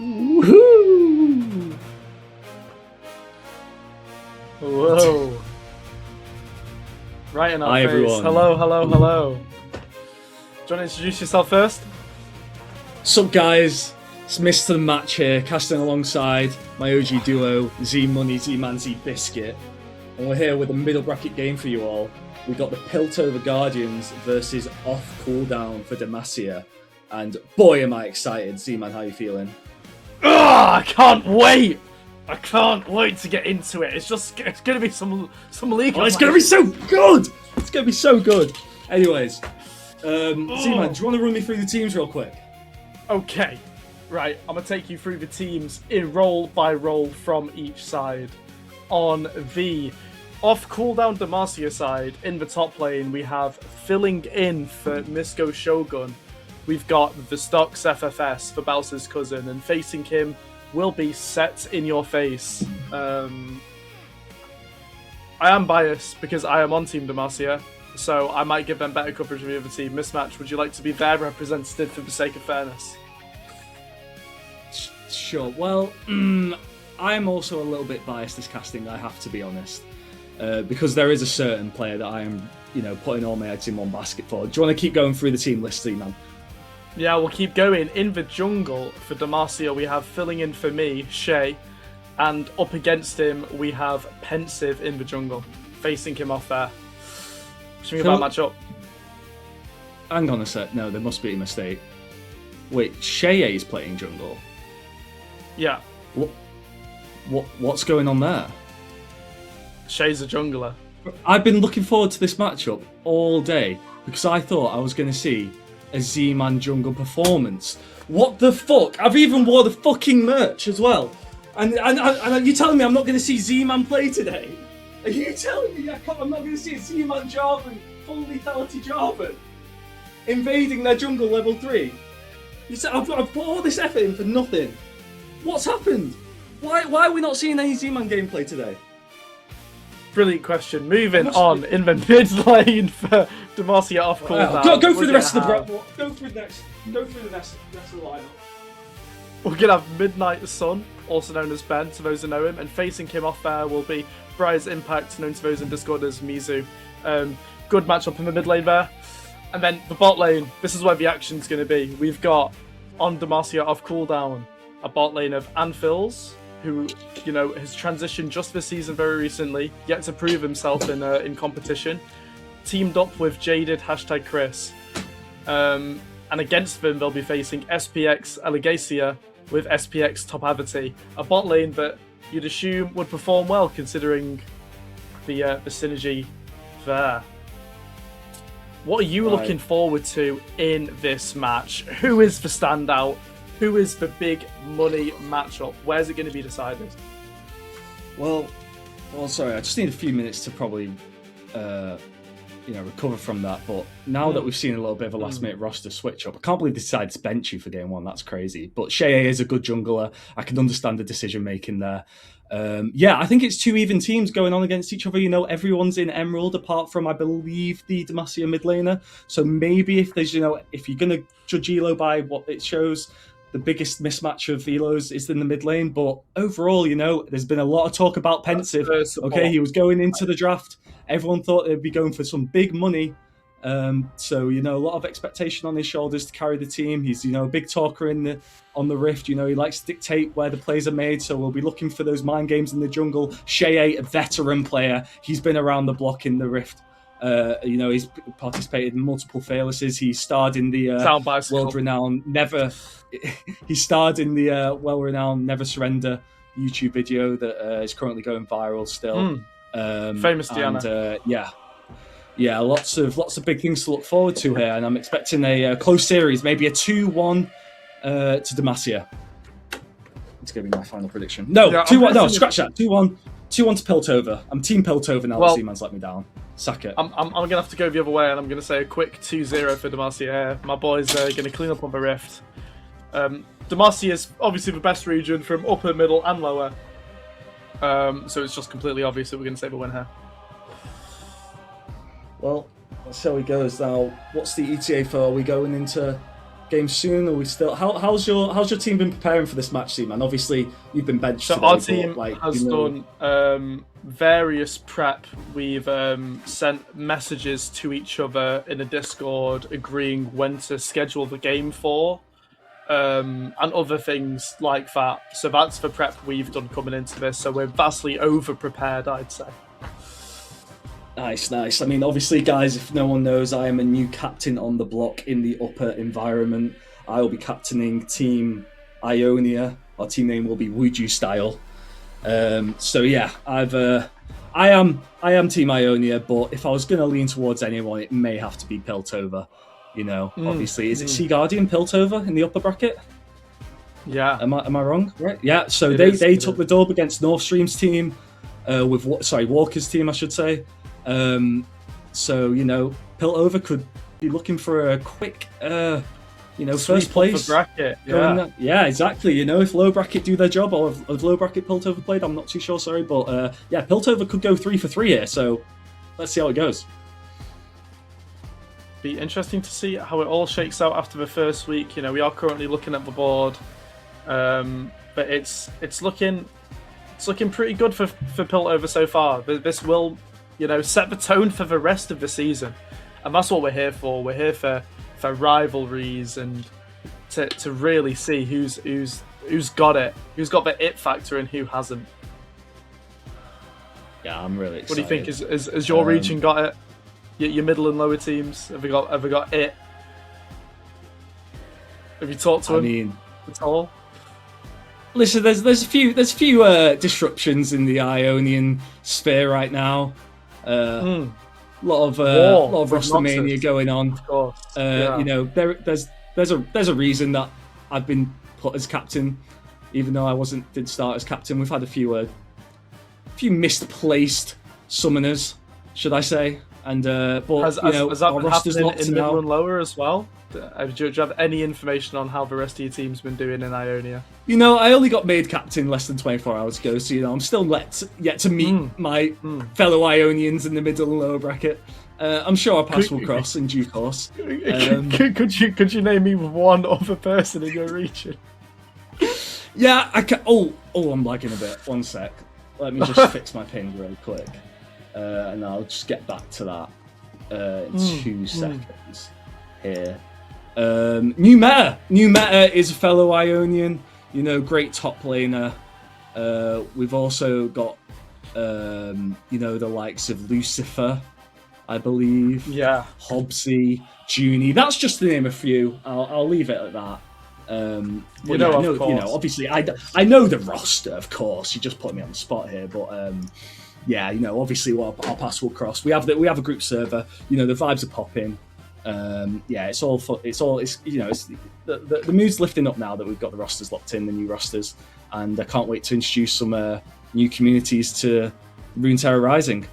Woohoo! Whoa. Right in our Hi, face. everyone. Hello. Do you want to introduce yourself first? Sup, guys? It's Mr. The Match here, casting alongside my OG duo, Z Money, Z Man, Z Biscuit. And we're here with a middle bracket game for you all. We've got the Piltover Guardians versus Off Cooldown for Demacia. And boy, am I excited. Z Man, how you feeling? I can't wait! I can't wait to get into it. It's going to be some league. Oh, it's going to be so good! It's going to be so good. Anyways, Z Man, do you want to run me through the teams real quick? Okay. Right, I'm going to take you through the teams in roll by roll from each side. On the Off Cooldown Demacia side, in the top lane, we have filling in for Misko Shogun. We've got the Stocks FFS for Bowser's cousin, and facing him will be Set in Your Face. I am biased because I am on Team Demacia, so I might give them better coverage than the other team. Mismatch, would you like to be their representative for the sake of fairness? Sure. Well, I'm also a little bit biased this casting, I have to be honest. Because there is a certain player that I am, putting all my eggs in one basket for. Do you want to keep going through the team list, man? Yeah, we'll keep going. In the jungle for Demacia, we have filling in for me, Shay, and up against him, we have Pensive in the jungle, facing him off there. What do you think about match up? Hang on a sec. No, there must be a mistake. Wait, Shay is playing jungle? Yeah. What's going on there? Shay's a jungler. I've been looking forward to this matchup all day because I thought I was going to see a Z-Man jungle performance. What the fuck? I've even wore the fucking merch as well. And you're telling me I'm not going to see Z-Man play today? Are you telling me I'm not going to see a Z-Man Jarvan, full lethality Jarvan, invading their jungle level 3? You said I've put all this effort in for nothing. What's happened? Why are we not seeing any Z-Man gameplay today? Brilliant question. Moving on in the mid lane for Demacia Off Cooldown. Go through the rest of the Go through the rest of the lineup. We're gonna have Midnight Sun, also known as Ben, to those who know him, and facing him off there will be Briar's Impact, known to those in Discord as Mizu. Good matchup in the mid lane there. And then the bot lane, this is where the action's going to be. We've got, on Demacia Off Cooldown, a bot lane of Anphils, who, has transitioned just this season very recently, yet to prove himself in competition. Teamed up with Jaded #Chris. And against them, they'll be facing SPX Allegacia with SPX Top Avity. A bot lane that you'd assume would perform well, considering the synergy there. What are you looking forward to in this match? Who is the standout? Who is the big money matchup? Where's it going to be decided? Well, sorry, I just need a few minutes to probably, recover from that. But now that we've seen a little bit of a last-minute roster switch-up, I can't believe they decided to bench you for game one. That's crazy. But Shay is a good jungler. I can understand the decision-making there. I think it's two even teams going on against each other. Everyone's in Emerald apart from, I believe, the Demacia mid laner. So maybe if there's, if you're going to judge Elo by what it shows, the biggest mismatch of Elos is in the mid lane. But overall, there's been a lot of talk about Pensive. Okay, he was going into the draft. Everyone thought they'd be going for some big money. So a lot of expectation on his shoulders to carry the team. He's a big talker on the Rift. He likes to dictate where the plays are made. So we'll be looking for those mind games in the jungle. Shay, a veteran player, he's been around the block in the Rift. He's participated in multiple failures. He starred in the world-renowned Never. He starred in the well-renowned Never Surrender YouTube video that is currently going viral still. Famous Diana. Yeah, lots of big things to look forward to here, and I'm expecting a close series, maybe a 2-1 to Demacia. It's going to be my final prediction. No, 2-1. No, scratch that. 2-1 to Piltover. I'm Team Piltover now. The Z-Man's let me down. Sack it. I'm going to have to go the other way, and I'm going to say a quick 2-0 for Demacia here. My boys are going to clean up on the Rift. Demacia is obviously the best region from upper, middle, and lower. So it's just completely obvious that we're going to save a win here. Well, that's how it goes now. What's the ETA for? Are we going into game soon? Are we still? How's your team been preparing for this match, man? Obviously, you've been benched. So today, our but, team like, has done various prep. We've sent messages to each other in a Discord, agreeing when to schedule the game for, and other things like that. So that's the prep we've done coming into this. So we're vastly over prepared, I'd say. Nice. I mean, obviously, guys, if no one knows, I am a new captain on the block in the upper environment. I will be captaining Team Ionia. Our team name will be Wuju Style. So yeah, I am Team Ionia, but if I was going to lean towards anyone, it may have to be Piltover. Obviously, is it Sea Guardian Piltover in the upper bracket? Yeah. Am I wrong? Right. Yeah. So they took the dub against North Stream's team, Walker's team, I should say. So Piltover could be looking for a quick, first place. Bracket. Yeah, exactly. If low bracket do their job, or if low bracket Piltover played, I'm not too sure. Sorry, but Piltover could go 3 for 3 here. So let's see how it goes. Be interesting to see how it all shakes out after the first week. We are currently looking at the board, but it's looking pretty good for Piltover so far. This will set the tone for the rest of the season, and that's what we're here for. We're here for rivalries and to really see who's got it, who's got the it factor, and who hasn't. Yeah, I'm really excited. What do you think? Has your region got it? Your middle and lower teams have they got it? Have you talked to them at all? Listen, there's a few disruptions in the Ionian sphere right now. A lot of Rostamania going on. Of course. There's a reason that I've been put as captain, even though I didn't start as captain. We've had a few misplaced summoners, should I say? And but has that our been roster's happening locked in in middle now. and lower as well? Do you have any information on how the rest of your team's been doing in Ionia? I only got made captain less than 24 hours ago, so I'm still yet to meet my fellow Ionians in the middle and lower bracket. I'm sure our paths will cross in due course. Could you name me one other person in your region? Yeah, I can. Oh, I'm lagging a bit. 1 sec. Let me just fix my ping real quick, and I'll just get back to that in 2 seconds. Here. New Meta is a fellow Ionian, great top laner. We've also got the likes of Lucifer, I believe. Yeah. Hobbsy, Junie. That's just to name a few. I'll leave it at that. Of course. Obviously, I know the roster, of course. You just put me on the spot here, but obviously, our paths will cross. We have a group server. The vibes are popping. The mood's lifting up now that we've got the rosters locked in, the new rosters, and I can't wait to introduce some new communities to Runeterra Rising.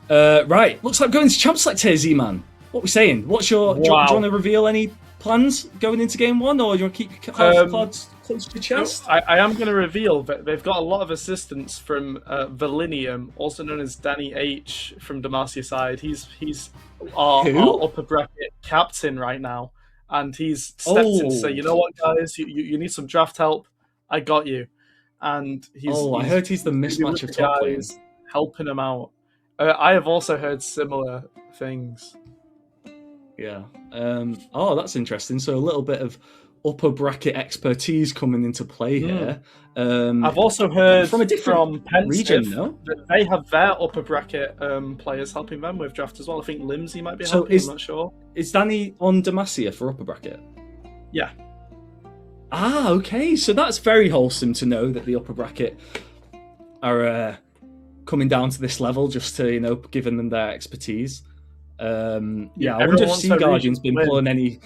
Right, looks like going to Champ Select here, Z-Man. What are we saying? What's your? Do you want to reveal any plans going into game one, or do you want to keep cards close to your chest? I am going to reveal that they've got a lot of assistance from Valinium, also known as Danny H from Demacia side. He's our upper bracket captain right now, and he's stepped in to say, you know what, guys, you need some draft help. I got you. And I heard he's the mismatch of top lanes, helping him out. I have also heard similar things. Yeah. That's interesting. So a little bit of upper bracket expertise coming into play here. I've also heard from Pensive region, no? that they have their upper bracket players helping them with draft as well. I think Limsey might be helping, I'm not sure. Is Danny on Demacia for upper bracket? Yeah. Ah, okay. So that's very wholesome to know that the upper bracket are coming down to this level just to, giving them their expertise. I wonder if Sea Guardian's been pulling any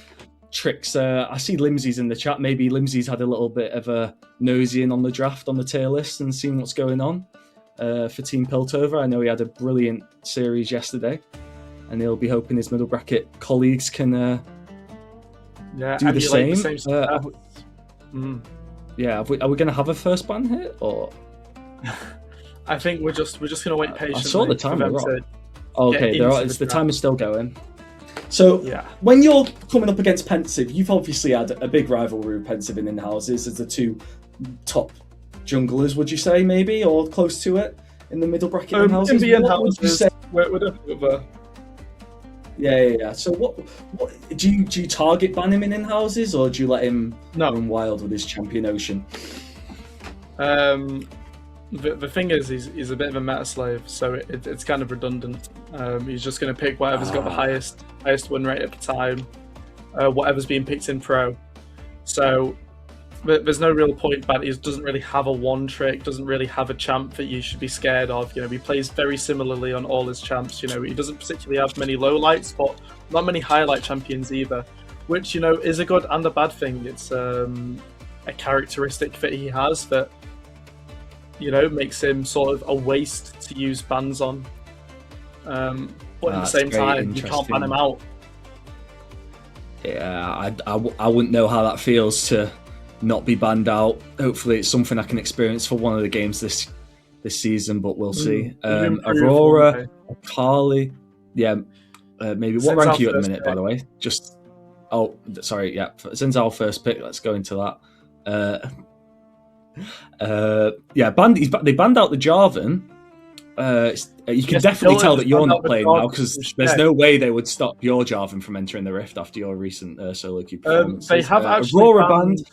tricks. I see Limsey's in the chat. Maybe Limsey's had a little bit of a nosy in on the draft on the tier list and seeing what's going on for Team Piltover. I know he had a brilliant series yesterday, and he'll be hoping his middle bracket colleagues can do the same. Are we going to have a first ban hit, or? I think we're just going to wait patiently. I saw the timer. Okay, the time is still going. So Yeah. when you're coming up against Pensive, you've obviously had a big rivalry with Pensive and In-Houses as the two top junglers, would you say, maybe, or close to it in the middle bracket In-Houses? What would you say? We're definitely over. Yeah. So what do you target ban him in In-Houses, or do you let him run wild with his champion Ocean? The thing is, he's a bit of a meta slave, so it's kind of redundant. He's just going to pick whatever's got the highest win rate at the time, whatever's being picked in pro. So there's no real point, but he doesn't really have a one trick, doesn't really have a champ that you should be scared of. He plays very similarly on all his champs. He doesn't particularly have many low lights, but not many highlight champions either, which is a good and a bad thing. It's a characteristic that he has that makes him sort of a waste to use bans on. But at the same time, you can't ban him out. Yeah, I wouldn't know how that feels to not be banned out. Hopefully it's something I can experience for one of the games this season, but we'll see. Aurora, Carly, maybe. What rank are you at the minute, by the way? Since our first pick, let's go into that. They banned out the Jarvan. You can definitely tell that you're not playing now, because there's no way they would stop your Jarvan from entering the Rift after your recent solo queue performances. They have actually Aurora banned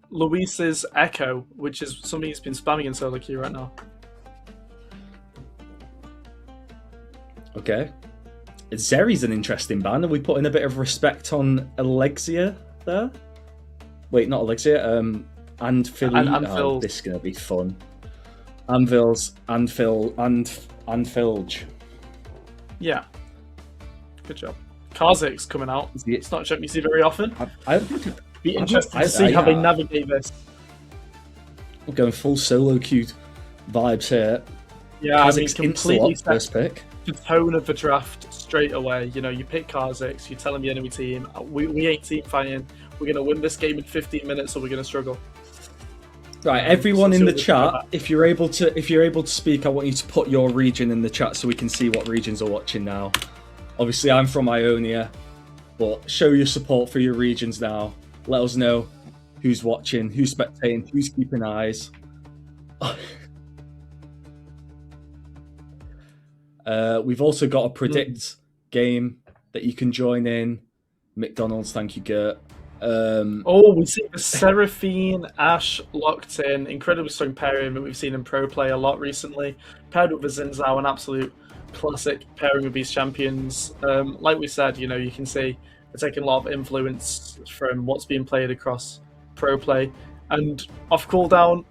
Luis's Echo, which is something he's been spamming in solo queue right now. Okay. Zeri's an interesting ban. Are we putting a bit of respect on Alexia there? Wait, not Alexia. And Philly. Oh, this is gonna be fun. Anvils, Anfil, and Filge. Yeah. Good job. Karzik's coming out. It's not a joke you see very often. Be interesting to see how they navigate this. We're going full solo queue vibes here. Yeah, Karzik's completely first pick. The tone of the draft straight away. You pick Karzik's, you tell them the enemy team, we ain't team fighting. We're gonna win this game in 15 minutes, or we're gonna struggle. Right, everyone in the chat, if you're able to speak, I want you to put your region in the chat so we can see what regions are watching now. Obviously, I'm from Ionia, but show your support for your regions now. Let us know who's watching, who's spectating, who's keeping eyes. We've also got a predict game that you can join in. McDonald's, thank you, Gert. We see the Seraphine Ashe locked in, incredibly strong pairing that we've seen in pro play a lot recently. Paired with the Zinzao, an absolute classic pairing with these champions. Like we said, you can see they're taking a lot of influence from what's being played across pro play. And off cooldown,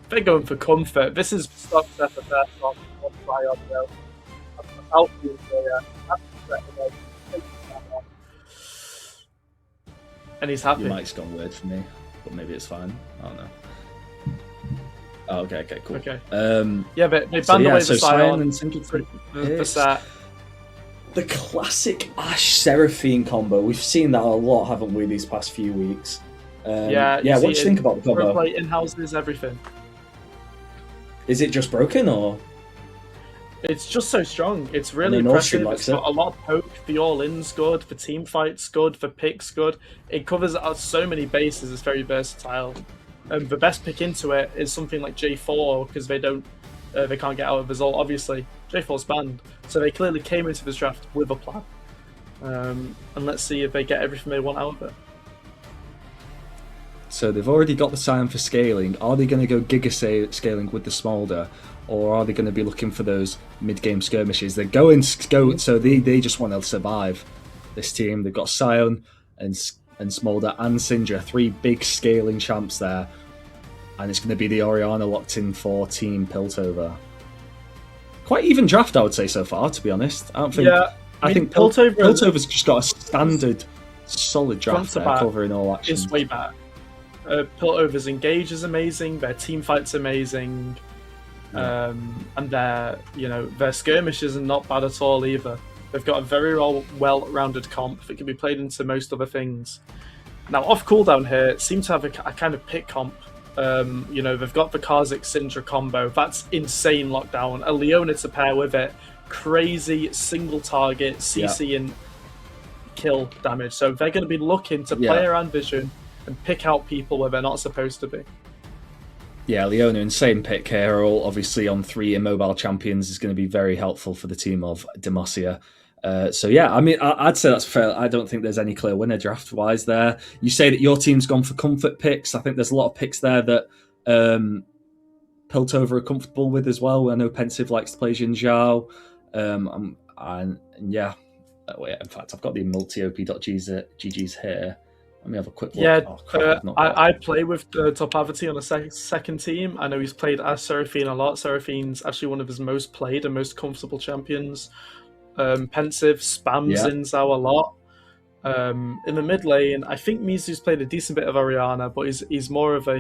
they're going for comfort. This is stock step of their stock on Bion. And he's happy. Your mic's gone weird for me, but maybe it's fine. I don't know. Oh, okay, cool. Okay. But they banned away the Sion and the set. The classic Ashe Seraphine combo. We've seen that a lot, haven't we, these past few weeks? What do you think about the combo? In-houses, everything. Is it just broken, or...? It's just so strong. It's really impressive. It's got a lot of poke. The all-in's good. The team fight's good. The pick's good. It covers so many bases. It's very versatile. The best pick into it is something like J4, because they can't get out of Result, obviously. J4's banned. So they clearly came into this draft with a plan. And let's see if they get everything they want out of it. So they've already got the sign for scaling. Are they going to go giga scaling with the Smolder? Or are they going to be looking for those mid-game skirmishes? They're going so they just want to survive. This team, they've got Sion and Smolder and Syndra, 3 big scaling champs there, and it's going to be the Orianna locked in for Team Piltover. Quite even draft, I would say so far. To be honest, I don't think. Yeah, I think Piltover's just got a standard, solid draft there, covering all actions. It's way better. Piltover's engage is amazing. Their team fight's amazing. And their skirmishes are not bad at all either. They've got a very well-rounded comp that can be played into most other things. Now, off cooldown here, it seems to have a kind of pick comp. They've got the Karzik Syndra combo. That's insane lockdown. A Leona to pair with it. Crazy single target CC kill damage. So they're going to be looking to play around vision and pick out people where they're not supposed to be. Yeah, Leona, insane pick here. Obviously on 3 immobile champions is going to be very helpful for the team of Demacia. So yeah, I mean, I'd say that's fair. I don't think there's any clear winner draft-wise there. You say that your team's gone for comfort picks. I think there's a lot of picks there that Piltover are comfortable with as well. I know Pensive likes to play Jin Zhao. And yeah, wait, in fact, I've got the multi-op.gg's here. Let me have a quick look. Yeah, I play with Topavity on a second team. I know he's played as Seraphine a lot. Seraphine's actually one of his most played and most comfortable champions. Pensive spams Xin Zhao a lot. In the mid lane, I think Mizu's played a decent bit of Orianna, but he's more of a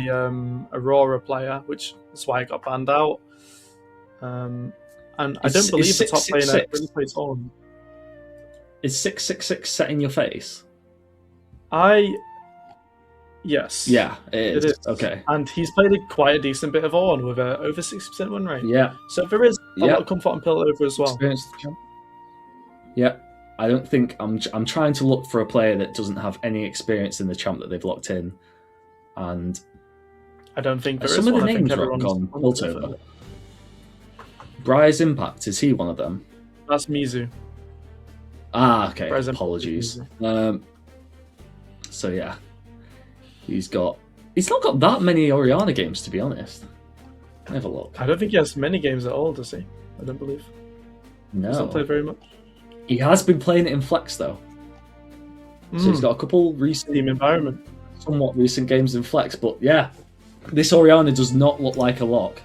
Aurora player, which is why he got banned out. And I don't believe the top laner really plays on. Is 666 set in your face? Yes. Yeah, it is. Okay. And he's played quite a decent bit of on with over 60% win rate. Yeah. So there is a lot of comfort on Piltover as well. Yeah. I don't think I'm trying to look for a player that doesn't have any experience in the champ that they've locked in. And I don't think there is some of the one. names are on Piltover. Briar's Impact, is he one of them? That's Mizu. Okay. Briar's Apologies. So yeah, he's not got that many Orianna games, to be honest. Let me have a look. I don't think he has many games at all, does he? I don't believe. No. He doesn't play very much. He has been playing it in Flex though. So he's got a couple recent team environment, somewhat recent games in Flex, but yeah, this Orianna does not look like a lock.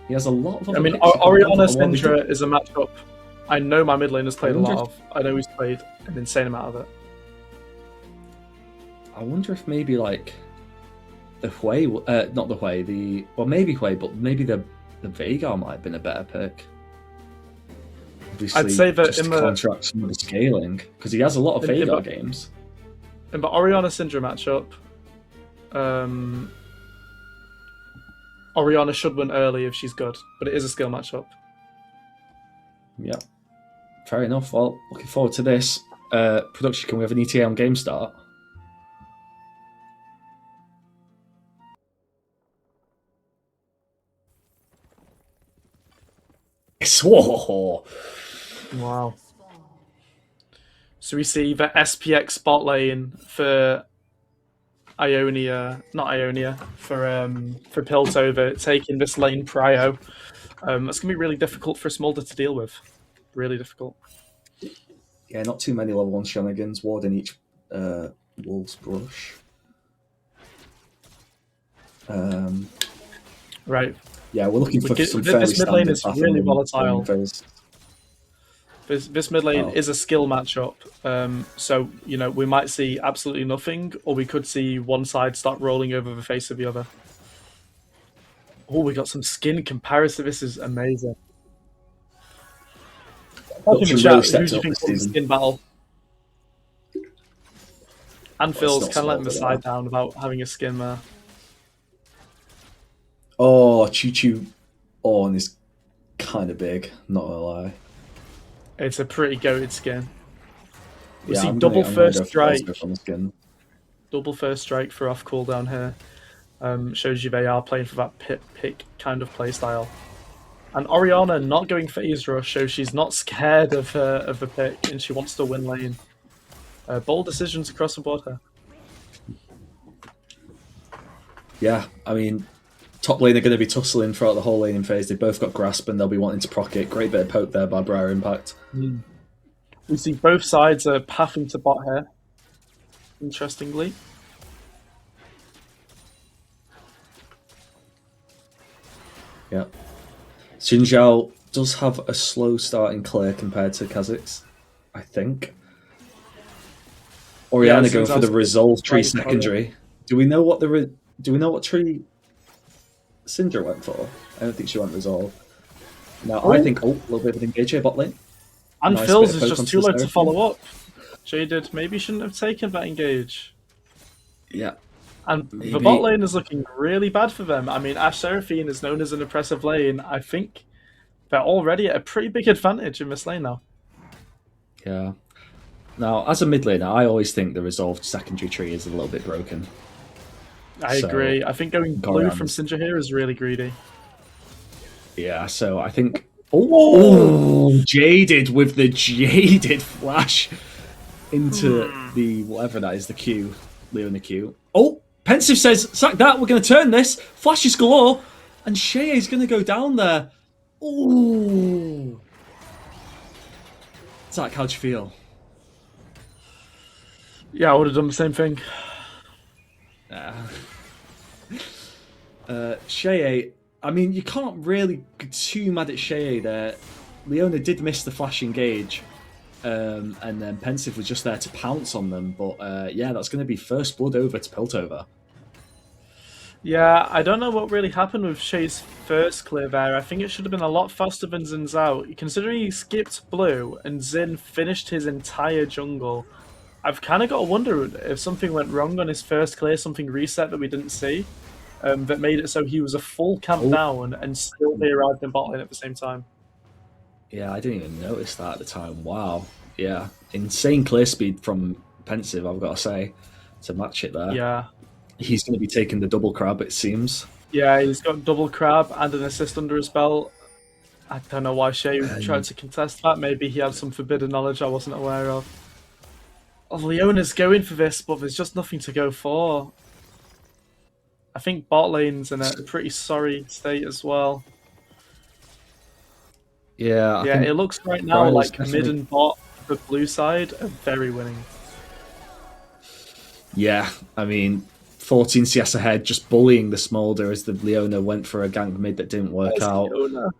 He has a lot of. I mean, Orianna Syndra is a matchup I know my mid laner's played a lot of. I know he's played an insane amount of it. I wonder if maybe like the Hui, not the Hui, maybe Hui, but maybe the Veigar might have been a better pick. Obviously, I'd say that just in to the contract some of the scaling, because he has a lot of Veigar games. In the Orianna Syndra matchup, Orianna should win early if she's good, but it is a skill matchup. Yeah, fair enough. Well, looking forward to this. Production, can we have an ETA on game start? Whoa. Wow. So we see the SPX bot lane for Ionia, not Ionia, for Piltover taking this lane prio. That's gonna be really difficult for Smolder to deal with. Really difficult. Yeah, not too many level 1 shenanigans. Ward in each Wolf's Brush. Right. Yeah, we're looking for some fairly this mid lane standard is really volatile. phase. This mid lane is a skill matchup, so you know we might see absolutely nothing, or we could see one side start rolling over the face of the other. Oh, we got some skin comparison. This is amazing. Who do you think won the skin battle? And Phil's kind of letting the side down about having a skin there. Oh, Choo Choo On is kind of big, not gonna lie. It's a pretty goated skin. We see I'm double gonna first go strike. on the skin. Double first strike for off cooldown here. Shows you they are playing for that pick kind of playstyle. And Orianna not going phase rush shows she's not scared of the pick and she wants to win lane. Bold decisions across the board here. Yeah, I mean, top lane are going to be tussling throughout the whole laning phase. They've both got grasp and they'll be wanting to proc it. Great bit of poke there by Briar Impact. We see both sides are pathing to bot here, interestingly. Yeah. Jin Zhao does have a slow starting clear compared to Kha'Zix, I think. Orianna going for the resolve tree secondary. Do we know what tree Syndra went for? I don't think she went resolve. Now I think a little bit of an engage here bot lane. And nice Phil's is just too low to follow up. Jaded maybe shouldn't have taken that engage. Yeah. And maybe. The bot lane is looking really bad for them. I mean, Ashe Seraphine is known as an oppressive lane. I think they're already at a pretty big advantage in this lane now. Yeah. Now, as a mid laner, I always think the resolved secondary tree is a little bit broken. I agree. I think going blue from Sindra here is really greedy. Yeah, so I think... Oh, Jaded with the Jaded flash into the, whatever that is, the Q. Leona Q. Oh, Pensive says, sack that, we're going to turn this. Flashes galore. And Shea's going to go down there. Ooh. Zach, how'd you feel? Yeah, I would have done the same thing. Shea, I mean, you can't really be too mad at Shea there. Leona did miss the flash engage, and then Pensive was just there to pounce on them. But yeah, that's going to be first blood over to Piltover. Yeah, I don't know what really happened with Shea's first clear there. I think it should have been a lot faster than Zin's out. Considering he skipped blue and Zin finished his entire jungle, I've kind of got to wonder if something went wrong on his first clear, something reset that we didn't see, that made it so he was a full camp down and still they arrived in bot lane at the same time. Yeah, I didn't even notice that at the time. Wow. Yeah, insane clear speed from Pensive, I've got to say, to match it there. Yeah. He's going to be taking the double crab, it seems. Yeah, he's got double crab and an assist under his belt. I don't know why Shea tried to contest that. Maybe he had some forbidden knowledge I wasn't aware of. Oh, Leona's going for this, but there's just nothing to go for. I think bot lane's in a pretty sorry state as well. Yeah, yeah. It looks right now like mid and bot, the blue side, are very winning. Yeah, I mean, 14 CS ahead, just bullying the Smolder as the Leona went for a gank mid that didn't work out. Leona.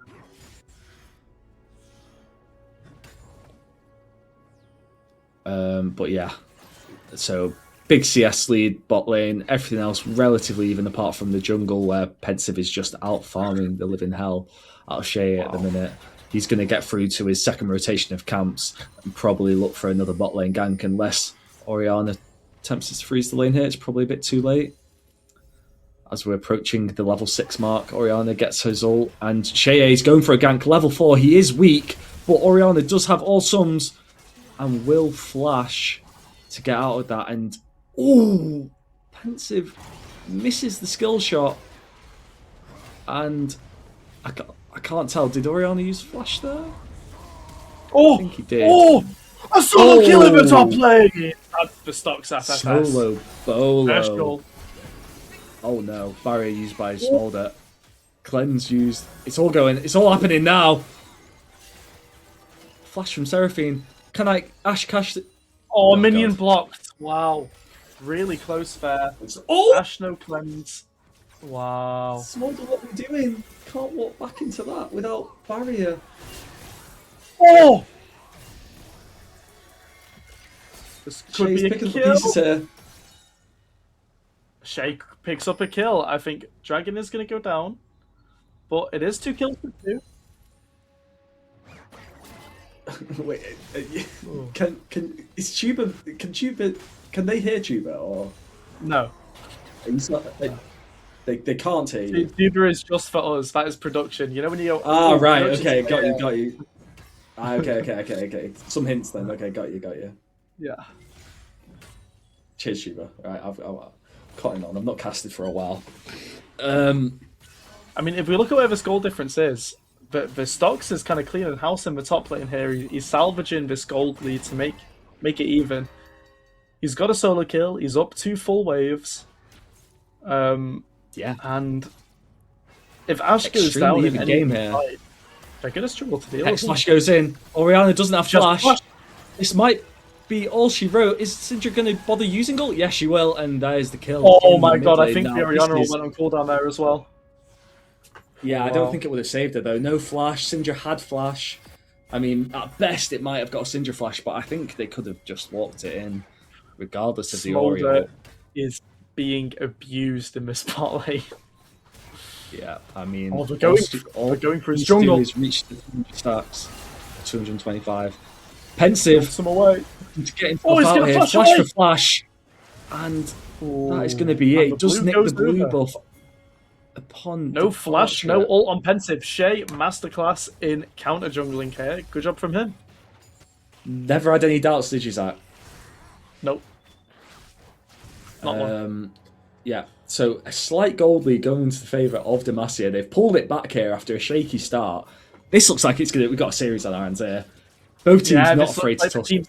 But yeah, so big CS lead, bot lane, everything else relatively even apart from the jungle where Pensive is just out farming the living hell out of Shea at the minute. He's going to get through to his second rotation of camps and probably look for another bot lane gank unless Orianna attempts to freeze the lane here. It's probably a bit too late. As we're approaching the level 6 mark, Orianna gets her ult and Shea is going for a gank. Level 4, he is weak, but Orianna does have all sums and will flash to get out of that. And ooh, Pensive misses the skill shot. And I can't tell. Did Orianna use flash there? Oh, I think he did. Oh, a solo kill in the top lane. That's the stock SFFS. Solo bolo. First goal. Oh no! Barrier used by Smolder. Cleanse used. It's all going. It's all happening now. Flash from Seraphine. Can I Ash cash? Oh, minion blocked. Wow, really close there. Oh, Ash no cleanse. Wow. Smolder, what are we doing? Can't walk back into that without barrier. Oh! This could Shea's be a picking kill. up the pieces here. Shea picks up a kill. I think Dragon is going to go down, but it is 2 kills for 2. Wait, can is Tuba? Can they hear Tuba or No? They can't hear you. Tuber is just for us. That is production. You know when you go. Ah, right. Okay, got you. Ah, okay. Some hints then. Okay, got you. Yeah. Cheers, Tuba. Right, I've cutting on. I've not casted for a while. I mean, if we look at where this goal difference is, the Stocks is kind of cleaning house in the top lane here. He's salvaging this gold lead to make it even. He's got a solo kill. He's up 2 full waves. Yeah. And if Ash goes down in any game here, fight, they're going to struggle to deal Hex with Flash goes in. Orianna doesn't have Just flash. This might be all she wrote. Is Sindra going to bother using ult? Yes, she will, and there's the kill. Oh my god, I think the Orianna went on cooldown there as well. Yeah, I don't think it would have saved her though. No flash. Sindra had flash. I mean, at best, it might have got a Sindra flash, but I think they could have just walked it in, regardless of the Orianna. Is being abused in this bot lane. Yeah, I mean, they're going for his jungle. He's reached the 200 stacks, 225. Pensive some away. To get himself out here. Flash for flash, and that is going to be it. Does nick the blue buff upon no flash, no ult on Pensive. Shea masterclass in counter jungling here. Good job from him. Never had any doubts, did you, Zach? Nope. Not one. Yeah, so a slight gold lead going into the favour of Demacia. They've pulled it back here after a shaky start. This looks like we've got a series on our hands here. Both teams not afraid to touch it.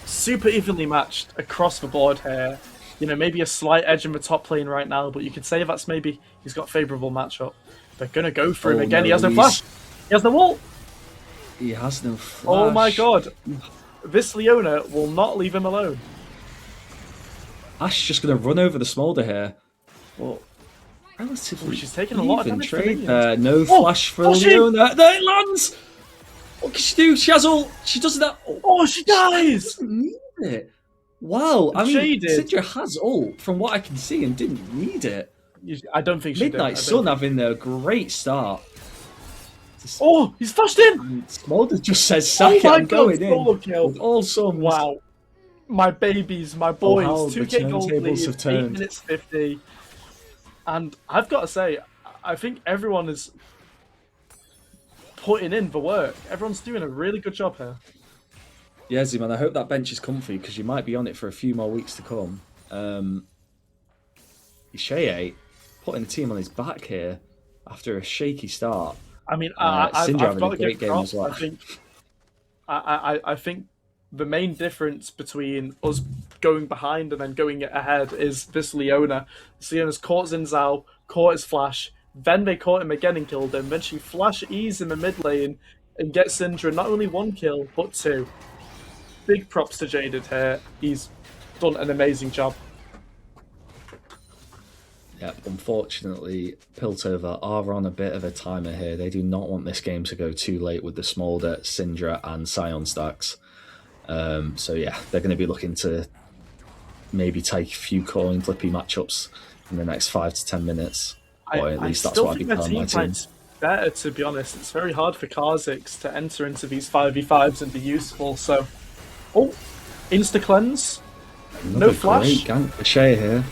Super evenly matched across the board here. You know, maybe a slight edge in the top lane right now, but you could say that's maybe he's got favourable matchup. They're going to go for him again. He has no flash. He has no ult. He has no flash. Oh my god. This Leona will not leave him alone. Ash just going to run over the smolder here. Well, relatively she's taking a lot of damage trade. No flash for Leona. There it lands! What can she do? She has ult. She does that. Oh, she dies! She doesn't need it. Wow. I mean, Syndra has ult from what I can see and didn't need it. I don't think she did. Midnight Sun having a great start. Oh, he's flashed in! And Smolder just says, sack it, I'm going in. Kill. All sums. Wow. My babies, my boys, 2k gold lead, have turned. 8 minutes 50. And I've got to say, I think everyone is putting in the work. Everyone's doing a really good job here. Yeah, Z-Man, I hope that bench is comfy because you might be on it for a few more weeks to come. Shea putting the team on his back here after a shaky start. I mean, I've got to give props. Well. I think the main difference between us going behind and then going ahead is this Leona. This Leona's caught Xin Zhao, caught his flash, then they caught him again and killed him. Then she flash E's in the mid lane and gets Syndra not only 1 kill, but 2. Big props to Jaded here. He's done an amazing job. Yep, unfortunately, Piltover are on a bit of a timer here. They do not want this game to go too late with the Smolder, Syndra, and Sion stacks. So yeah, they're going to be looking to maybe take a few coin flippy matchups in the next 5 to 10 minutes. Or at least that's what I'd be telling my team. Better, to be honest. It's very hard for Kha'Zix to enter into these 5v5s and be useful. So, insta cleanse. Another no flash. Great gank for Shea here.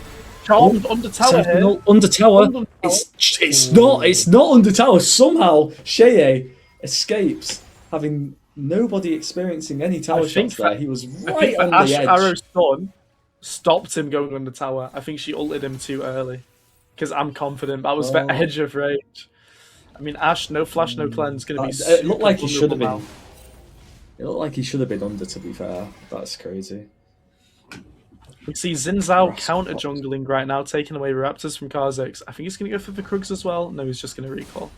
Charmed under tower here. Under tower. It's not under tower. Somehow Shea escapes, having nobody experiencing any tower shots there. He was right on the edge. Arrow's stun stopped him going under tower. I think she ulted him too early. Because I'm confident that was the edge of rage. I mean, Ashe, no flash, no cleanse, going to be. It looked like he should have been. It looked like he should have been under. To be fair, that's crazy. We see Xin Zhao counter jungling right now, taking away Raptors from Kha'Zix. I think he's going to go for the Krugs as well. No, he's just going to recall.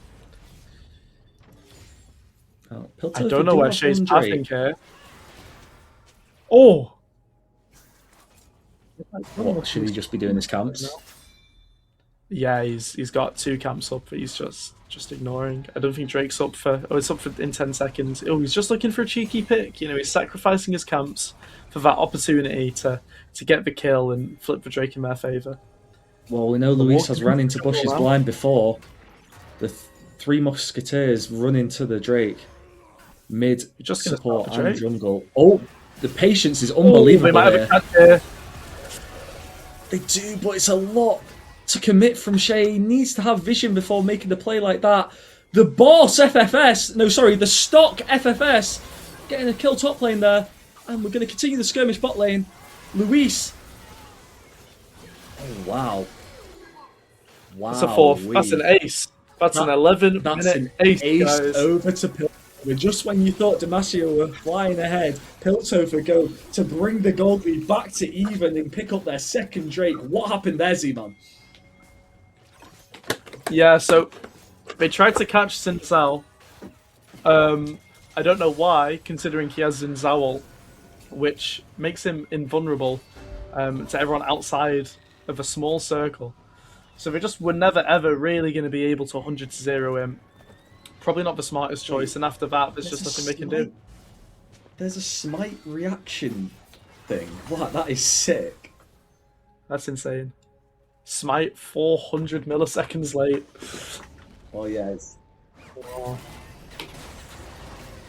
I don't know where Shea's pathing here. Oh! What, should he just be doing his camps? Yeah, he's got 2 camps up, but he's just ignoring. I don't think Drake's up for. Oh, it's up for in 10 seconds. Oh, he's just looking for a cheeky pick. You know, he's sacrificing his camps for that opportunity to get the kill and flip the Drake in their favour. Well, we know Luis has ran into Bush's blind before. The 3 Musketeers run into the Drake. Mid support and jungle. Oh, the patience is unbelievable. They might have a catch here. They do, but it's a lot to commit from Shea. He needs to have vision before making the play like that. The boss FFS, no, sorry, the stock FFS getting a kill top lane there. And we're going to continue the skirmish bot lane. Luis. Oh, wow. Wow. That's a 4th. That's an ace. That's an 11-minute ace, guys. Over to Piltover. Just when you thought Demacia were flying ahead, Piltover go to bring the gold lead back to even and pick up their 2nd Drake. What happened there, Z-Man? Yeah, so they tried to catch Xin Zhao. I don't know why, considering he has Xin Zhao ult, which makes him invulnerable to everyone outside of a small circle. So they just were never ever really going to be able to 100-0 him. Probably not the smartest choice, and after that, there's just nothing they can do. There's a smite reaction thing. What? That is sick. That's insane. Smite 400 milliseconds late. Oh yeah,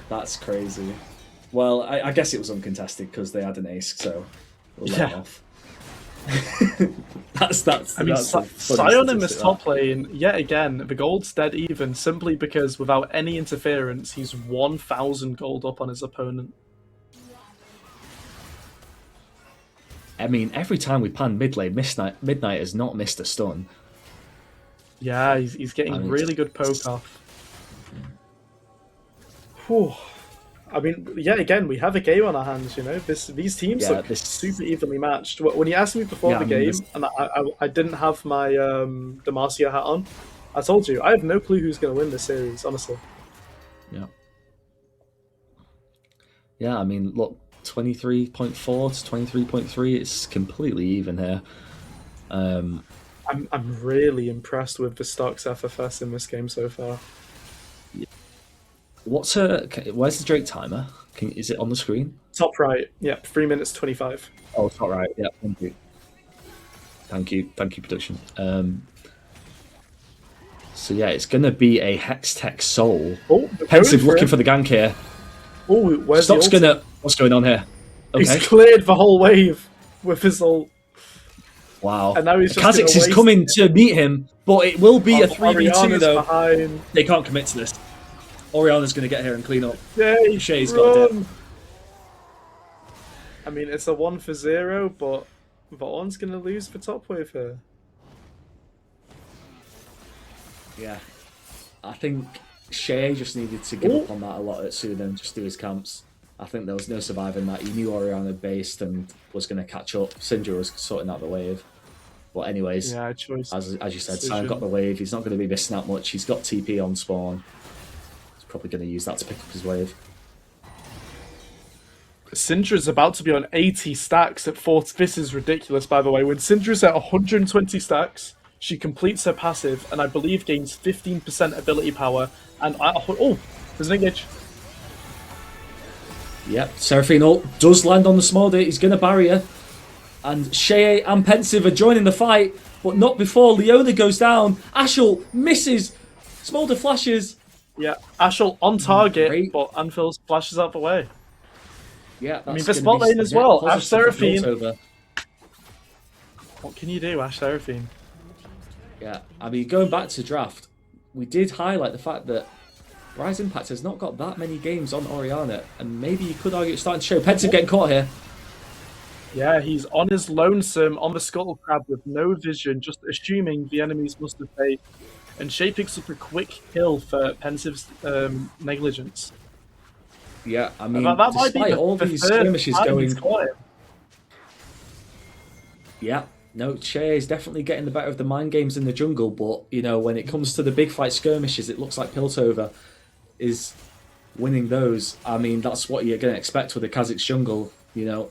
that's crazy. Well, I guess it was uncontested because they had an ace, so we'll let it off. I mean, Sion in this top lane, yet again, the gold's dead even, simply because without any interference, he's 1,000 gold up on his opponent. I mean, every time we pan mid lane, Midnight has not missed a stun. Yeah, he's getting really good poke off. Whew. I mean, yeah, again, we have a game on our hands, you know. These teams look super evenly matched. When you asked me before the game, and I didn't have my Demacia hat on, I told you, I have no clue who's going to win this series, honestly. Yeah. Yeah, I mean, look, 23.4 to 23.3, it's completely even here. I'm really impressed with the Stocks FFS in this game so far. Where's the Drake timer? Is it on the screen? Top right. Yeah, 3 minutes 25. Oh, top right. Yeah, thank you, production. So yeah, it's gonna be a Hextech Soul. Oh, Pensive looking for the gank here. Oh, where's Stock's what's going on here? Okay. He's cleared the whole wave with his ult. Wow. And now he's just Kha'Zix is coming to meet him, but it will be a 3v2 though. Behind. They can't commit to this. Orianna's going to get here and clean up. Yay, Shay's got it. I mean, it's a 1-0, but Vaughn's going to lose the top wave here. Yeah. I think Shay just needed to give up on that a lot sooner and just do his camps. I think there was no surviving that. He knew Orianna based and was going to catch up. Syndra was sorting out the wave. But anyways, yeah, as you said, Sam got the wave. He's not going to be missing out much. He's got TP on spawn. Probably going to use that to pick up his wave. Syndra's about to be on 80 stacks at 40. This is ridiculous, by the way. When Syndra's at 120 stacks, she completes her passive and I believe gains 15% ability power. And there's an engage. Yep, Seraphine ult does land on the Smolder. He's going to barrier. And Shay and Pensive are joining the fight, but not before Leona goes down. Ashel misses. Smolder flashes. Yeah, Ashel on target, but Anvil flashes out the way. Yeah, I mean, the spot lane as well. Ash Seraphine. What can you do, Ash Seraphine? Yeah, I mean, going back to draft, we did highlight the fact that Rise Impact has not got that many games on Orianna, and maybe you could argue it's starting to show. Pensive getting caught here. Yeah, he's on his lonesome on the Scuttle Crab with no vision, just assuming the enemies must have paid. And Shay picks up a quick kill for Pensive's negligence. Yeah, I mean, that might be all these skirmishes going. Yeah, no, Shay is definitely getting the better of the mind games in the jungle, but you know, when it comes to the big fight skirmishes, it looks like Piltover is winning those. I mean, that's what you're going to expect with the Kha'Zix jungle. You know,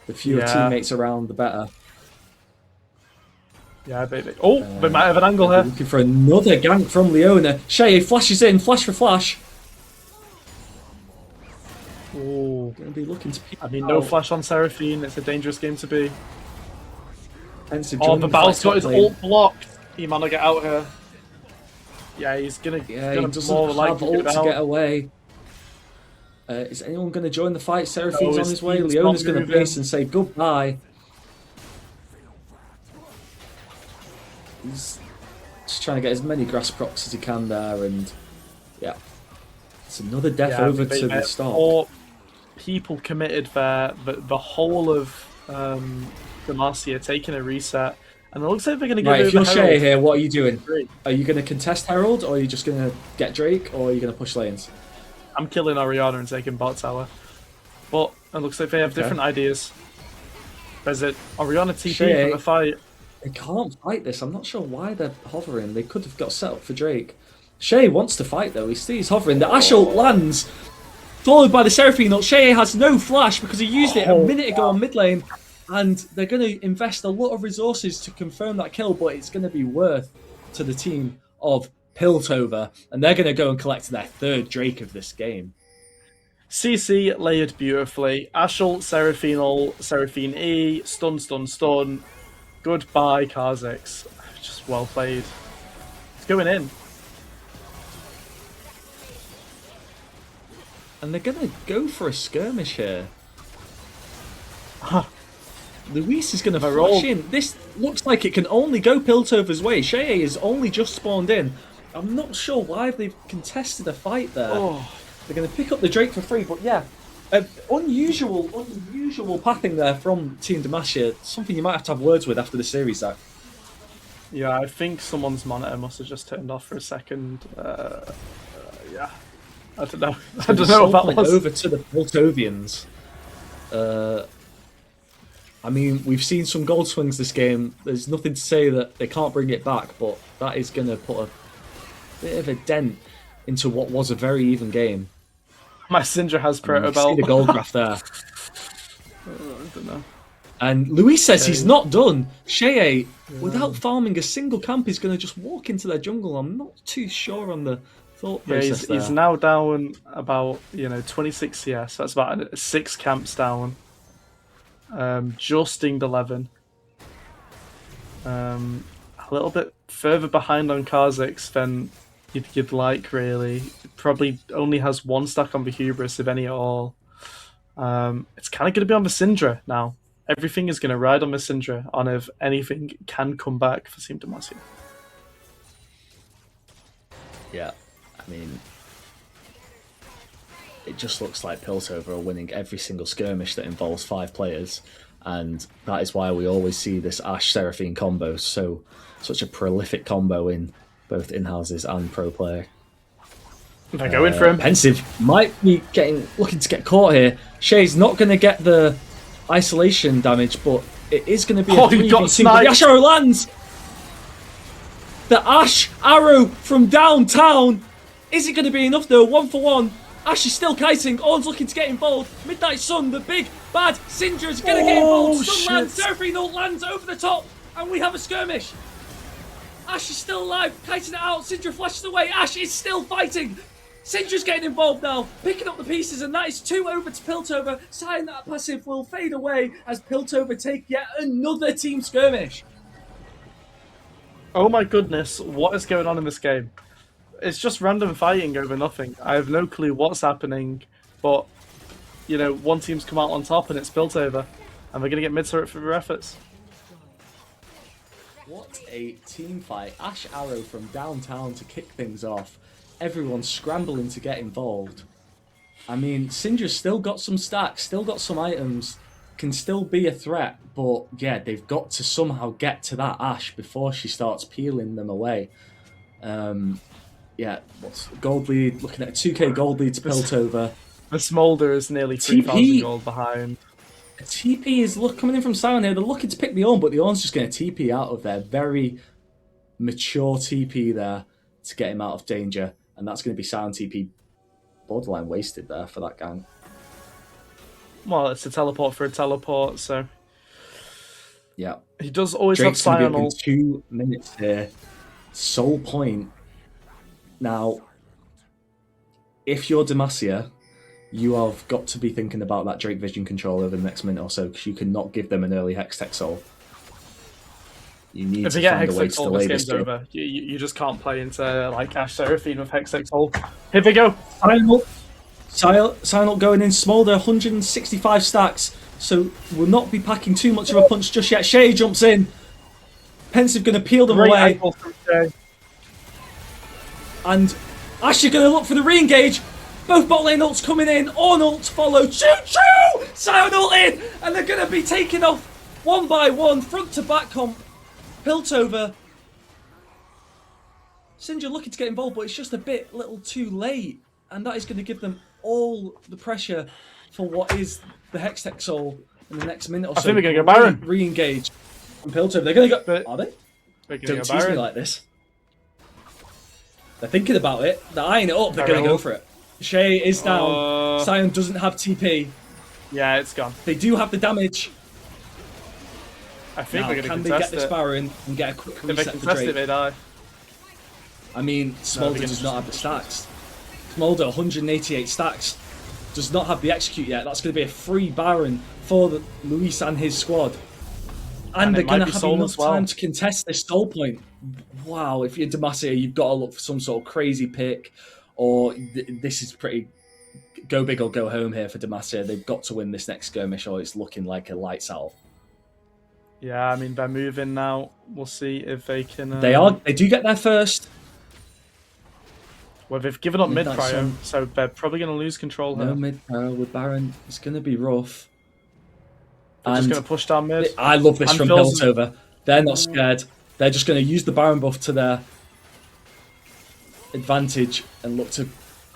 the fewer teammates around, the better. Yeah, baby. Oh, they might have an angle here. Looking for another gank from Leona. Shay flashes in, flash for flash. Oh, going to be looking to. I mean, no flash on Seraphine. It's a dangerous game to be. The Battle's got his ult blocked. He might not get out here. Yeah, he's gonna. Yeah, he doesn't have ult to get away. Is anyone going to join the fight? Seraphine's on his way. Leona's going to base and say goodbye. He's just trying to get as many grass procs as he can there, and yeah, it's another death over to the stock. 4 people committed there. The whole of Demacia taking a reset, and it looks like they're going to go. Right, if you're Shay here, what are you doing? Are you going to contest Herald, or are you just going to get Drake, or are you going to push lanes? I'm killing Orianna and taking bot tower, but it looks like they have different ideas. There's it. Orianna TP for the fight. They can't fight this. I'm not sure why they're hovering. They could have got set up for Drake. Shay wants to fight though. He sees hovering. The Ashel lands, followed by the Seraphine ult. Shay has no flash because he used it a minute ago on mid lane. And they're going to invest a lot of resources to confirm that kill, but it's going to be worth to the team of Piltover. And they're going to go and collect their 3rd Drake of this game. CC layered beautifully. Ashel, Seraphine ult, Seraphine E, stun, stun, stun. Goodbye, Kha'Zix. Just well played. It's going in. And they're going to go for a skirmish here. Luis is going to flash in. This looks like it can only go Piltover's way. Shay is only just spawned in. I'm not sure why they've contested a fight there. They're going to pick up the Drake for free, but yeah, Unusual pathing there from Team Demacia. Something you might have to have words with after the series, Zach. Yeah, I think someone's monitor must have just turned off for a second. Yeah, I don't know. I don't know what that was. Over to the Piltovians. I mean, we've seen some gold swings this game. There's nothing to say that they can't bring it back, but that is going to put a bit of a dent into what was a very even game. My Syndra has Proto Belt. See the gold graph there. I don't know. And Luis says he's not done. Shea, without farming a single camp, is going to just walk into their jungle. I'm not too sure on the thought process there. He's now down about 26 CS. That's about 6 camps down. Just dinged 11. A little bit further behind on Kha'Zix than you'd like, really. Probably only has 1 stack on the Hubris, if any at all. It's kind of going to be on the Syndra now. Everything is going to ride on the Syndra on if anything can come back for Team Demacia. Yeah, I mean, it just looks like Piltover are winning every single skirmish that involves 5 players, and that is why we always see this Ashe Seraphine combo, such a prolific combo in both in-houses and pro player. They're going for him. Pensive might be looking to get caught here. Shea's not going to get the isolation damage, but it is going to be a 3v2. But the Ashe Arrow lands! The Ashe Arrow from downtown! Is it going to be enough though? 1-for-1. Ashe is still kiting. Ornn's looking to get involved. Midnight Sun, the big bad Syndra is going to get involved. Sun lands, Seraphine ult lands over the top, and we have a skirmish. Ashe is still alive, kiting it out. Syndra flashes away. Ashe is still fighting. Syndra's getting involved now, picking up the pieces, and that is 2 over to Piltover. Sign that passive will fade away as Piltover take yet another team skirmish. Oh my goodness, what is going on in this game? It's just random fighting over nothing. I have no clue what's happening, but, one team's come out on top and it's Piltover, and we're going to get mid-turret for their efforts. What a team fight. Ashe Arrow from downtown to kick things off. Everyone's scrambling to get involved. I mean, Syndra's still got some stacks, still got some items, can still be a threat, but yeah, they've got to somehow get to that Ashe before she starts peeling them away. Yeah, what's gold lead? Looking at a 2k gold lead to Piltover. The Smolder is nearly 3,000 gold behind. TP is coming in from Sion here. They're looking to pick the Ornn, but the Ornn's just going to TP out of there. Very mature TP there to get him out of danger. And that's going to be Sion TP borderline wasted there for that gang. Well, it's a teleport for a teleport, so... Yeah. He does always Drake's have Sion ult. 2 minutes here. Soul point. Now, if you're Demacia, you have got to be thinking about that Drake vision control over the next minute or so, because you cannot give them an early Hextech Soul. You need to find a way to delay this game. Over. You just can't play into like Ashe Seraphine with Hextech Soul. Here we go. Sion ult going in. Smolder 165 stacks, so will not be packing too much of a punch just yet. Shea jumps in. Pensive going to peel them away. And Ashe are going to look for the re-engage. Both bot lane ults coming in. Ornn ult follow. Choo-choo! Sion ult in! And they're going to be taken off one by one, front to back comp. Piltover. Syndra looking to get involved, but it's just a little too late. And that is going to give them all the pressure for what is the Hextech Soul in the next minute or so. I think we're going to go Baron. Re-engage from Piltover. They're going to go... Are they? Don't tease me like this. They're thinking about it. They're eyeing it up. They're going to go for it. Shea is down. Sion doesn't have TP. Yeah, it's gone. They do have the damage. I think now, we're going to can they get this Baron and get a quick reset for Drake? They die. I mean, Smolder does not have the stacks. Smolder, 188 stacks, does not have the execute yet. That's going to be a free Baron for Luis and his squad. And they're going to have enough time to contest this soul point. Wow, if you're Demacia, you've got to look for some sort of crazy pick, or this is pretty go big or go home here for Demacia. They've got to win this next skirmish, or it's looking like a lights out. Yeah, I mean, they're moving now. We'll see if they can... They do get there first. Well, they've given up mid Midnight prio, Sun. so they're probably going to lose control here. No mid with Baron. It's going to be rough. They're just going to push down mid. I love this And from Phil's- Piltover. They're not scared. They're just going to use the Baron buff to their advantage and look to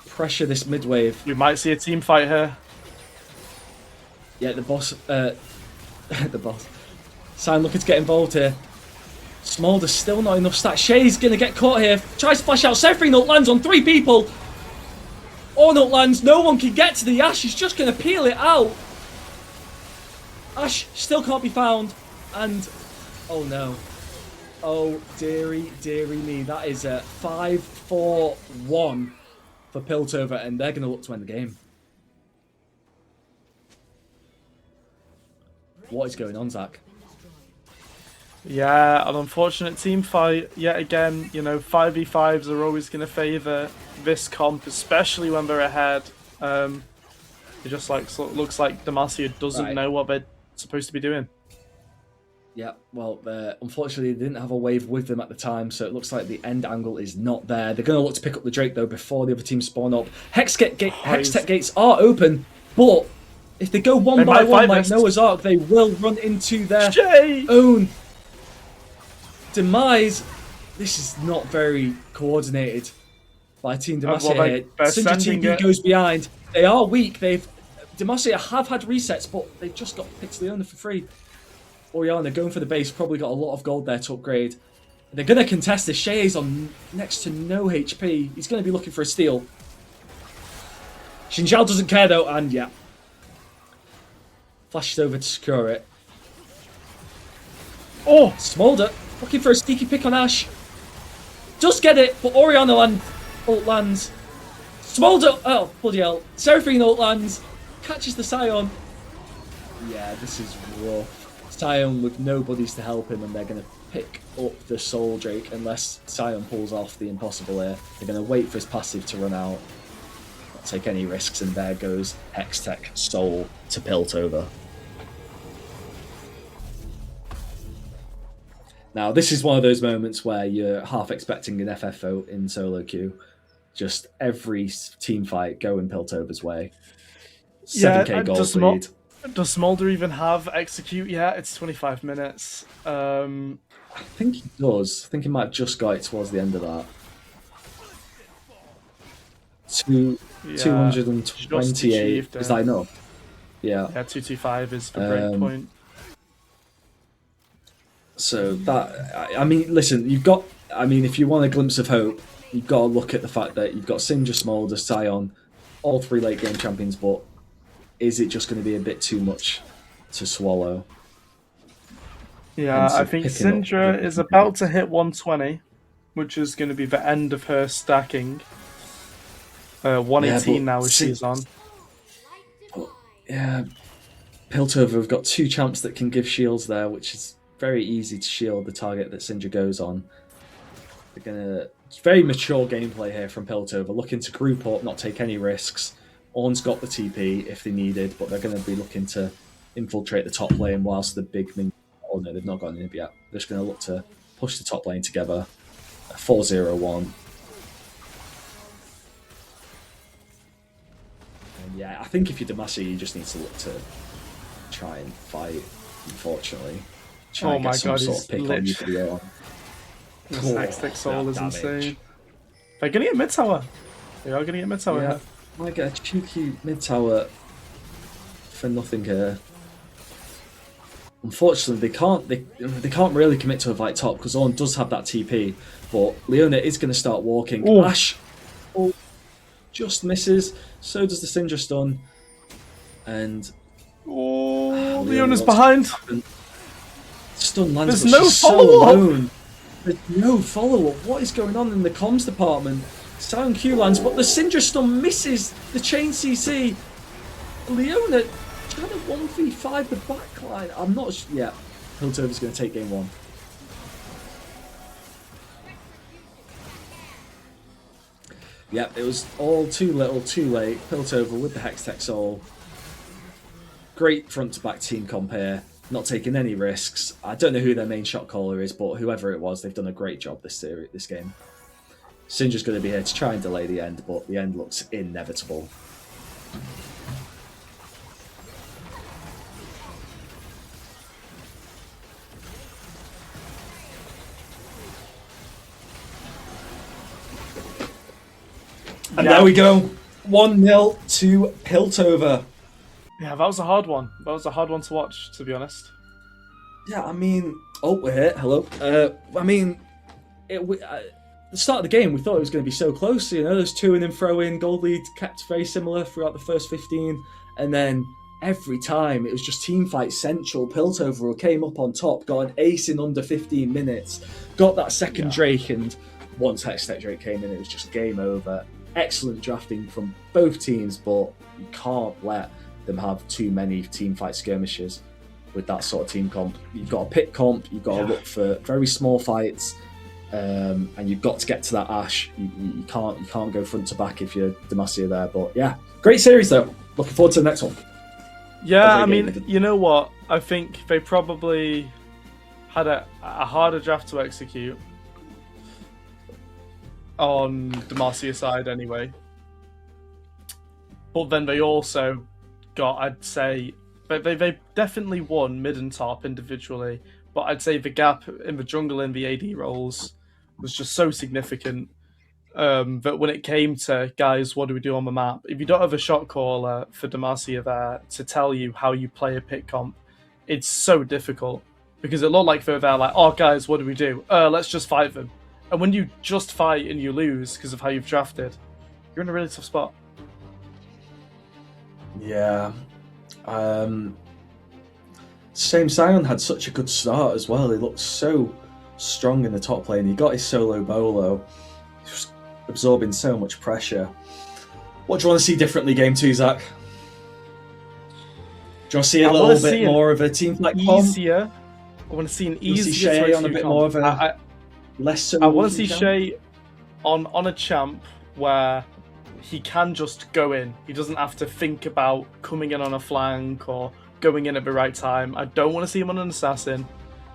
pressure this mid wave. We might see a team fight here. Yeah, the boss. The boss. Sign looking to get involved here. Smolder's still not enough stats. Shay's going to get caught here. Tries to flash out. Seraphine ult lands on 3 people. Ornn ult lands. No one can get to the Ashe. He's just going to peel it out. Ashe still can't be found. And, oh no. Oh, dearie me. That is a 5-4-1 for Piltover, and they're going to look to end the game. What is going on, Zach? Yeah, an unfortunate team fight yet again. You know, 5v5s are always going to favour this comp, especially when they're ahead. It just looks like Demacia doesn't know what they're supposed to be doing. Yeah, well, unfortunately, they didn't have a wave with them at the time, so it looks like the end angle is not there. They're going to look to pick up the Drake, though, before the other team spawn up. Hextech gates are open, but if they go one by one like Noah's Ark, they will run into their own demise. This is not very coordinated by Team Demacia here. Syndra TP goes behind. They are weak. Demacia have had resets, but they've just got picked Leona for free. Orianna going for the base, probably got a lot of gold there to upgrade. They're going to contest this. Shay's on next to no HP. He's going to be looking for a steal. Xin Zhao doesn't care though, and yeah. Flashes over to secure it. Oh, Smolder looking for a sneaky pick on Ashe. Does get it, but Orianna ult lands. Smolder, oh, bloody hell. Seraphine ult lands. Catches the Scion. Yeah, this is rough. Scion with nobodies to help him, and they're going to pick up the Soul Drake unless Scion pulls off the impossible here. They're going to wait for his passive to run out. Not take any risks, and there goes Hextech Soul to Piltover. Now, this is one of those moments where you're half expecting an FFO in solo queue. Just every team fight going Piltover's way. 7k gold lead. Does Smolder even have execute yet? It's 25 minutes. I think he does. I think he might have just got it towards the end of that. 228. Is that enough? Yeah. Yeah, 225 is the break point. So that, I mean, listen, if you want a glimpse of hope, you've got to look at the fact that you've got Syndra, Smolder, Scion, all 3 late game champions, but is it just going to be a bit too much to swallow? Yeah, I think Syndra is about to hit 120, which is going to be the end of her stacking. 118 now as she's on. Yeah, Piltover have got 2 champs that can give shields there, which is very easy to shield the target that Syndra goes on. They're gonna very mature gameplay here from Piltover, looking to group up, not take any risks. Ornn's got the TP if they needed, but they're going to be looking to infiltrate the top lane whilst the big minions... Oh no, they've not got an inhib yet. They're just going to look to push the top lane together. 4-0-1. And yeah, I think if you're Demacia, you just need to look to try and fight, unfortunately. Try and get some sort of pick on you for the Ornn. This Hextech Soul is insane. They're going to get mid-tower. They are going to get mid-tower here. Might get a cheeky mid-tower for nothing here. Unfortunately, they can't really commit to a fight top because Ornn does have that TP, but Leona is going to start walking. Ooh. Ashe just misses. So does the Syndra stun, and Leona's behind. Stun lands. There's no follow-up. There's no follow-up. What is going on in the comms department? Sound Q lands, but the Syndra stun misses the chain CC. Leona trying to 1v5 the backline. I'm not sure. Yeah, Piltover's going to take game 1. Yep, it was all too little, too late. Piltover with the Hextech Soul. Great front-to-back team comp here. Not taking any risks. I don't know who their main shot caller is, but whoever it was, they've done a great job this game. Syndra's going to be here to try and delay the end, but the end looks inevitable. And there we go. 1-0 to Piltover. Yeah, that was a hard one. That was a hard one to watch, to be honest. Yeah, I mean... Oh, we're here. Hello. I mean... at the start of the game, we thought it was going to be so close. You know, there's two and then throw in. Gold lead kept very similar throughout the first 15. And then every time, it was just teamfight central. Piltover came up on top, got an ace in under 15 minutes, got that second Drake, and once Hextech Drake came in, it was just game over. Excellent drafting from both teams, but you can't let them have too many teamfight skirmishes with that sort of team comp. You've got to pick comp, you've got to look for very small fights, and you've got to get to that Ashe. You can't go front to back if you're Demacia there. But yeah, great series though. Looking forward to the next one. Yeah, I mean, you know what? I think they probably had a harder draft to execute on Demacia side anyway. But then they also got, I'd say, they definitely won mid and top individually, but I'd say the gap in the jungle and the AD roles was just so significant that when it came to, guys, what do we do on the map? If you don't have a shot caller for Demacia there to tell you how you play a pick comp, it's so difficult. Because it looked like they're there like, oh, guys, what do we do? Let's just fight them. And when you just fight and you lose because of how you've drafted, you're in a really tough spot. Yeah. Same Sion had such a good start as well. He looked so strong in the top lane. He got his solo bolo. He was absorbing so much pressure. What do you want to see differently game 2, Zach? Do you want to see a little bit more of a team like easier? I want to see an easier Shay on a bit more of a less so. I want to see Shay on a champ where he can just go in. He doesn't have to think about coming in on a flank or going in at the right time. I don't want to see him on an assassin.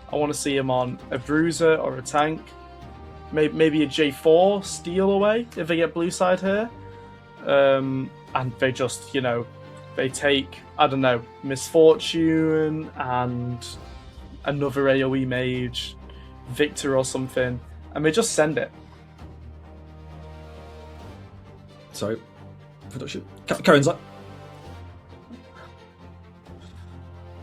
I want to see him on a bruiser or a tank. Maybe a J4 steal away if they get blue side here. And they just, you know, they take, I don't know, Misfortune and another AoE mage, Victor or something, and they just send it. Sorry, production. Karen's like,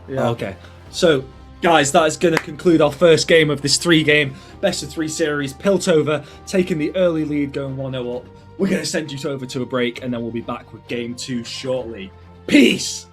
yeah. Okay, so guys, that is going to conclude our first game of this 3-game best of 3 series. Piltover taking the early lead, going 1-0 up. We're going to send you over to a break, and then we'll be back with game 2 shortly. Peace.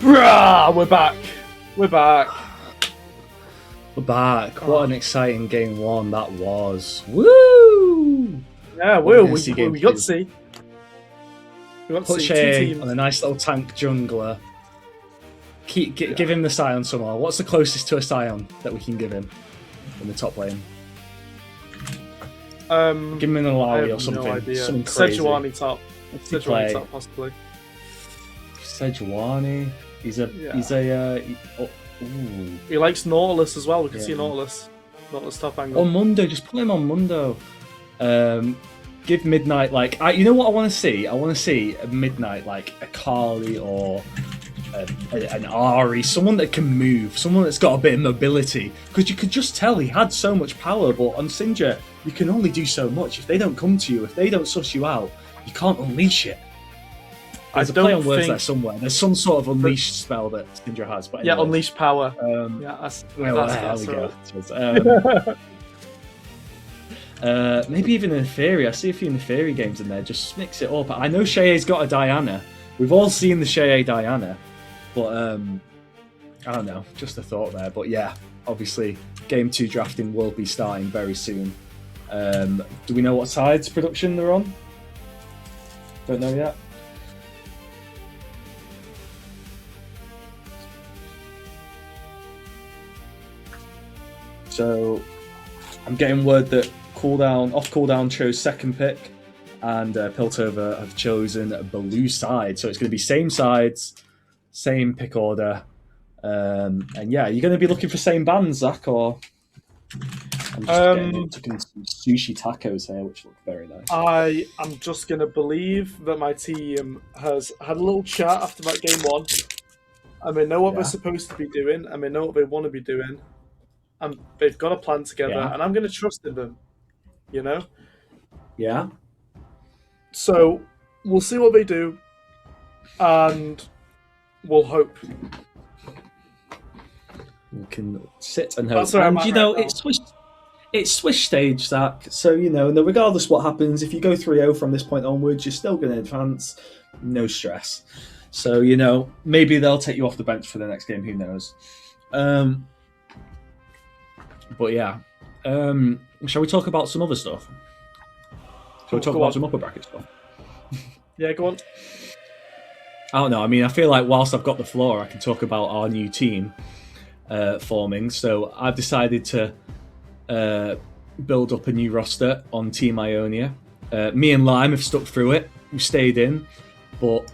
Brah, we're back. We're back. We're back. What an exciting game one that was. Woo! Yeah, we got to see. We got to Put see Shay two teams. on a nice little tank jungler. Give him the Scion somehow. What's the closest to a Scion that we can give him in the top lane? Give him an Alawi or something. No idea. Something crazy. Sejuani top. Sejuani top, possibly. Sejuani. He's a. Ooh. He likes Nautilus as well. We can see Nautilus. Nautilus top angle. On Mundo, just put him on Mundo. Give Midnight you know what I want to see? I want to see at Midnight like a Kali or an Ari, someone that can move, someone that's got a bit of mobility. Because you could just tell he had so much power, but on Sindra, you can only do so much. If they don't come to you, if they don't suss you out, you can't unleash it. There's a play on words there somewhere. There's some sort of unleash spell that Sindra has. But anyway. Yeah, unleash power. That's there we go. Maybe even a Neferi. I see a few Neferi games in there. Just mix it up. I know Shea's got a Diana. We've all seen the Shea Diana. But I don't know. Just a thought there. But yeah, obviously, Game 2 drafting will be starting very soon. Do we know what sides production they're on? Don't know yet. So I'm getting word that Cooldown chose second pick, and Piltover have chosen blue side. So it's going to be same sides, same pick order, and yeah, you're going to be looking for same bands, Zach, or I'm just getting some sushi tacos here, which look very nice. I am just going to believe that my team has had a little chat after that game one. I may know what they're supposed to be doing. I may know what they want to be doing. And they've got a plan together, and I'm going to trust in them, you know? Yeah. So, we'll see what they do, and we'll hope. We can sit and hope. That's where I'm at you know, right now. it's Swish stage, Zach. So, you know, regardless what happens, if you go 3-0 from this point onwards, you're still going to advance. No stress. So, you know, maybe they'll take you off the bench for the next game. Who knows? But yeah, shall we talk about some other stuff? Shall we talk about some upper bracket stuff? Yeah, go on. I don't know. I mean, I feel like whilst I've got the floor, I can talk about our new team forming. So I've decided to build up a new roster on Team Ionia. Me and Lime have stuck through it. We stayed in, but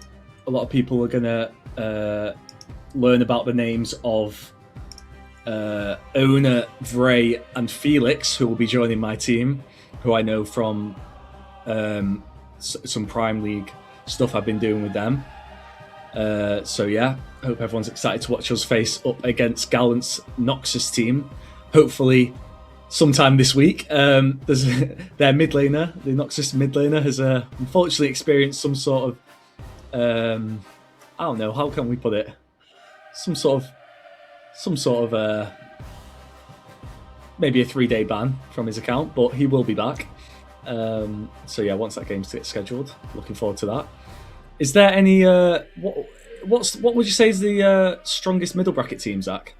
a lot of people are going to learn about the names of Ona, Vray, and Felix, who will be joining my team, who I know from some Prime League stuff I've been doing with them. So yeah, I hope everyone's excited to watch us face up against Gallant's Noxus team. Hopefully, sometime this week. There's their mid laner, the Noxus mid laner, has unfortunately experienced some sort of I don't know, how can we put it? Some sort of maybe a 3-day ban from his account, but he will be back. So yeah, once that game's scheduled, looking forward to that. Is there any what would you say is the strongest middle bracket team, Zach,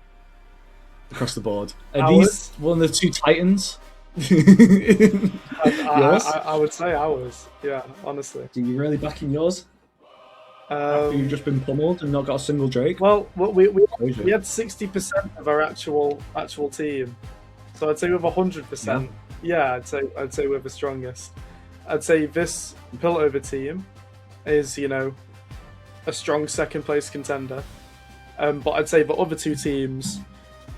across the board? Are these one of the two titans? I would say ours. Yeah, honestly. Do you really back in yours? After you've just been pummeled and not got a single Drake? Well, we had 60% of our actual team, so I'd say we're 100%. Yeah, I'd say we're the strongest. I'd say this Piltover team is, you know, a strong second place contender. But I'd say the other two teams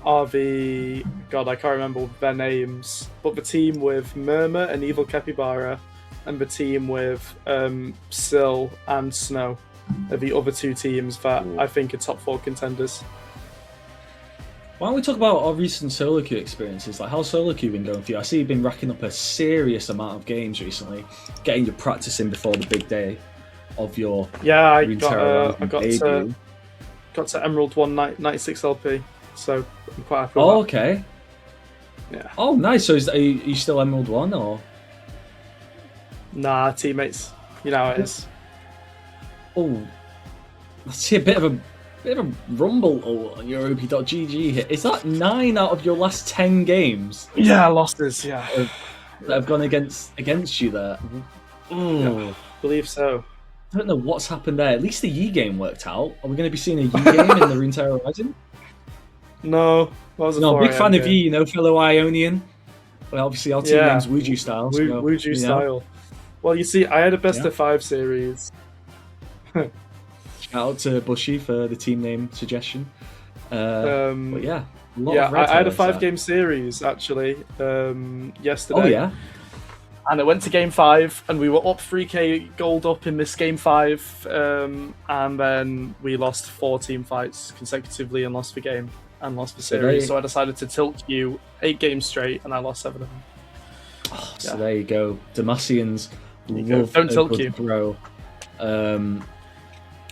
are I can't remember their names, but the team with Murmur and Evil Capybara, and the team with Syl and Snow are the other two teams that I think are top 4 contenders. Why don't we talk about our recent solo queue experiences? Like, how's solo queue been going for you? I see you've been racking up a serious amount of games recently, getting your practice in before the big day of your I got to Emerald 1 96 LP, so I'm quite happy with that. Okay. Yeah. Oh, nice. So are you still Emerald 1 or? Nah, teammates. You know how it is. Oh, I see a bit of bit of a rumble on your OP.GG hit. Is that 9 out of your last 10 games? Yeah, losses. Yeah, that have gone against you there. Yeah, believe so. I don't know what's happened there. At least the Yi game worked out. Are we going to be seeing a Yi game in the Runeterra Horizon? No, big fan of Yi, fellow Ionian. Well, obviously our team name's Wuju Style. Wuju Style. Well, you see, I had a best of 5 series. Shout out to Bushy for the team name suggestion. But yeah, I had a 5-game series actually yesterday. Oh yeah. And it went to game 5, and we were up 3k gold up in this game 5, and then we lost 4 team fights consecutively and lost the game and lost the series. So I decided to tilt you 8 games straight, and I lost 7 of them. So there you go. Demacians love Don't tilt you, bro.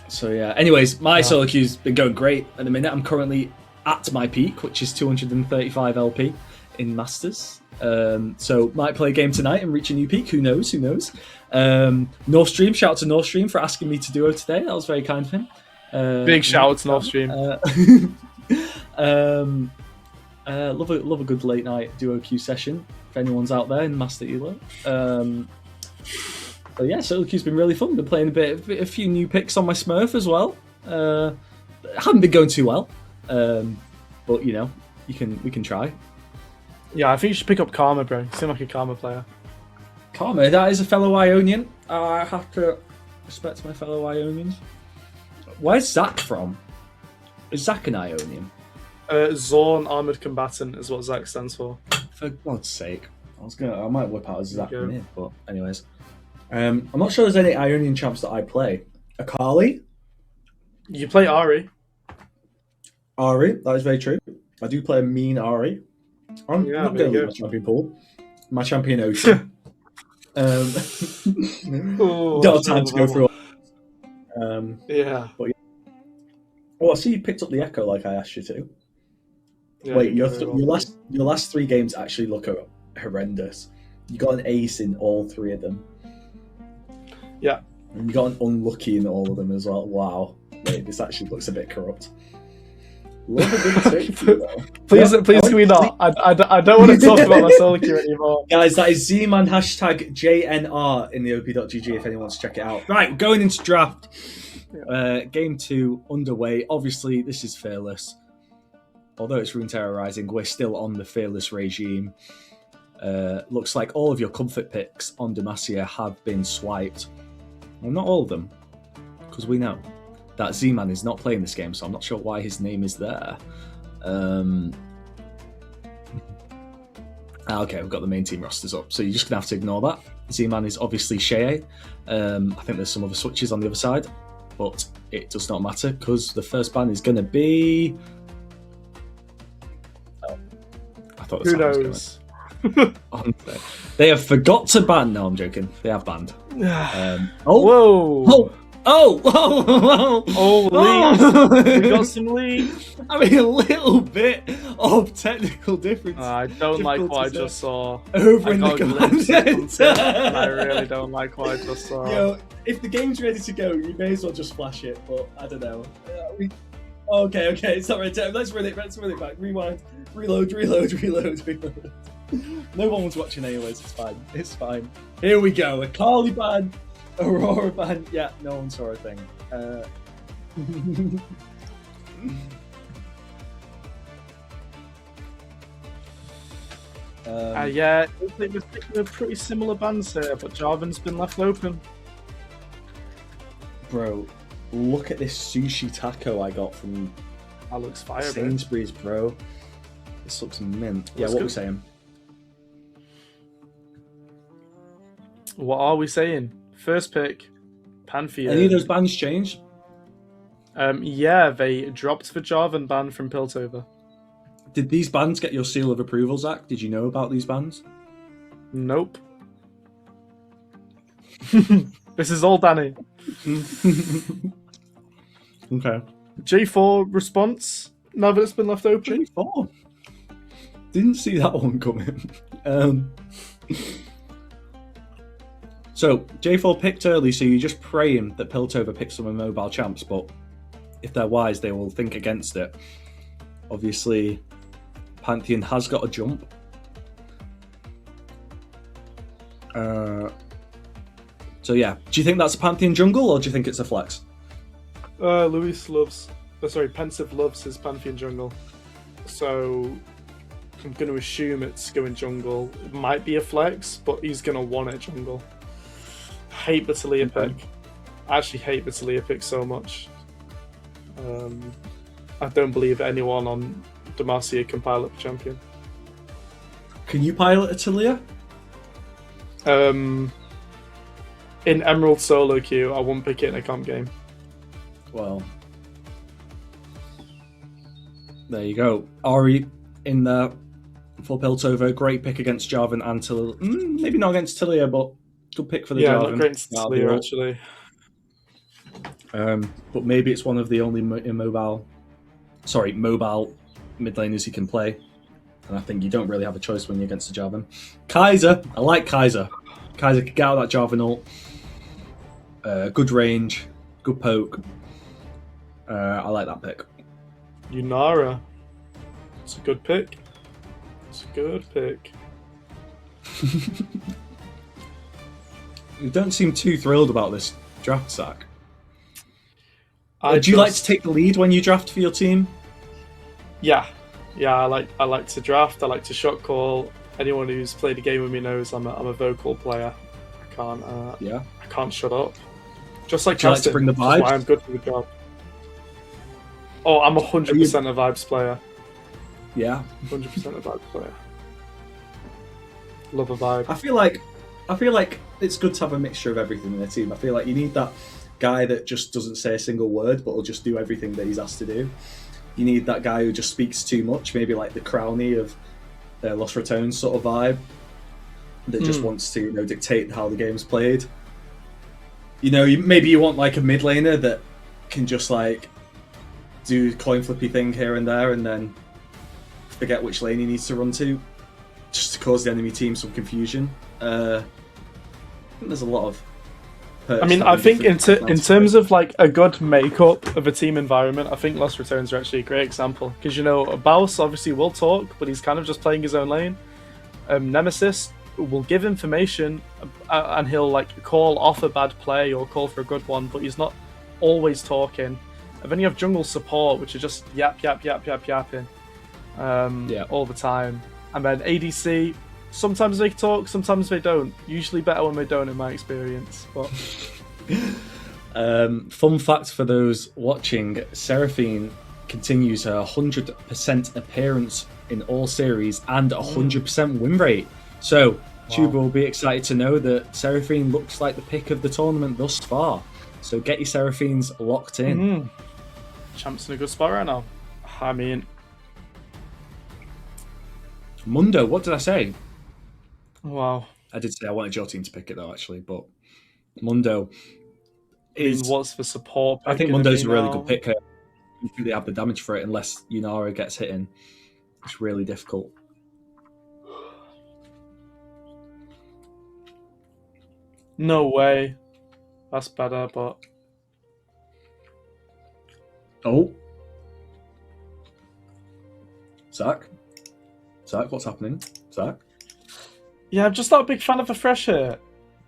So yeah. Anyways, my solo queue's been going great at the minute. I'm currently at my peak, which is 235 LP in Masters. So might play a game tonight and reach a new peak. Who knows? North Stream, shout out to North Stream for asking me to duo today. That was very kind of him. Big shout out to North Stream. Love a good late night duo queue session if anyone's out there in Master Elo. But yeah, solo queue's been really fun. Been playing a few new picks on my Smurf as well. Haven't been going too well, but we can try. Yeah, I think you should pick up Karma, bro. You seem like a Karma player. Karma, that is a fellow Ionian. I have to respect my fellow Ionians. Where's Zach from? Is Zach an Ionian? Zorn Armored Combatant is what Zach stands for. For God's sake. I might whip out a Zach in here, but anyways. I'm not sure there's any Ionian champs that I play. Akali? You play Ari. Ari, that is very true. I do play a mean Ari. I'm not going to lose my champion pool. My champion Ocean. Don't have time to go through all. Yeah. But yeah. Oh, I see you picked up the Echo like I asked you to. Yeah, wait, your last 3 games actually look horrendous. You got an ace in all 3 of them. Yeah. And you got an unlucky in all of them as well. Wow. Wait, this actually looks a bit corrupt. Love a good take for you, though. Please, can we not? I don't want to talk about my solo queue anymore. Guys, that is Zman #JNR in the OP.GG if anyone wants to check it out. Right, we're going into draft. Game 2 underway. Obviously, this is Fearless. Although it's Runeterra Rising, we're still on the Fearless regime. Looks like all of your comfort picks on Demacia have been swiped. Well, not all of them, because we know that Z-Man is not playing this game, so I'm not sure why his name is there. Okay, we've got the main team rosters up, so you're just going to have to ignore that. Z-Man is obviously Shea. I think there's some other switches on the other side, but it does not matter, because the first ban is going to be... Oh, I thought Who knows? They have forgot to ban. No, I'm joking. They have banned. Whoa! Oh, we got some leads. I mean, a little bit of technical difference. I don't like what I just saw. Over in the comments. I really don't like what I just saw. Yo, if the game's ready to go, you may as well just flash it, but I don't know. Okay, it's not ready. Let's run it back. Rewind. Reload. No one was watching anyways, it's fine. Here we go, a Carly ban, Aurora ban, yeah, no one saw a thing. Yeah, they're pretty similar bans here, but Jarvan's been left open. Bro, look at this sushi taco I got from That looks fire, Sainsbury's, bro. This looks mint. Yeah, what are we saying? What are we saying? First pick, Pantheon. Any of those bans changed? Yeah, they dropped the Jarvan ban from Piltover. Did these bans get your seal of approval, Zach? Did you know about these bans? Nope. This is all Danny. Okay. J4 response, now that it's been left open? J4? Didn't see that one coming. So, J4 picked early, so you're just praying that Piltover picks some mobile champs, but if they're wise, they will think against it. Obviously, Pantheon has got a jump. So yeah, do you think that's a Pantheon jungle, or do you think it's a flex? Pensive loves his Pantheon jungle, so I'm going to assume it's going jungle. It might be a flex, but he's going to want it jungle. Hate Bataliyah pick. I actually hate Bataliyah pick so much. I don't believe anyone on Demacia can pilot the champion. Can you pilot a Taliyah? In Emerald solo queue, I won't pick it in a comp game. Well, there you go. Ari in there for Piltover. Great pick against Jarvan and Taliyah. Maybe not against Taliyah, but good pick for the Jarvan. Yeah, not against Taliyah, actually. But maybe it's one of the only mobile mid laners he can play. And I think you don't really have a choice when you're against the Jarvan. Kaiser. I like Kaiser. Kaiser can get out that Jarvan ult. Good range. Good poke. I like that pick. Yunara. It's a good pick. You don't seem too thrilled about this draft, Zach. Do you like to take the lead when you draft for your team? Yeah. I like to draft. I like to shot call. Anyone who's played a game with me knows I'm a vocal player. I can't shut up. Just like do you like to bring the vibes? That's why I'm good for the job. Oh, I'm 100% a vibes player. Yeah, 100% a vibes player. Love a vibe. I feel like it's good to have a mixture of everything in a team. I feel like you need that guy that just doesn't say a single word but will just do everything that he's asked to do. You need that guy who just speaks too much, maybe like the Crowley of Lost Returns sort of vibe, that just wants to dictate how the game's played. Maybe you want like a mid laner that can just like do coin flippy thing here and there and then forget which lane he needs to run to, just to cause the enemy team some confusion. I think there's a lot of I think in terms of like a good makeup of a team environment, I think Lost Returns are actually a great example. Because Baus obviously will talk, but he's kind of just playing his own lane. Nemesis will give information and he'll like call off a bad play or call for a good one, but he's not always talking. And then you have jungle support, which are just yapping all the time. And then ADC, sometimes they talk, sometimes they don't. Usually better when they don't, in my experience. But fun fact for those watching: Seraphine continues her 100% appearance in all series and 100% win rate. So Tuber will be excited to know that Seraphine looks like the pick of the tournament thus far. So get your Seraphines locked in. Champ's in a good spot right now. I mean, Mundo, what did I say? Wow. I did say I wanted your team to pick it though, actually, but Mundo is... what's the support pick? I think Mundo's a really good pick. You really have the damage for it unless Yunara gets hit in. It's really difficult. No way. That's better, but... Oh. Zach, what's happening? Zach? Yeah, I'm just not a big fan of a fresh hit.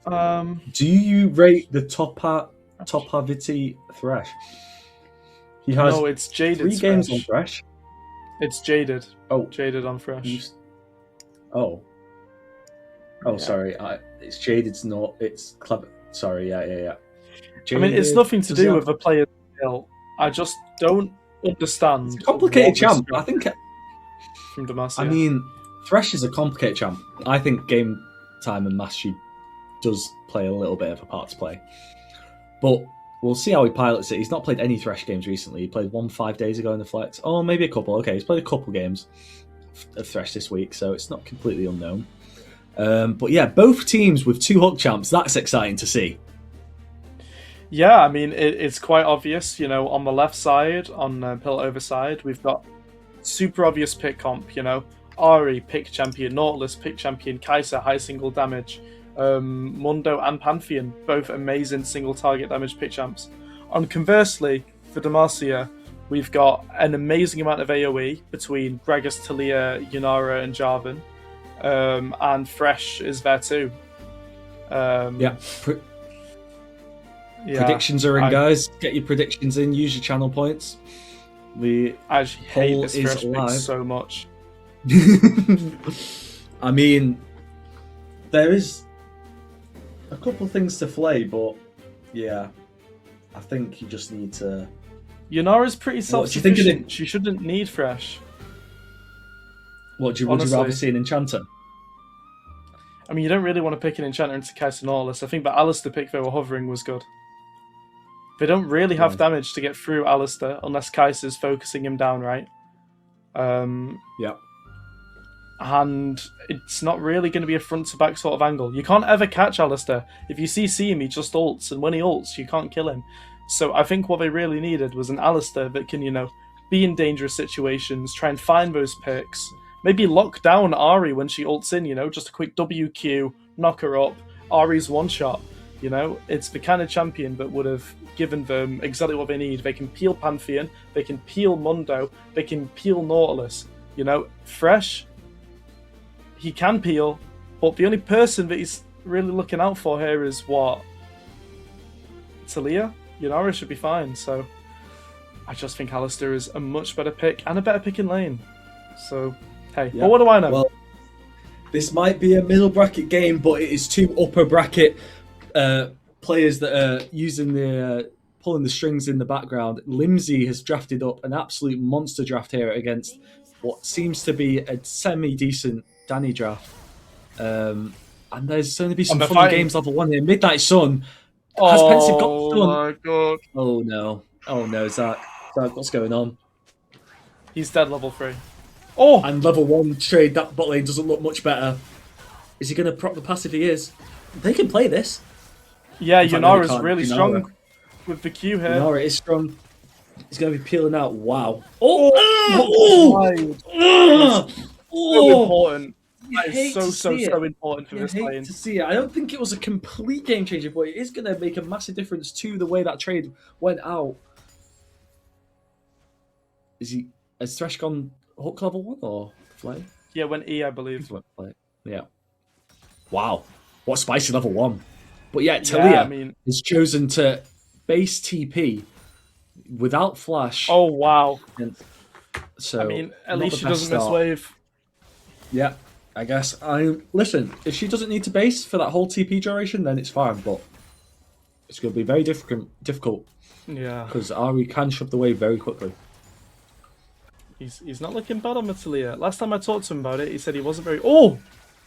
Do you rate the Topoviti Thresh? He has it's Jaded 3 games on Thresh. It's Jaded. Oh. Jaded on Thresh. Oh, sorry. It's Jaded's not. It's clever. Sorry, yeah. Jaded, I mean, it's nothing to do with the player's skill. I just don't understand. It's a complicated champ. I think. From Demacia. I mean, Thresh is a complicated champ. I think game time and mastery does play a little bit of a part to play. But we'll see how he pilots it. He's not played any Thresh games recently. He played one 5 days ago in the Flex. Oh, maybe a couple. Okay, he's played a couple games of Thresh this week, so it's not completely unknown. But yeah, both teams with 2 hook champs. That's exciting to see. Yeah, I mean, it's quite obvious. On the left side, on Piltover side, we've got super obvious pick comp. Ari, pick champion. Nautilus, pick champion. Kai'Sa, high single damage. Mundo and Pantheon, both amazing single target damage pick champs. And conversely, for Demacia, we've got an amazing amount of AoE between Gragas, Talia, Yunara, and Jarvan. And Fresh is there too. Yeah. Predictions are in, guys. Get your predictions in. Use your channel points. The I actually hate this Fresh pick alive. so much. I mean, there is a couple things to flay, but yeah, I think you just need to. Yunara's pretty self-sufficient. What do you think? She shouldn't need Fresh. Would you rather see an enchanter? I mean, you don't really want to pick an enchanter into Kai'Sa Nautilus. I think the Alistair pick they were hovering was good. They don't really have damage to get through Alistair unless Kai'Sa's focusing him down, right? Yeah. And it's not really going to be a front-to-back sort of angle. You can't ever catch Alistair. If you see him, he just ults, and when he ults, you can't kill him. So I think what they really needed was an Alistair that can, be in dangerous situations, try and find those picks, maybe lock down Ahri when she ults in, just a quick WQ, knock her up, Ahri's one-shot. It's the kind of champion that would have given them exactly what they need. They can peel Pantheon, they can peel Mundo, they can peel Nautilus. Fresh, he can peel, but the only person that he's really looking out for here is what? Talia? Yunara should be fine, so I just think Alistair is a much better pick and a better pick in lane. So, hey, but what do I know? Well, this might be a middle bracket game, but it is two upper bracket players that are using the pulling the strings in the background. Limsey has drafted up an absolute monster draft here against what seems to be a semi-decent Danny draft. And there's going to be some fun games level 1 here. Midnight Sun. Has Pensive got the my god. Oh no, Zach, what's going on? He's dead level 3. Oh! And level 1 trade, that bot lane doesn't look much better. Is he going to proc the passive? He is. They can play this. Yeah, Yunara's really strong with the Q here. Yunara is strong. He's going to be peeling out. Wow. So important. That is so important for this lane. To see it. I don't think it was a complete game changer, but it is going to make a massive difference to the way that trade went out. Has Thresh gone hook level 1 or Flay? Yeah, went E, I believe. Yeah. Wow. What spicy level 1. But yeah, Talia has chosen to base TP without flash. Oh, wow. And so at least she doesn't miss wave. Yeah, I guess. Listen, if she doesn't need to base for that whole TP duration, then it's fine, but it's going to be very difficult. Yeah. Because Ahri can shove the wave very quickly. He's not looking bad on Talia. Last time I talked to him about it, he said he wasn't very... Oh!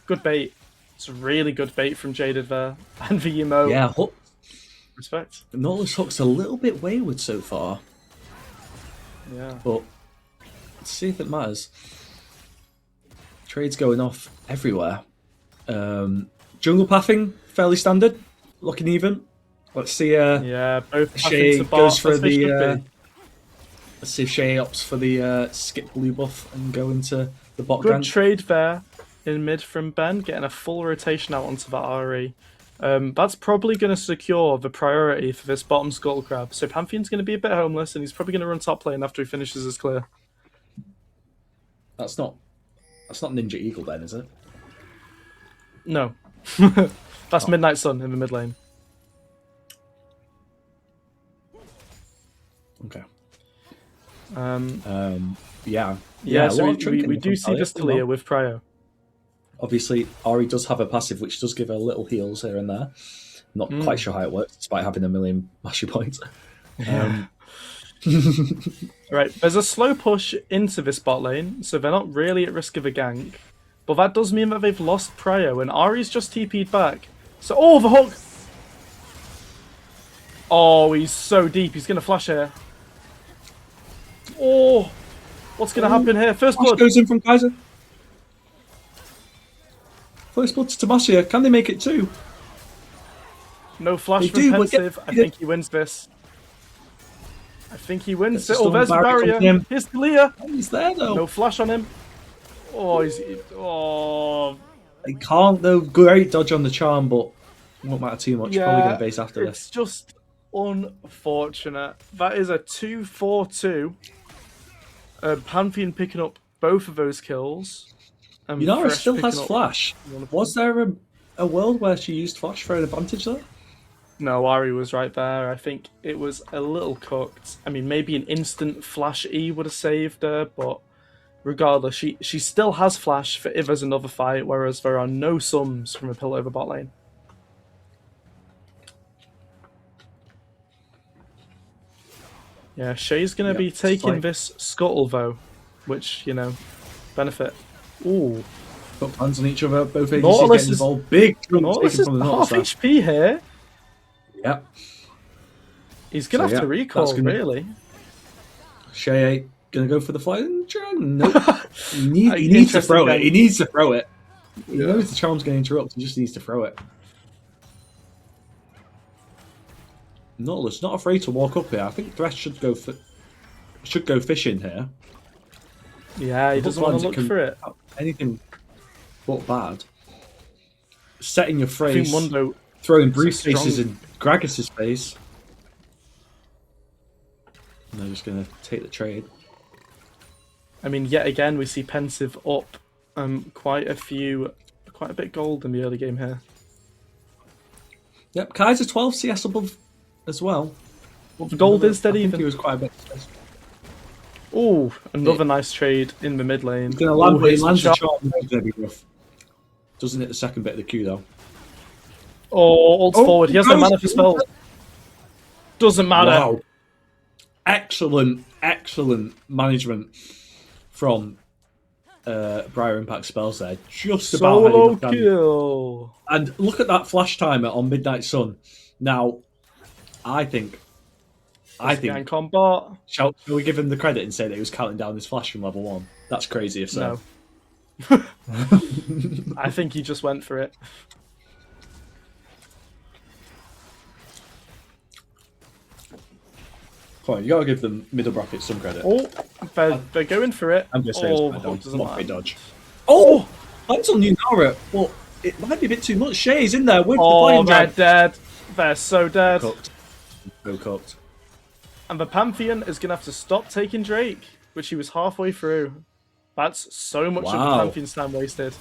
Good bait. It's a really good bait from Jaded there. And the emote. Yeah, hook. Respect. Nautilus Hook's a little bit wayward so far. Yeah. But let's see if it matters. Trades going off everywhere. Jungle pathing, fairly standard. Looking even. Let's see both Shay goes for the... Let's see if Shay opts for the skip blue buff and go into the bot Good gank. trade there in mid from Ben, getting a full rotation out onto that RE. That's probably going to secure the priority for this bottom Skull Crab. So Pantheon's going to be a bit homeless, and he's probably going to run top lane after he finishes his clear. That's not Ninja Eagle then, is it? No. That's Midnight Sun in the mid lane. Okay. Yeah, so we do see this Talia with Prio. Obviously, Ahri does have a passive which does give her little heals here and there. Not quite sure how it works, despite having a million Mashy points. Right, there's a slow push into this bot lane, so they're not really at risk of a gank. But that does mean that they've lost Prio, and Ahri's just TP'd back. So, oh, the hook! Oh, he's so deep, he's going to flash here. Oh! What's going to happen here? First blood goes in from Kai'Sa. First blood to Demacia. Can they make it too? No flash from Pensive. I think he wins this. I think he wins it. Oh, there's the barrier. Here's Talia. He's there though. No flash on him. Oh, oh. He can't though. Great dodge on the charm, but won't matter too much. Probably going to base after this. It's just unfortunate. That is a 2-4-2. Pantheon picking up both of those kills. Yunara still has picking up flash. one of Was there a world where she used flash for an advantage there? No, Ari was right there. I think it was a little cooked. I mean, maybe an instant flash E would have saved her, but regardless, she still has flash for if there's another fight, whereas there are no sums from a Piltover bot lane. Yeah, Shay's going to be taking this scuttle, though, which, you know, benefit. Ooh. Got plans on each other, both agencies getting involved. Big jump taken from the half HP here. Yep. He's going to have to recall, really. Shay going to go for the flying dragon? Nope. He needs to throw it. He needs to throw it. He knows the charm's going to interrupt. He just needs to throw it. Nautilus not afraid to walk up here. I think Thresh should go fishing here. Yeah, he doesn't want to look for it. Anything but bad. Setting your phrase. Mundo throwing briefcases in Gragas' face. And they're just going to take the trade. I mean, yet again, we see Pensive up quite a bit gold in the early game here. Yep, Kaiser 12 CS above as well. Well, the gold is dead even. He was quite a bit. Oh, another nice trade in the mid lane. He's going to land, but he lands the charm. It's going to be rough. Doesn't hit the second bit of the Q though. Oh, ults forward. He has no mana for spells. Doesn't matter. Wow. Excellent management from Briar Impact spells there. Just about solo kill. And look at that flash timer on Midnight Sun. Now, I think. Combat. Shall we give him the credit and say that he was counting down his flash from level 1? That's crazy if so. No. I think he just went for it. Come on, you gotta give them middle bracket some credit. Oh, they're going for it. I'm just saying doesn't dodge. Oh! That's on Yunara. Well, it might be a bit too much. Shay's in there with the flying they're dead. They're so dead. Cooked. So cooked. And the Pantheon is going to have to stop taking Drake, which he was halfway through. That's so much of the Pantheon's time wasted.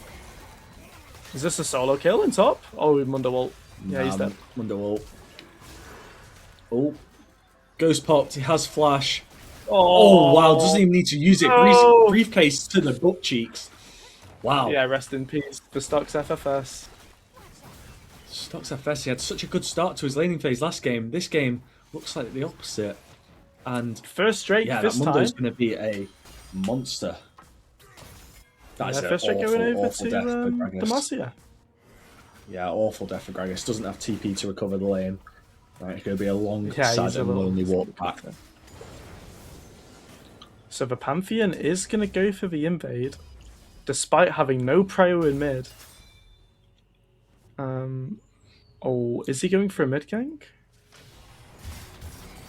Is this a solo kill in top? Oh, Mundo ult. Yeah, he's dead. Mundo ult. Oh. Ghost popped. He has flash. Oh, wow. Doesn't even need to use it. Briefcase to the butt cheeks. Wow. Yeah, rest in peace for Stocks FFS. Stocks FFS, he had such a good start to his laning phase last game. This game looks like the opposite. And first Drake this that Mundo's going to be a monster. That is first Drake going over to Demacia. Yeah, awful death for Gragas. Doesn't have TP to recover the lane. Right, it's going to be a long, sad and lonely walk back. So the Pantheon is going to go for the invade, despite having no prio in mid. Oh, is he going for a mid gank?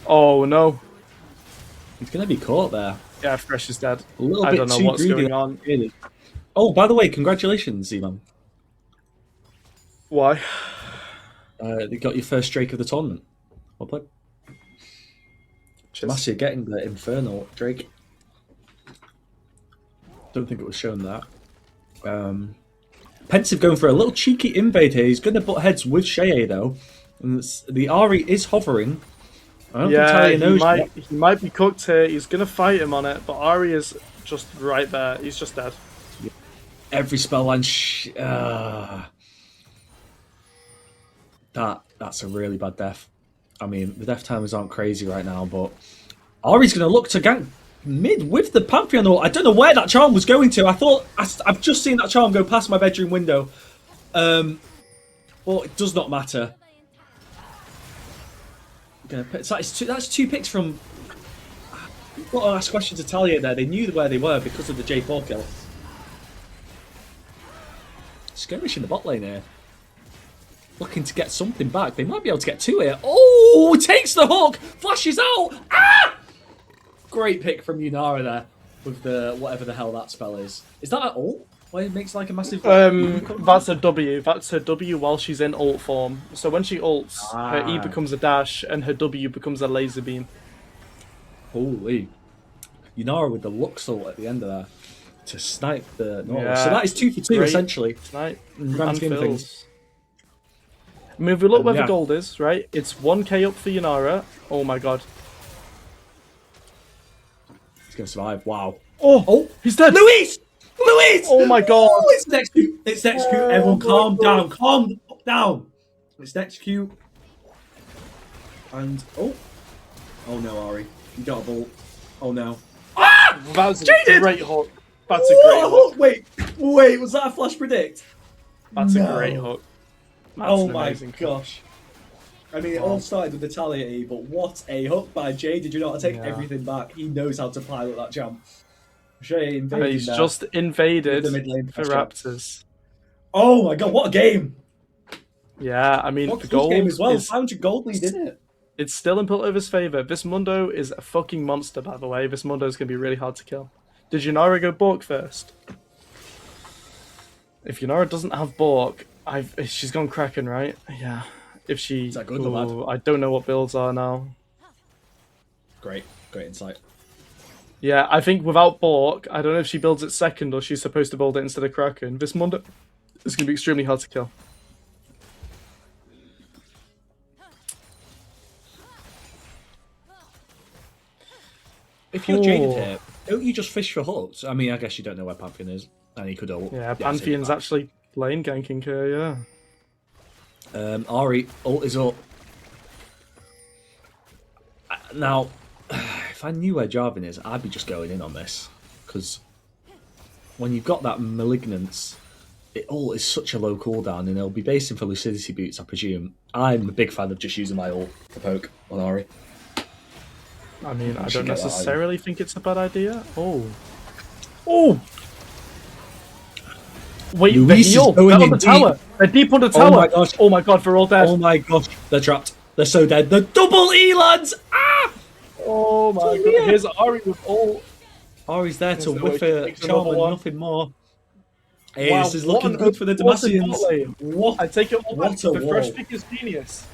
Oh no. He's going to be caught there. Yeah, Fresh is dead. A little I bit don't know too what's greedy, going on. Really. Oh, by the way, congratulations, Zeman. Why? You got your first Drake of the tournament. Well played. Demacia getting the Infernal Drake. Don't think it was shown that. Pensive going for a little cheeky invade here. He's going to butt heads with Shea though. And the Ari is hovering. I don't think Talia knows he might be cooked here. He's going to fight him on it, but Ari is just right there. He's just dead. Every spell line. That's a really bad death. I mean, the death timers aren't crazy right now, but Ari's going to look to gank mid with the Pantheon. I don't know where that charm was going to. I've just seen that charm go past my bedroom window. Well, it does not matter. That's two picks from. I've got to ask questions to Talia there. They knew where they were because of the J4 kill. Skirmish in the bot lane here. Looking to get something back. They might be able to get two here. Oh, takes the hook. Flashes out. Ah! Great pick from Yunara there with the whatever the hell that spell is. Is that an ult? Well, it makes like a massive. That's her W. That's her W while she's in ult form. So when she ults, her E Ah. becomes a dash, and her W becomes a laser beam. Holy. Yunara with the Lux ult at the end of that to snipe the Nautilus. Yeah. So that is 2 for 2 Great essentially. Snipe in the grand and scheme of things. fills. I mean, if we look where yeah. the gold is, right? It's 1k up for Yunara. Oh my god. He's going to survive. Wow. Oh, he's dead. Luis! Luis! Oh my god. Oh, it's next Q. It's next Q. Everyone calm down. Calm down. It's next Q. And, oh no, Ari. You got a ball. Oh no. Ah! That's a Cheated! great hook. That's a great hook. Wait, was that a flash predict? That's No. a great hook. That's Oh an my amazing hook. gosh. I mean, it all started with the Talia, but what a hook by Jay. Did you not take everything back? He knows how to pilot that jump. Jay invaded He's there just invaded with the mid lane for pressure. Raptors. Oh my god, what a game! Yeah, I mean, What the a good gold game as well. is 500 gold lead, isn't it? it's still in Piltover's favour. Vismundo is a fucking monster, by the way. Vismundo is going to be really hard to kill. Did Yunara go Bork first? If Yunara doesn't have Bork, she's gone Kraken, right? Yeah. If she... Is that good or bad? I don't know what builds are now. Great insight. Yeah, I think without Bork, I don't know if she builds it second or she's supposed to build it instead of Kraken. Vismundo is going to be extremely hard to kill. If you're jaded here, don't you just fish for hooks? I mean, I guess you don't know where Pantheon is, and he could ult. Yeah, Pantheon's actually lane ganking her, yeah. Ari, ult is up. Now, if I knew where Jarvan is, I'd be just going in on this. Because when you've got that Malignance, ult is such a low cooldown, and it'll be basing for Lucidity Boots, I presume. I'm a big fan of just using my ult to poke on Ari. I mean, I don't get that necessarily think it's a bad idea. Oh. Oh! Wait, Luis they're is healed. going They're on in the tower. They're deep on the tower. my gosh. Oh my god, they're all dead. Oh my gosh, they're trapped. They're so dead. The double Elans! Ah! Oh my god. Here's Ari with all... Ari's there to Yes, whiff it a takes charm another and one. nothing more. Hey, Wow, this is what looking an good for the what a Demacians. bot lane. What? I take it all back. What a The fresh wall. pick is genius.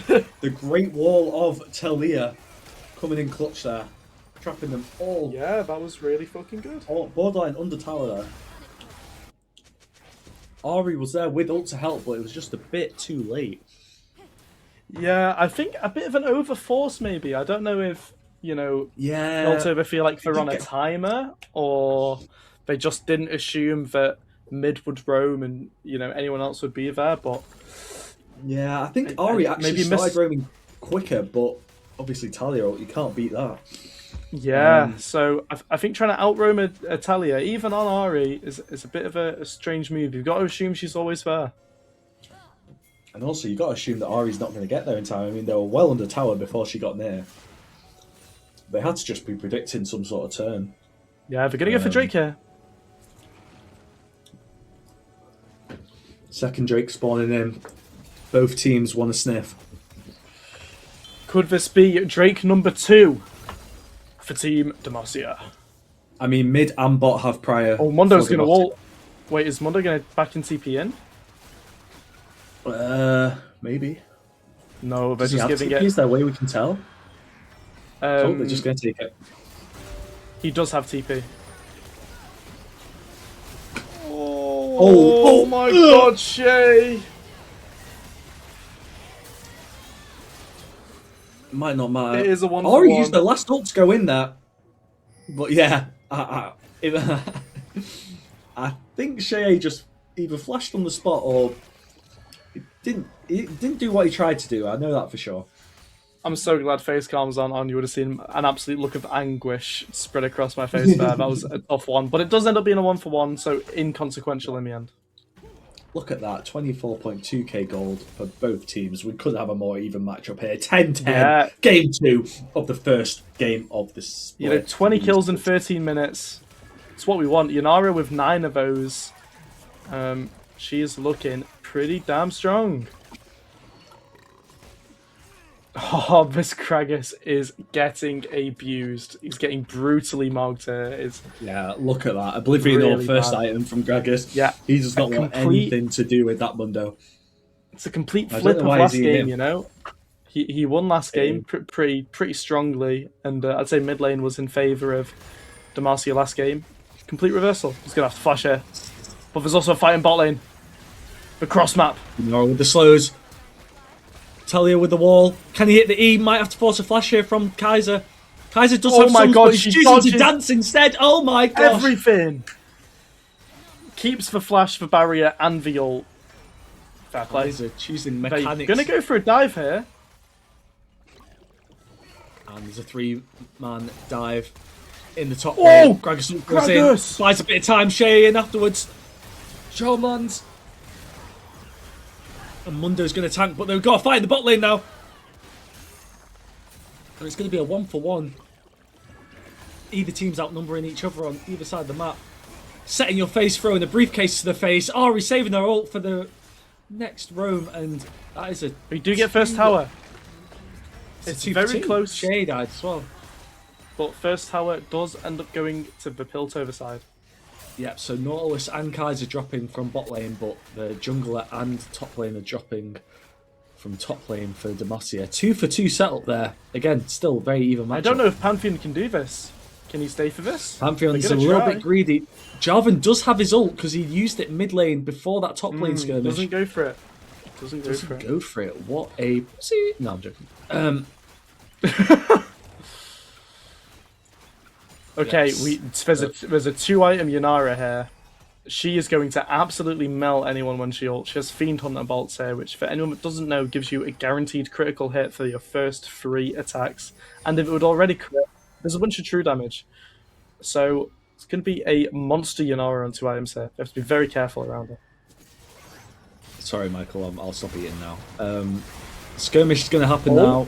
The Great Wall of Talia coming in clutch there. Trapping them all. Yeah, that was really fucking good. All borderline under tower there. Ari was there with ult to help, but it was just a bit too late. Yeah, I think a bit of an overforce maybe. I don't know if, you know, Yeah. Piltover feel like they're on a timer, or they just didn't assume that mid would roam and, you know, anyone else would be there, but... Yeah, I think Ari actually maybe started roaming quicker, but obviously Talia ult, you can't beat that. Yeah, so I think trying to outroam a Talia, even on Ari, is a bit of a strange move. You've got to assume she's always there. And also, you've got to assume that Ari's not going to get there in time. I mean, they were well under tower before she got near. They had to just be predicting some sort of turn. Yeah, they're going to go for Drake here. Second Drake spawning in. Both teams want a sniff. Could this be Drake number 2 for Team Demacia? I mean, mid and bot have prior. Oh, Mondo's going to Demacia. ult. Wait, is Mondo going to back in TP in? Maybe. No, they're Does he just have giving TP? it... Is there a way we can tell? Oh, they're just going to take it. He does have TP. Oh my god, Shay! Might not matter. It is a 1-for-1. Ori used the last ult to go in there. But yeah, I think Shay just either flashed on the spot or he didn't do what he tried to do. I know that for sure. I'm so glad face cams aren't on. You would have seen an absolute look of anguish spread across my face there. That was a tough one. But it does end up being a 1-for-1, so inconsequential in the end. Look at that, 24.2k gold for both teams. We couldn't have a more even matchup here. 10-10, Yeah. Game 2 of the first game of the split. You know, 20 kills in 13 minutes. It's what we want. Yunara with 9 of those. She is looking pretty damn strong. Oh, this Kragus is getting abused. He's getting brutally mogged here. Yeah, look at that. Oblivion really first bad. item from Gragas. Yeah, He does not want anything to do with that Mundo. It's a complete I don't flip know of why last he's even game, in. you know? He won last game pretty strongly, and I'd say mid lane was in favour of Demacia last game. Complete reversal. He's going to have to flash here. But there's also a fight in bot lane. The cross map. Nora with the slows. Talia with the wall. Can he hit the E? Might have to force a flash here from Kaiser. Kaiser does have some, but he's choosing to dance instead. Oh my gosh. Everything. Keeps the flash, the barrier, and the ult. Fair play. Kaiser choosing mechanics. Going to go for a dive here. And there's a 3-man dive in the top lane. Gragas goes in. Buys a bit of time. Shay in afterwards. Charm lands. And Mundo's going to tank, but they've got to fight in the bot lane now. And it's going to be a 1-for-1. Either team's outnumbering each other on either side of the map. Setting your face, throwing a briefcase to the face. Ahri saving their ult for the next roam, and that is a... We do get first tower. It's very close. Shay died as well. But first tower does end up going to the Piltover side. Yeah, so Nautilus and Kaiser dropping from bot lane, but the jungler and top lane are dropping from top lane for Demacia. 2-for-2 setup there. Again, still very even matchup. I don't know if Pantheon can do this. Can he stay for this? Pantheon's a little bit greedy. Jarvan does have his ult because he used it mid lane before that top lane skirmish. Doesn't go for it. Doesn't go for it. What a pussy. No, I'm joking. Okay, yes. there's a 2-item Yanara here. She is going to absolutely melt anyone when she ults. She has Fiend Hunter bolts here, which for anyone that doesn't know gives you a guaranteed critical hit for your first 3 attacks. And if it would already crit, there's a bunch of true damage. So it's going to be a monster Yanara on 2 items here. You have to be very careful around her. Sorry, Michael, I'll stop eating now. Skirmish is going to happen now.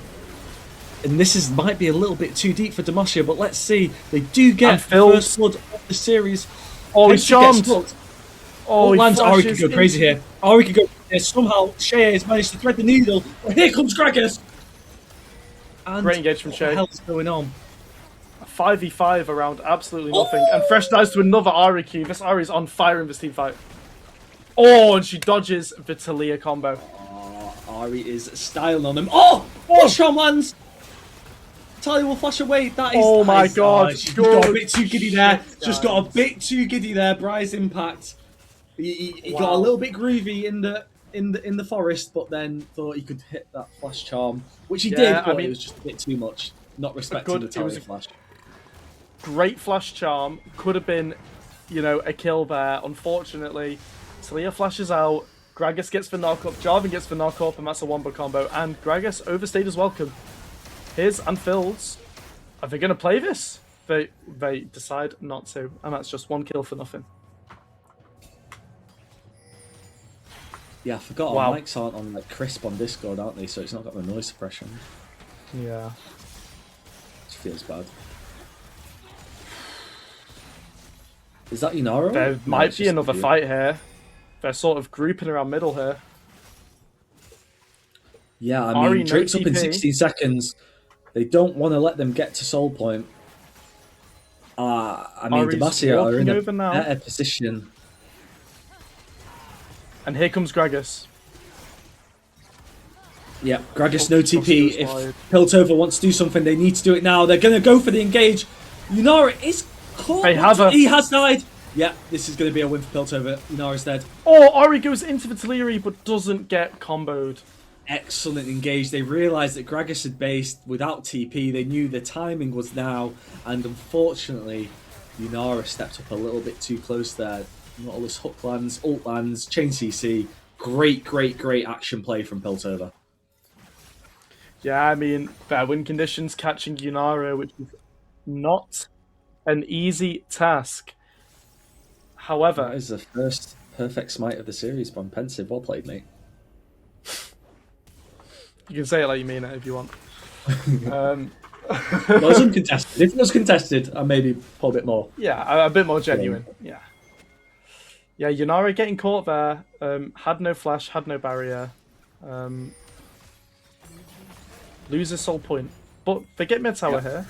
And this might be a little bit too deep for Demacia, but let's see. They do get first blood of the series. Oh, he's charmed. Oh, lands. Ahri could go crazy here. Ahri could go here. Somehow, Shay has managed to thread the needle. But here comes Gragas. And great engage from Shay. What the hell is going on? A 5v5 around absolutely nothing. And Fresh dies to another Ahri Q. This Ahri's on fire in this team fight. Oh, and she dodges the Talia combo. Oh, Ahri is styling on him. Oh! Charm lands! Talia will flash away. That is. Oh my god! She's got a bit too giddy there. Just got a bit too giddy there. Bry's impact. He got a little bit groovy in the forest, but then thought he could hit that flash charm, which he did. But it was just a bit too much. Not respecting the Talia flash. Great flash charm. Could have been, a kill there. Unfortunately, Talia flashes out. Gragas gets the knock up. Jarvan gets the knock up, and that's a wombo combo. And Gragas overstayed his welcome. His and Phil's. Are they going to play this? They decide not to, and that's just 1 kill for nothing. Yeah, I forgot our mics aren't on crisp on Discord, aren't they? So it's not got the noise suppression. Yeah. It feels bad. Is that Inara? There might be another fight here. They're sort of grouping around middle here. Yeah, I mean, Drake's up in 16 seconds. They don't want to let them get to soul point. I mean, Demacia are in a better position. And here comes Gragas. Yeah, Gragas no TP. If Piltover wants to do something, they need to do it now. They're going to go for the engage. Yunara is caught. He has died. Yeah, this is going to be a win for Piltover. Yunara's dead. Oh, Ahri goes into the Teleri, but doesn't get comboed. Excellent engage. They realised that Gragas had based without TP. They knew the timing was now, and unfortunately, Yunara stepped up a little bit too close there. Nautilus hook lands, ult lands, chain CC. Great action play from Piltover. Yeah, I mean, fair win conditions catching Yunara, which is not an easy task. However, that is the first perfect smite of the series from Pensive. Well played, mate. You can say it like you mean it if you want. Well, it was uncontested. If it was contested, I maybe pull a bit more. Yeah, a bit more genuine. Yeah. Yeah, Yunara getting caught there. Had no flash, had no barrier. lose a soul point. But they get mid tower Yeah. here.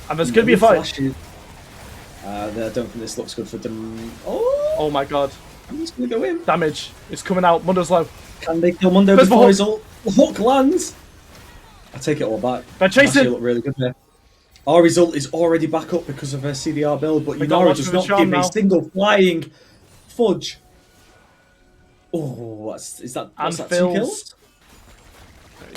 And there's going to be a fight. I don't think this looks good for them. Oh, Oh my god. he's going to go in. Damage is coming out. Mundo's low. Can they kill Mundo There's the before his ult? The hook lands. I take it all back. They're chasing. Actually look really good there. Our result is already back up because of her CDR build, but We got Yunara lots does of not charm give now. a single flying fudge. Oh, what's that 2 kills?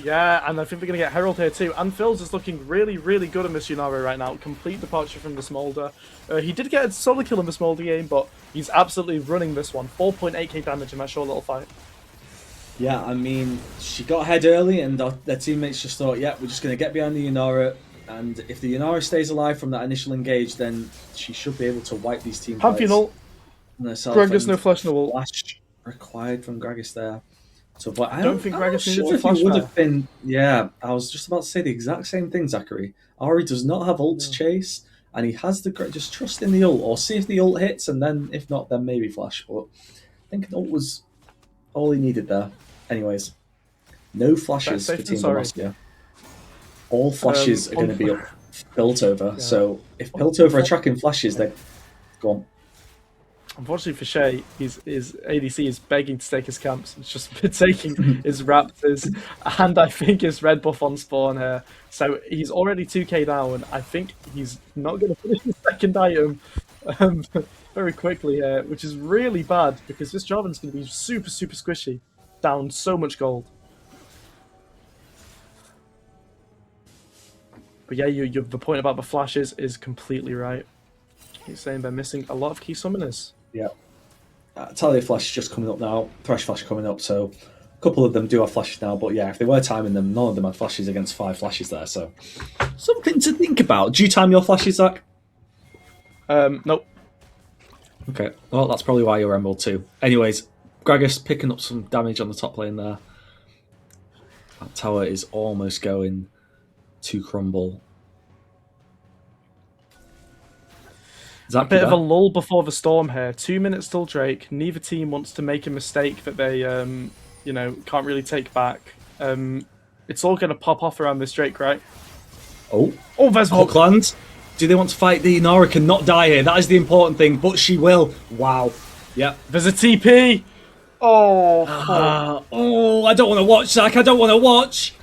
Yeah, and I think they're going to get Herald here too. And Phil's is looking really, really good in this Yunara right now. Complete departure from the Smolder. He did get a solo kill in the Smolder game, but he's absolutely running this one. 4.8k damage in that short little fight. Yeah, I mean, she got ahead early, and their teammates just thought, yeah, we're just going to get behind the Yunara, and if the Yunara stays alive from that initial engage, then she should be able to wipe these team fights. Pantheon ult. Gragas no flash, no ult. Flash required from Gragas there. So, but I don't think Gragas needed sure to if flash he would there. have been. Yeah, I was just about to say the exact same thing, Zachary. Ahri does not have ult to chase, and he has the just trust in the ult, or see if the ult hits, and then if not, then maybe flash. But I think an ult was all he needed there. Anyways, no flashes for Team Demacia. All flashes are going to be up Piltover. Yeah. So if Piltover are tracking flashes, then go on. Unfortunately for Shay, his ADC is begging to take his camps. It's just been taking his Raptors, and I think his red buff on spawn here. So he's already 2k down. I think he's not going to finish the second item very quickly here, which is really bad because this Jarvan's going to be super, super squishy. Down so much gold. But yeah, the point about the flashes is completely right. He's saying they're missing a lot of key summoners. Yeah. Talia Flash is just coming up now. Thresh Flash coming up, so a couple of them do have flashes now. But yeah, if they were timing them, none of them had flashes against 5 flashes there. So something to think about. Do you time your flashes, Zach? Nope. Okay, well, that's probably why you're Emerald too. Anyways, Gragas picking up some damage on the top lane there. That tower is almost going to crumble. A bit of a lull before the storm here. 2 minutes till Drake. Neither team wants to make a mistake that they, can't really take back. It's all going to pop off around this Drake, right? Oh, there's Hooklands. Do they want to fight? The Inara cannot die here. That is the important thing, but she will. Wow. Yep. There's a TP. Oh, I don't want to watch, Zach. I don't want to watch.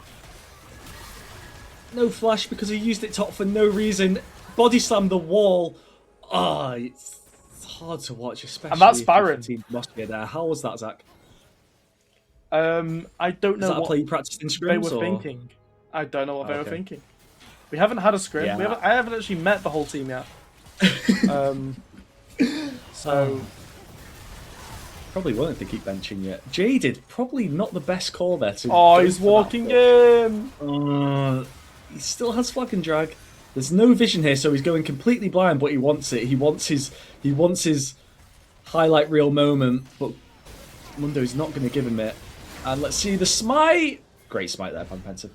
No flash because he used it top for no reason. Body slammed the wall. It's hard to watch, especially. And that's Baron. Must be there. How was that, Zach? I don't know what play you practiced in scrims, they were thinking. I don't know what they were thinking. We haven't had a scrim. Yeah. I haven't actually met the whole team yet. So probably won't if they keep benching yet. Jaded, probably not the best call there. He's walking in. He still has flag and drag. There's no vision here, so he's going completely blind, but he wants it. He wants his highlight reel moment, but Mundo is not going to give him it. And let's see the smite. Great smite there, Pensive.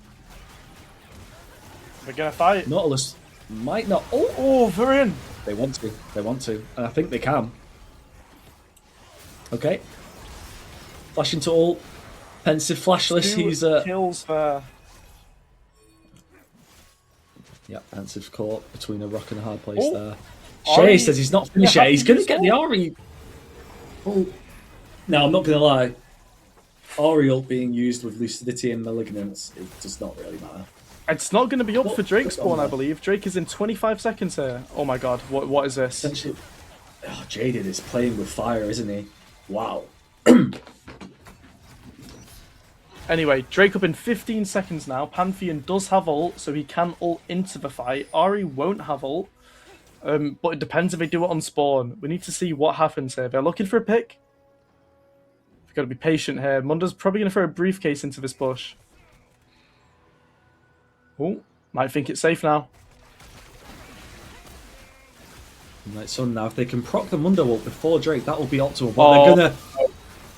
We're gonna fight. Nautilus might not. They're in. They want to, and I think they can. Okay. Flash into ult. Pensive flashless. He's kills there. Yeah, Pensive caught between a rock and a hard place there. Shay says he's not finished yet. He's going to get the Ahri. Now, I'm not going to lie. Ahri ult being used with Lucidity and Malignance, it does not really matter. It's not going to be up for Drake's spawn, I believe. Drake is in 25 seconds here. Oh my god, what is this? Jaded is playing with fire, isn't he? Wow. Anyway, Drake up in 15 seconds now. Pantheon does have ult, so he can ult into the fight. Ahri won't have ult, but it depends if they do it on spawn. We need to see what happens here. They're looking for a pick. We've got to be patient here. Mundo's probably going to throw a briefcase into this bush. Might think it's safe now. Right, so now if they can proc the Mundo ult before Drake, that will be optimal. But they're gonna.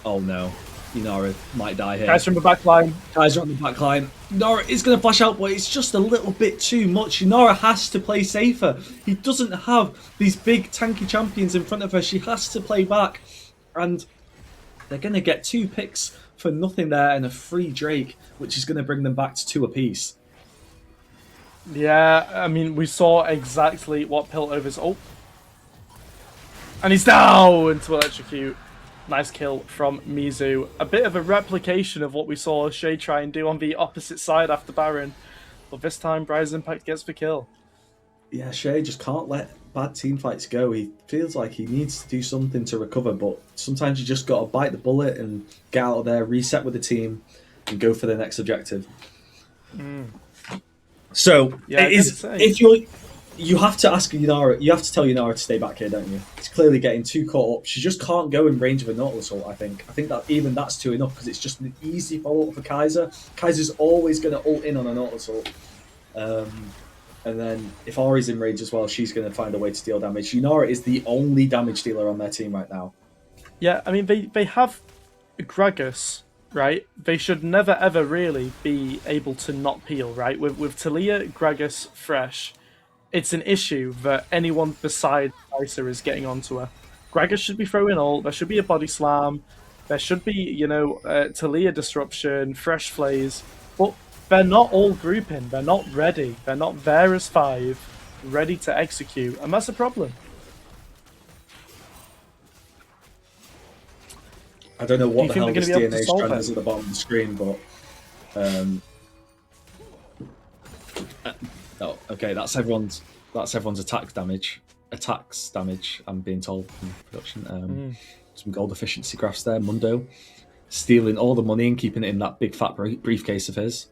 Oh no. Inara might die here. Guys from the back line. Guys are on the back line. Inara is going to flash out, but it's just a little bit too much. Inara has to play safer. He doesn't have these big tanky champions in front of her. She has to play back. And they're going to get 2 picks for nothing there and a free Drake, which is going to bring them back to 2 apiece. Yeah, I mean, we saw exactly what Piltovers. Oh, and he's down to electrocute. Nice kill from Mizu. A bit of a replication of what we saw Shay try and do on the opposite side after Baron. But this time, Bryce Impact gets the kill. Yeah, Shay just can't let bad team fights go. He feels like he needs to do something to recover, but sometimes you just got to bite the bullet and get out of there, reset with the team, and go for the next objective. So Yeah, it is. If you have to ask Yunara, you have to tell Yunara to stay back here, don't you? It's clearly getting too caught up. She just can't go in range of a Nautilus ult, I think that even that's too enough because it's just an easy follow up for Kaiser. Kaiser's always going to ult in on a Nautilus ult. And then if Ari's in range as well, she's going to find a way to deal damage. Yunara is the only damage dealer on their team right now. Yeah, I mean, they have Gragas, right? They should never, ever really be able to not peel, right? With Talia, Gragas, Fresh, it's an issue that anyone besides Isa is getting onto her. Gragas should be throwing ult, there should be a body slam, there should be, Talia disruption, Fresh flays, but they're not all grouping, they're not ready, they're not there as 5, ready to execute, and that's a problem. I don't know what the hell this DNA strand is at the bottom of the screen, but oh, okay, that's everyone's attacks damage. I'm being told from production. Some gold efficiency graphs there. Mundo stealing all the money and keeping it in that big fat briefcase of his.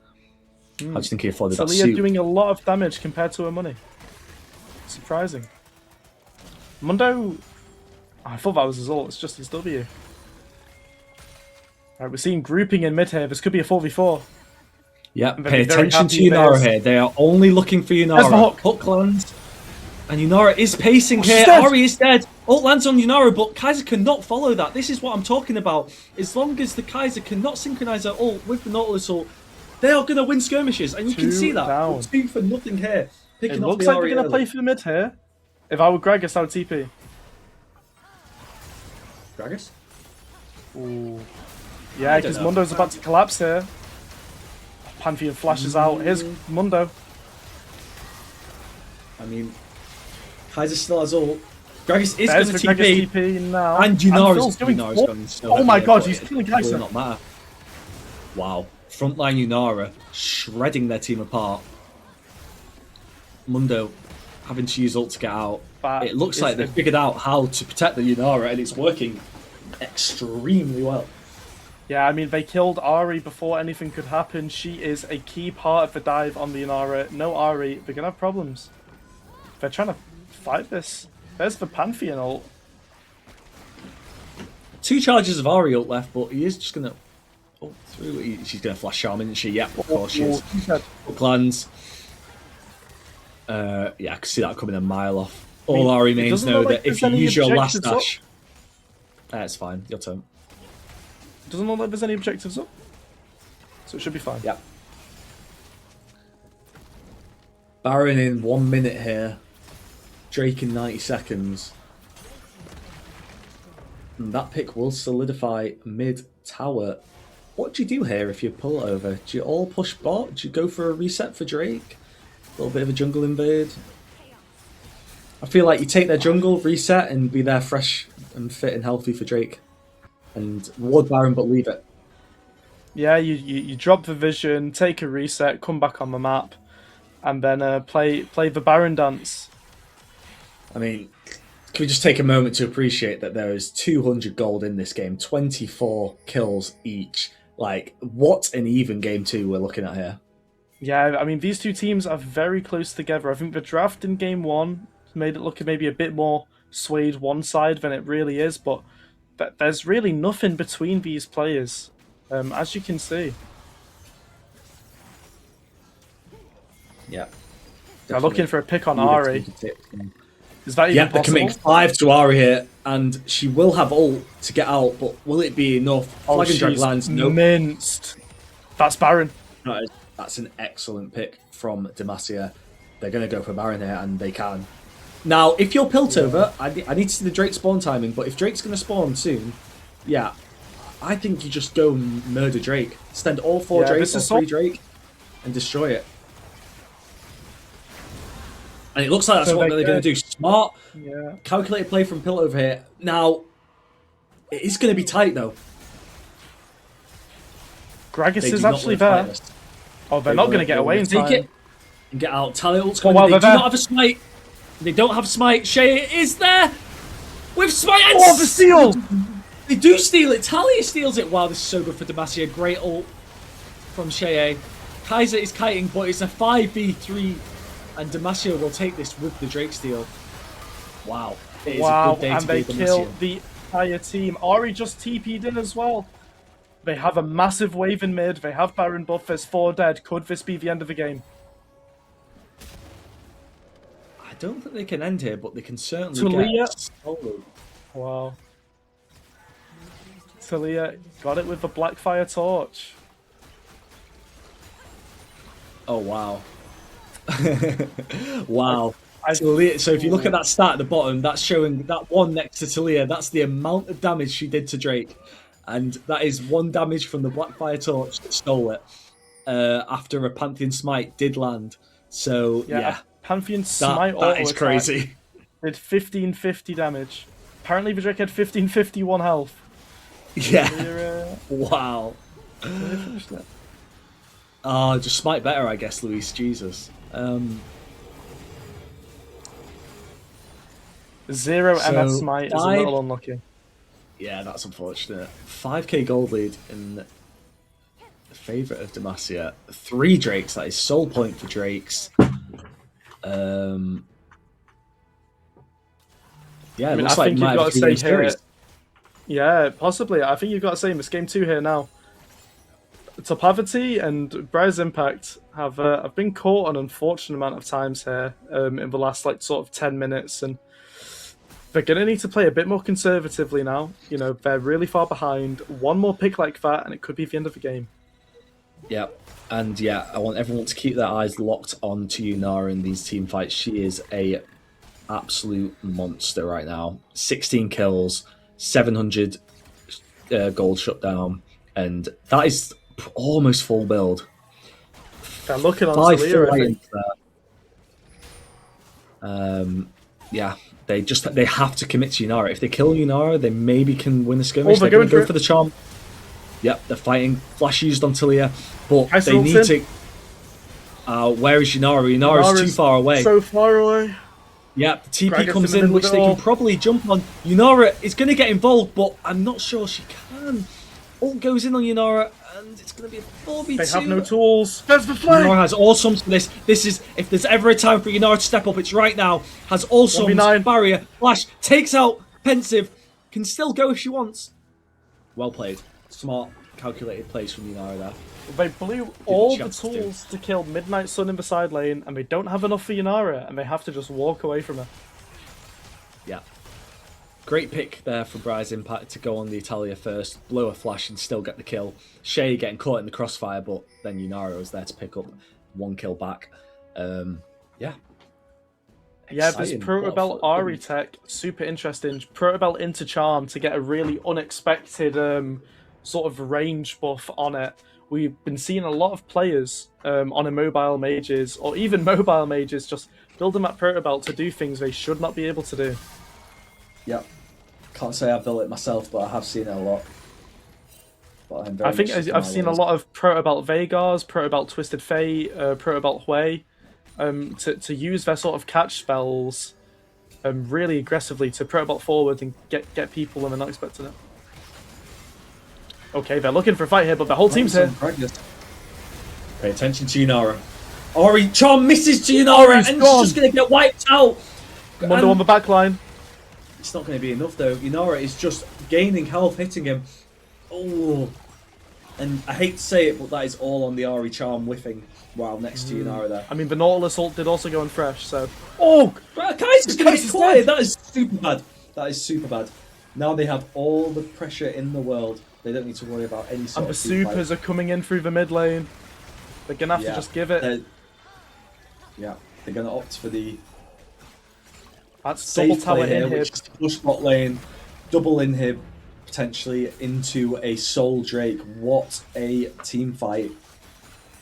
How do you think he afforded that suit? doing a lot of damage compared to her money. Surprising. Mundo, I thought that was his ult. It's just his W. Alright, we're seeing grouping in mid here. This could be a 4v4. Yeah, pay attention to Yunara here. They are only looking for Yunara. Hook lands. And Yunara is pacing here. Ari is dead. Ult lands on Yunara, but Kaiser cannot follow that. This is what I'm talking about. As long as the Kaiser cannot synchronize her ult with the Nautilus ult, they are going to win skirmishes. And you can see that. Down. 2 for nothing here. It looks like they're going to play for the mid here. If I were Gragas, I would TP. Gragas? Ooh. Yeah, because Mundo's about to collapse here. Pantheon flashes out. Here's Mundo. I mean, Kaiser still has ult. Gragas is going to TP now. And Yunara's going to oh my god, he's killing Kaiser. Not matter. Wow. Frontline Yunara shredding their team apart. Mundo having to use ult to get out. It looks like they've figured out how to protect the Yunara, and it's working extremely well. Yeah, I mean, they killed Ari before anything could happen. She is a key part of the dive on the Yunara. No Ari, they're going to have problems. They're trying to fight this. There's the Pantheon ult. 2 charges of Ari ult left, but he is just going to ult through. She's going to flash Charm, isn't she? Yeah, of course she is. Hook lands. Yeah, I can see that coming a mile off. All Ari mains know that if you use your last dash... it's fine, your turn. Doesn't look like there's any objectives up. So it should be fine. Yeah. Baron in 1 minute here. Drake in 90 seconds. And that pick will solidify mid tower. What do you do here if you pull over? Do you all push bot? Do you go for a reset for Drake? A little bit of a jungle invade? I feel like you take their jungle, reset, and be there fresh and fit and healthy for Drake. And ward Baron, but leave it. Yeah, you drop the vision, take a reset, come back on the map, and then play the Baron dance. I mean, can we just take a moment to appreciate that there is 200 gold in this game, 24 kills each. Like, what an even game 2 we're looking at here. Yeah, I mean, these two teams are very close together. I think the draft in game 1 made it look maybe a bit more swayed one side than it really is, but there's really nothing between these players, as you can see. Yeah. They're looking for a pick on Ari. Is that even possible? They're committing 5 to Ari here, and she will have ult to get out, but will it be enough? Flag and drag lands, nope. Minced. That's Baron. That's an excellent pick from Demacia. They're going to go for Baron here, and they can. Now, if you're Piltover, I need to see the Drake spawn timing, but if Drake's going to spawn soon, yeah, I think you just go murder Drake. Spend all 4 Drakes or 3 Drake and destroy it. And it looks like that's So what they they're going to do. Smart, Yeah. calculated play from Piltover here. Now, it is going to be tight, though. Gragas They is do not actually want to fight there. this. Oh, they're not going to get away in Take time. it and get out. Talia ult's Oh, coming. wow, They they're do there. not have a smite. They don't have smite. Shay is there with smite. And Oh, the steal! They do steal it. Talia steals it. Wow, this is so good for Demacia. Great ult from Shay. Kaiser is kiting, but it's a 5v3, and Demacia will take this with the Drake steal. Wow. It is a good day and to they be kill Demacia. the entire team. Ari just TP'd in as well. They have a massive wave in mid. They have Baron buff. There's 4 dead. Could this be the end of the game? I don't think they can end here, but they can certainly Talia. get solo. Wow. Talia got it with the Blackfire torch. Oh, wow. Wow. I- Talia, so if you look at that stat at the bottom, that's showing that one next to Talia. That's the amount of damage she did to Drake. And that is 1 damage from the Blackfire Torch that stole it after a Pantheon Smite did land. So, yeah. Pantheon Smite that is auto crazy. attack did 1550 damage. Apparently the Drake had 1551 health. Yeah. Talia, Wow. Talia finished it. Oh, just Smite better, I guess, Luis. Jesus. 0 So, MS Smite is a 5 little unlucky. Yeah, that's unfortunate. 5k gold lead in the favourite of Demacia. 3 Drakes, that is soul point for Drakes. Yeah, it looks I like think might you've got have to a 3-game stay here. series. Yeah, possibly. I think you've got to say it's game 2 here now. Topavity and Briar's Impact have been caught an unfortunate amount of times here in the last sort of 10 minutes, and they're going to need to play a bit more conservatively now. You know, they're really far behind. One more pick like that, and it could be the end of the game. Yeah, and yeah, I want everyone to keep their eyes locked on to Yunara in these team fights. She is a absolute monster right now. 16 kills, 700 gold shutdown, and that is almost full build. They're looking on 5 Talia, I full think. there. Yeah, they have to commit to Yunara. If they kill Yunara, they maybe can win the skirmish. They're going to go for the charm. Yep, they're fighting. Flash used on Talia, but they need to. Where is Yunara? Yunara's too far away. So far away. Yep, the TP Gragas comes in the in, middle which of they it all. can probably jump on. Yunara is going to get involved, but I'm not sure she can. Ult goes in on Yunara, and it's going to be a 4v2. They have no tools. There's the flag. Yunara has awesomes for this. This is, if there's ever a time for Yunara to step up, it's right now. Has awesomes, 1v9. barrier, flash, takes out Pensive, can still go if she wants. Well played. Smart, calculated plays from Yunara there. They blew all the chance to do. tools to kill Midnight Sun in the side lane, and they don't have enough for Yunara, and they have to just walk away from her. Yeah. Great pick there for Briar's Impact to go on the Italia first, blow a flash and still get the kill. Shay getting caught in the crossfire, but then Yunara was there to pick up 1 kill back. Yeah. Yeah, this Exciting. Protobelt Ari tech, super interesting. Protobelt into Charm to get a really unexpected sort of range buff on it. We've been seeing a lot of players on immobile mages, or even mobile mages, just build them at Protobelt to do things they should not be able to do. Yep. Can't say I've built it myself, but I have seen it a lot. But I'm very I think much I've seen a lot of Protobelt Vegars, Protobelt Twisted Fate, Protobelt Hui, to use their sort of catch spells really aggressively to Protobelt forward and get people when they're not expecting it. Okay, they're looking for a fight here, but the whole team's here. Pay attention to Yunara. Ori Charm misses to Yunara, and gone. she's just going to get wiped out. Mundo on the back line. It's not going to be enough though. Yunara is just gaining health, hitting him. Oh, and I hate to say it, but that is all on the Ari Charm whiffing while next to Yunara there. I mean, the Nautilus ult did also go on fresh, so... Oh! Kaiser's going to Kaiser's be quiet. dead. That is super bad. That is super bad. Now they have all the pressure in the world. They don't need to worry about any sort And the of team fight. supers are coming in through the mid lane. They're going to have to just give it. They're going to opt for the That's double safe tower play here, inhib. which is push bot lane, double inhib, potentially into a Soul Drake. What a team fight.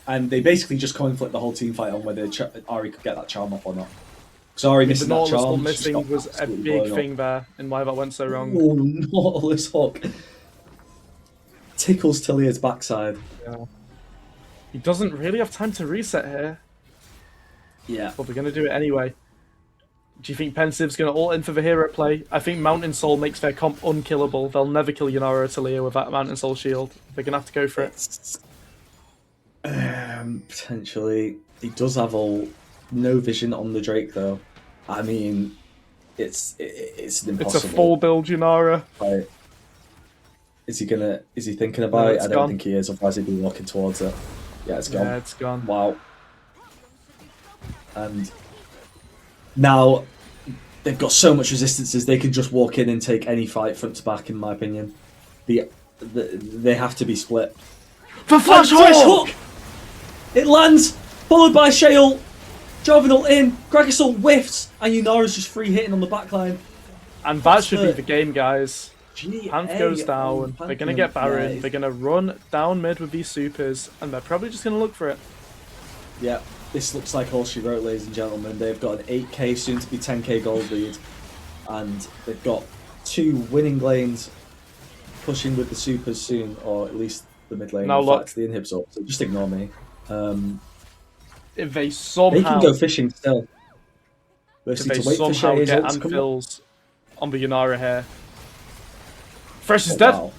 And they basically just coin flip the whole team fight on whether Ari could get that charm up or not. Sorry, The missing that Nautilus charm. all Just missing got was a absolutely big blown up. thing there, and why that went so wrong. Oh, Nautilus hook. Tickles Talia's backside. Yeah. He doesn't really have time to reset here, Yeah. but they're going to do it anyway. Do you think Pensiv's going to ult in for the hero play? I think Mountain Soul makes their comp unkillable. They'll never kill Yunara or Talia with that Mountain Soul shield. They're going to have to go for it. Potentially. He does have no vision on the Drake, though. I mean, it's an impossible. It's a full build Yunara. Right. Is he thinking about it? I don't gone. think he is, otherwise he'd be walking towards it. Yeah, it's gone. Yeah, it's gone. Wow. And now they've got so much resistances, they can just walk in and take any fight front to back, in my opinion. They have to be split. For Flash Hook! It lands, followed by Shale. Jovinal in, Gregasol whiffs, and Yunara's just free hitting on the backline. And that should be the game, guys. GA Panth goes down, they're going to get Baron, they're going to run down mid with these supers, and they're probably just going to look for it. Yeah, this looks like all she wrote, ladies and gentlemen. They've got an 8k, soon to be 10k gold lead, and they've got 2 winning lanes pushing with the supers soon, or at least the mid lane. Now In look. fact, the inhibs up, so just ignore me. If they somehow... They can go fishing still. We If just they need to wait for somehow Shay's get ult to come up. Anfils on the Yunara here. Fresh is Oh, dead! wow.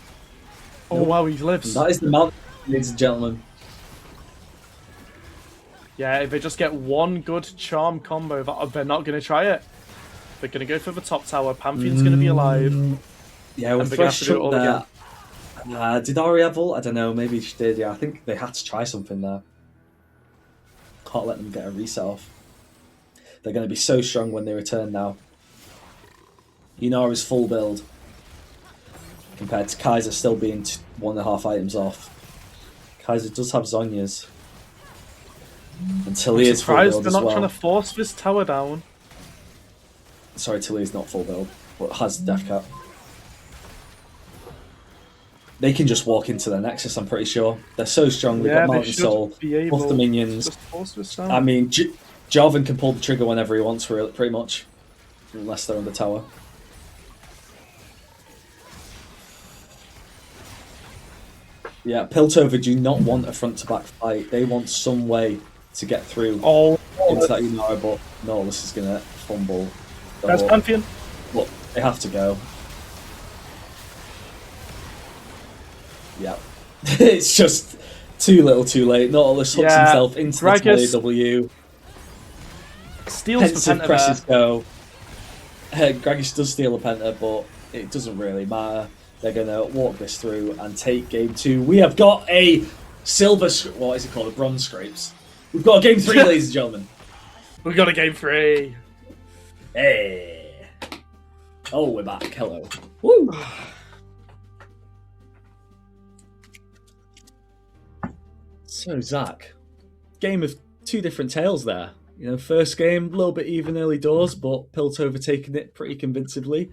Oh wow, he lives. That is the mount, ladies and gentlemen. Yeah, if they just get one good charm combo, they're not going to try it. They're going to go for the top tower. Pantheon's going to be alive. Yeah, with they're gonna have Fresh to do it all up there. Did Ari have ult? I don't know, maybe she did. Yeah, I think they had to try something there. Can't let them get a reset off. They're going to be so strong when they return now. Yunara's full build, compared to Kaiser still being 1.5 items off. Kaiser does have Zonya's. And Talia's full Surprised build they're as not well. trying to force this tower down. Sorry, Talia's not full build, but has Death Cap. They can just walk into their Nexus, I'm pretty sure. They're so strong. They've got Mountain Soul, buff the minions. Just force this down. I mean, Jarvan can pull the trigger whenever he wants, pretty much. Unless they're on the tower. Yeah, Piltover do not want a front-to-back fight. They want some way to get through into that Yunara, but Nautilus is going to fumble. That's Pantheon. But they have to go. Yeah. It's just too little too late. Nautilus hooks himself into the W. Steals the Pensive penta presses there. go. Gragas does steal a penta, but it doesn't really matter. They're going to walk this through and take game 2. We have got a silver... What is it called? A bronze scrapes. We've got a game 3, ladies and gentlemen. We've got a game 3. Hey. Oh, we're back. Hello. Woo. So, Zach, game of 2 different tales there. You know, first game, a little bit even early doors, but Piltover taking it pretty convincingly.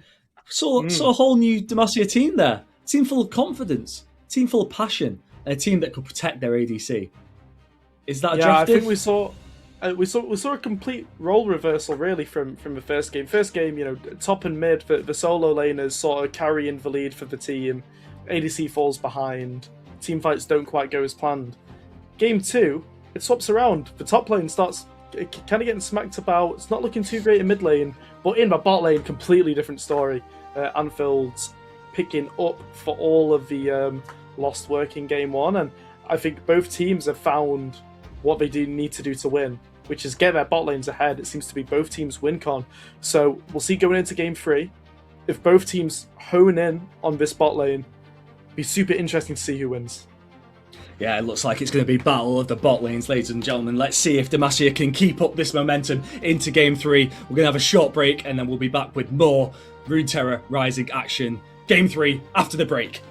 Saw a whole new Demacia team there. Team full of confidence, team full of passion, and a team that could protect their ADC. Is that Yeah, drafted? I think we saw a complete role reversal really from the first game. First game, you know, top and mid, the solo laners sort of carrying the lead for the team. ADC falls behind. Team fights don't quite go as planned. Game 2, it swaps around. The top lane starts kind of getting smacked about. It's not looking too great in mid lane, but in the bot lane, completely different story. Anfield's picking up for all of the lost work in game 1, and I think both teams have found what they do need to do to win, which is get their bot lanes ahead. It seems to be both teams win con. So we'll see going into game 3. If both teams hone in on this bot lane, it'll be super interesting to see who wins. Yeah, it looks like it's going to be battle of the bot lanes, ladies and gentlemen. Let's see if Demacia can keep up this momentum into Game 3. We're going to have a short break, and then we'll be back with more Runeterra Rising action. Game 3 after the break.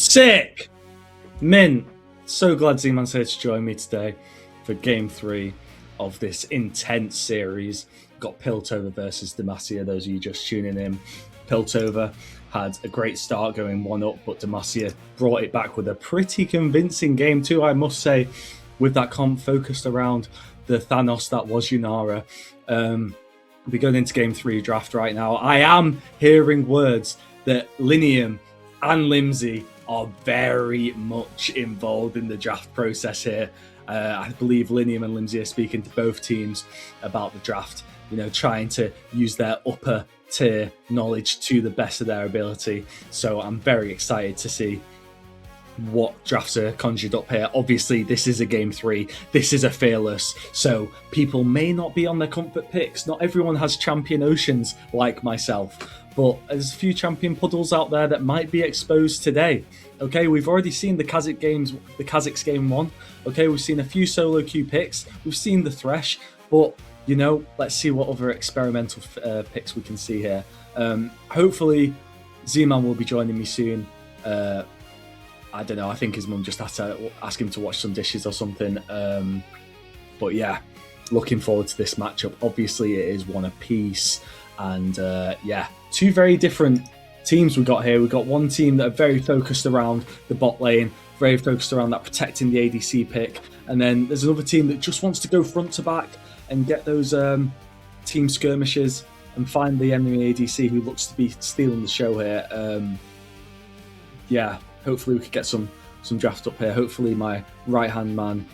Sick! Mint. So glad Z-Man's here to join me today for Game 3 of this intense series. Got Piltover versus Demacia, those of you just tuning in. Piltover had a great start going 1-up, but Demacia brought it back with a pretty convincing game too, I must say, with that comp focused around the Thanos that was Yunara. We're going into Game 3 draft right now. I am hearing words that Linium and Limsey are very much involved in the draft process here. I believe Linium and Limsey are speaking to both teams about the draft, trying to use their upper tier knowledge to the best of their ability. So I'm very excited to see what drafts are conjured up here. Obviously, this is a Game 3. This is a fearless, so people may not be on their comfort picks. Not everyone has champion oceans like myself, but there's a few champion puddles out there that might be exposed today. Okay, we've already seen the Kha'Zix game 1. Okay, we've seen a few solo queue picks. We've seen the Thresh, but let's see what other experimental picks we can see here. Hopefully, Z-Man will be joining me soon. I don't know, I think his mum just had to ask him to watch some dishes or something. But yeah, looking forward to this matchup. Obviously, it is one apiece. And two very different teams we got here. We've got one team that are very focused around the bot lane, very focused around that protecting the ADC pick. And then there's another team that just wants to go front to back and get those team skirmishes and find the enemy ADC who looks to be stealing the show here. Hopefully we could get some draft up here. Hopefully my right-hand man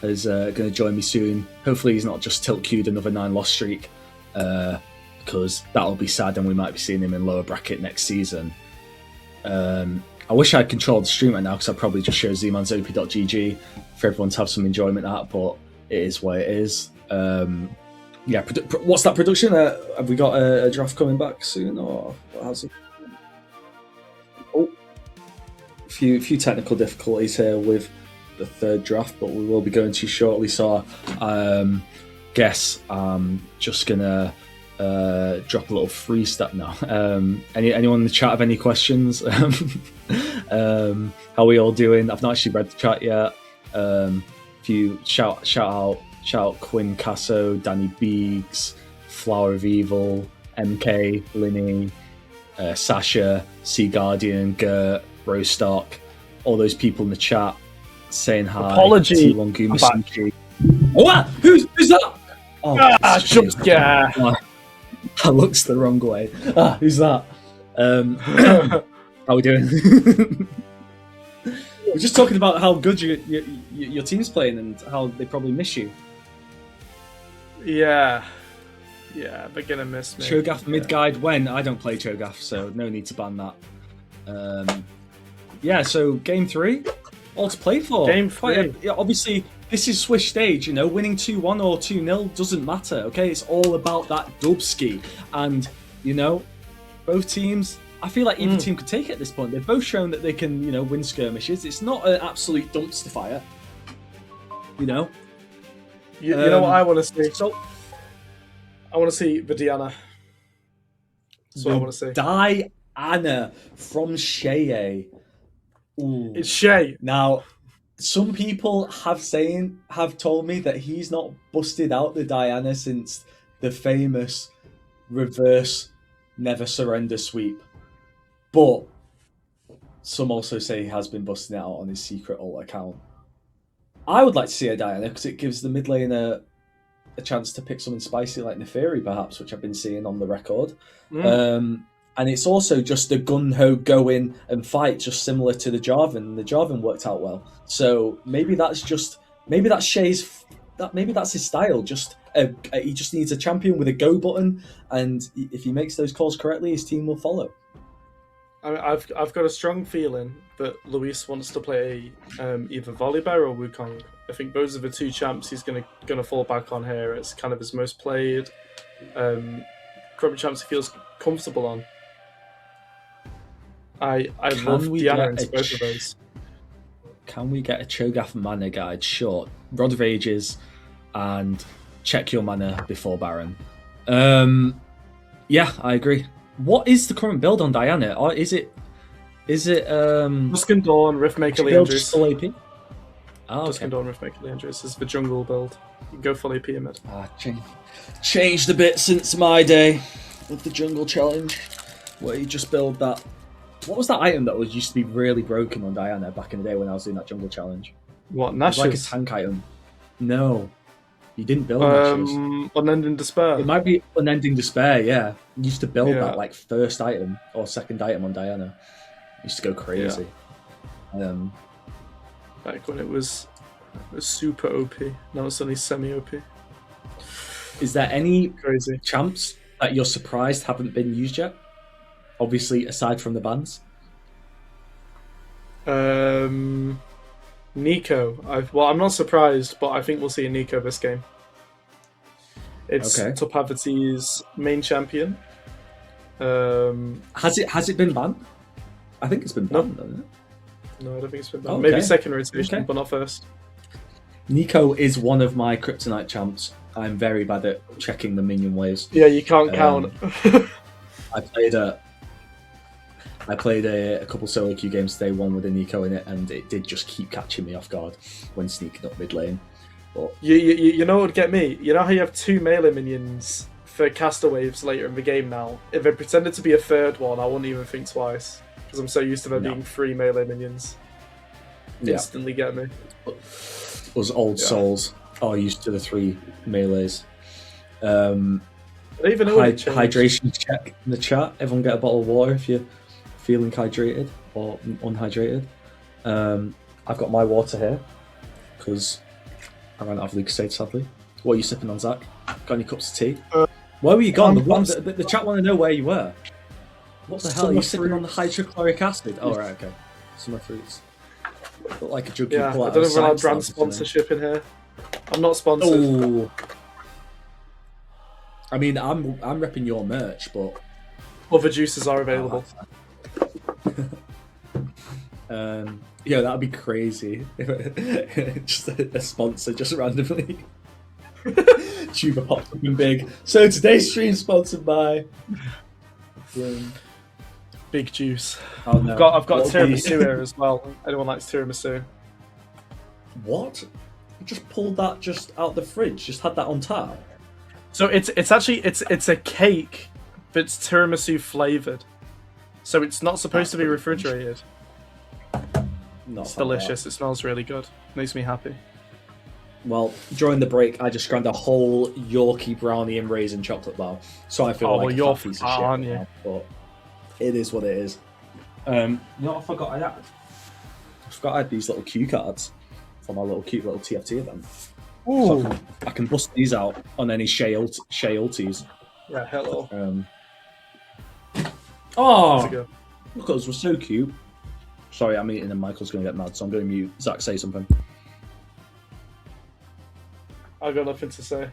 is going to join me soon. Hopefully he's not just tilt-queued another 9-loss streak, because that'll be sad and we might be seeing him in lower bracket next season. I wish I'd controlled the stream right now, because I'd probably just show Z-Man's op.gg for everyone to have some enjoyment at, but it is what it is. What's that production? Have we got a draft coming back soon, or what has it? Few technical difficulties here with the third draft, but we will be going to shortly. So guess I'm just gonna drop a little free stat now. Anyone in the chat have any questions? How are we all doing? I've not actually read the chat yet. Few shout out Quinn Casso, Danny Beegs, Flower of Evil, MK, Linny, Sasha, Sea Guardian, Gert, Rostock, all those people in the chat saying hi. Apology. What? Who's that? Jump scare. That looks the wrong way. Who's that? How we doing? We're just talking about how good your team's playing and how they probably miss you. Yeah, they're gonna miss me. Cho'Gath mid-guide when? I don't play Cho'Gath, so no need to ban that. So Game 3, all to play for. Game 3. Obviously, this is Swish stage, winning 2-1 or 2-0 doesn't matter, okay? It's all about that dubski. And, both teams, I feel like either team could take it at this point. They've both shown that they can, win skirmishes. It's not an absolute dumpster fire, You know what I want to see? So, I want to see the Diana. That's what I want to see. Diana from Shay. Ooh. It's Shay. Now, some people have told me that he's not busted out the Diana since the famous reverse never surrender sweep. But some also say he has been busting it out on his secret alt account. I would like to see a Diana because it gives the mid lane a chance to pick something spicy like Neferi, perhaps, which I've been seeing on the record. And it's also just a gun-ho go in and fight, just similar to the Jarvan. The Jarvan worked out well. So maybe that's Shay's, maybe that's his style. He just needs a champion with a go button, and if he makes those calls correctly, his team will follow. I mean, I've got a strong feeling that Luis wants to play either Volibear or Wukong. I think those are the two champs he's gonna fall back on here. It's kind of his most played, probably champs he feels comfortable on. I love Diana into both of those. Can we get a Cho'Gath mana guide? Sure. Rod of Ages and check your mana before Baron. Yeah, I agree. What is the current build on Diana? Or is it Is it Dusk and Dawn, Riftmaker, build just Leandrews. full AP? Oh, Dusk okay. and Dawn, Riftmaker, Leandrews. This is the jungle build. You can go full AP in mid. Changed a bit since my day with the jungle challenge, where you just build that. What was that item that was used to be really broken on Diana back in the day when I was doing that jungle challenge? What, It was like a Nashes? tank item. No, you didn't build Nashes. Unending Despair. It might be Unending Despair, yeah. You used to build Yeah. that like first item or second item on Diana. Used to go crazy. Back when it was super OP. Now it's only semi-OP. Is there any Crazy. champs that you're surprised haven't been used yet? Obviously, aside from the bans. Nico. I'm not surprised, but I think we'll see a Nico this game. It's Okay. Topavity's main champion. Has it been banned? I think it's been banned, hasn't it? No, I don't think it's been banned. Oh, Maybe okay. second rotation, Okay. but not first. Nico is one of my kryptonite champs. I'm very bad at checking the minion waves. Yeah, you can't count. I played a couple solo queue games today, one with a Nico in it, and it did just keep catching me off guard when sneaking up mid lane. But You know what would get me? You know how you have 2 melee minions for caster waves later in the game now? If they pretended to be a third one, I wouldn't even think twice. Because I'm so used to there being 3 melee minions. Yeah. Instantly get me. us old souls are used to the 3 melees. I don't even know what it changed. Hydration check in the chat. Everyone get a bottle of water if you're feeling hydrated or unhydrated. I've got my water here because I ran out of Lucasade, sadly. What are you sipping on, Zach? Got any cups of tea? Where were you gone? The chat want to know where you were. What the hell? Are you sipping on the hydrochloric acid? Oh, right, okay. Summer fruits. Look like a jug you Yeah, pull I out don't of a know if I science brand lab or something. sponsorship in here. I'm not sponsored. Oh. I mean, I'm repping your merch, but Other juices are available. yeah, that'd be crazy. Just a sponsor, just randomly. Tuber pops up in big. So today's stream sponsored by. Big juice. Oh, no. I've got What would be- tiramisu here as well. Anyone likes tiramisu? What? You just pulled that just out the fridge. Just had that on tap. So it's actually a cake that's tiramisu flavored. So it's not supposed to be refrigerated. Not It's like delicious. It smells really good. Makes me happy. that. Well, during the break, I just grabbed a whole Yorkie brownie and raisin chocolate bar, so I feel Oh, like well, a you're fat piece of fat, shit. aren't you? now, but it is what it is. You know what I forgot I had? I forgot I had these little cue cards for my cute little TFT event. Ooh. So I can bust these out on any Shay ulties. Yeah, hello. Oh, How's it go? look at us, we're so cute. Sorry, I'm eating and Michael's going to get mad, so I'm going to mute. Zach, say something. I've got nothing to say.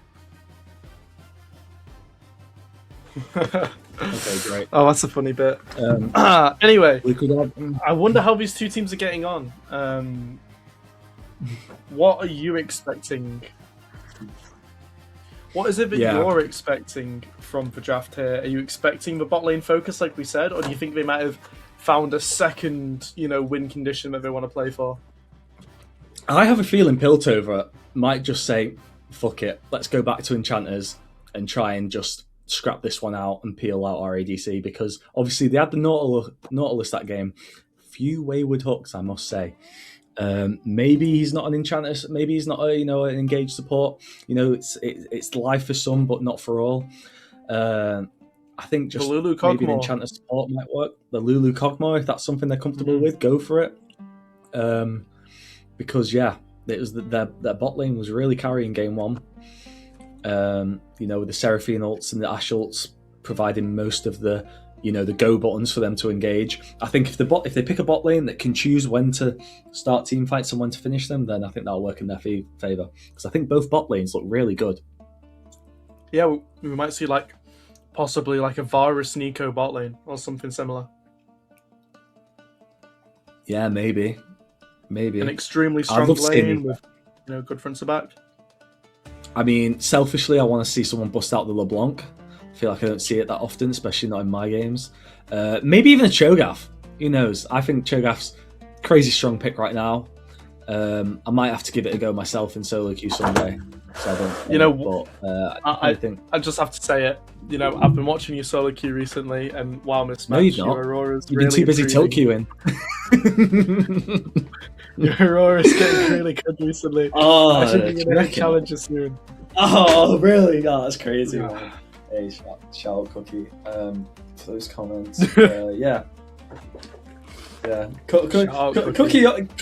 Okay, great. Oh, that's a funny bit. Um, Anyway, we could have. I wonder how these two teams are getting on. What are you expecting? What is it that Yeah. you're expecting from the draft here? Are you expecting the bot lane focus, like we said, or do you think they might have found a second, win condition that they want to play for? I have a feeling Piltover might just say, fuck it, let's go back to Enchanters and try and just scrap this one out and peel out our ADC, because obviously they had the Nautilus that game. Few wayward hooks, I must say. Maybe he's not an enchanter. Maybe he's not an engaged support. It's life for some, but not for all. I think just The Lulu maybe an Cogmore. enchanter support might work. The Lulu Cogmore, if that's something they're comfortable with, go for it. Because it was their bot lane was really carrying game one. With the Seraphine ults and the Ashe ults providing most of the the go buttons for them to engage. I think if they pick a bot lane that can choose when to start team fights and when to finish them, then I think that'll work in their favor. Because I think both bot lanes look really good. Yeah, we might see possibly a Varus Nico bot lane or something similar. Yeah, maybe. An extremely I'd strong love to see lane him. with good front to back. I mean, selfishly, I want to see someone bust out the LeBlanc. I feel like I don't see it that often, especially not in my games. Maybe even a Cho'Gath. Who knows? I think Cho'Gath's crazy strong pick right now. I might have to give it a go myself in solo queue someday. So I don't, You know, but I think just have to say it. You know, I've been watching you solo queue recently, and wow, Miss no, Match, you've not. your Aurora's You've really been too busy tilt improving. queuing. Your Aurora's getting really good recently. Oh, I think you're going to it? challenge you soon. Oh, really? No, that's crazy. Yeah. Man. Hey, shout out Cookie for those comments. Yeah. Yeah, Cookie, the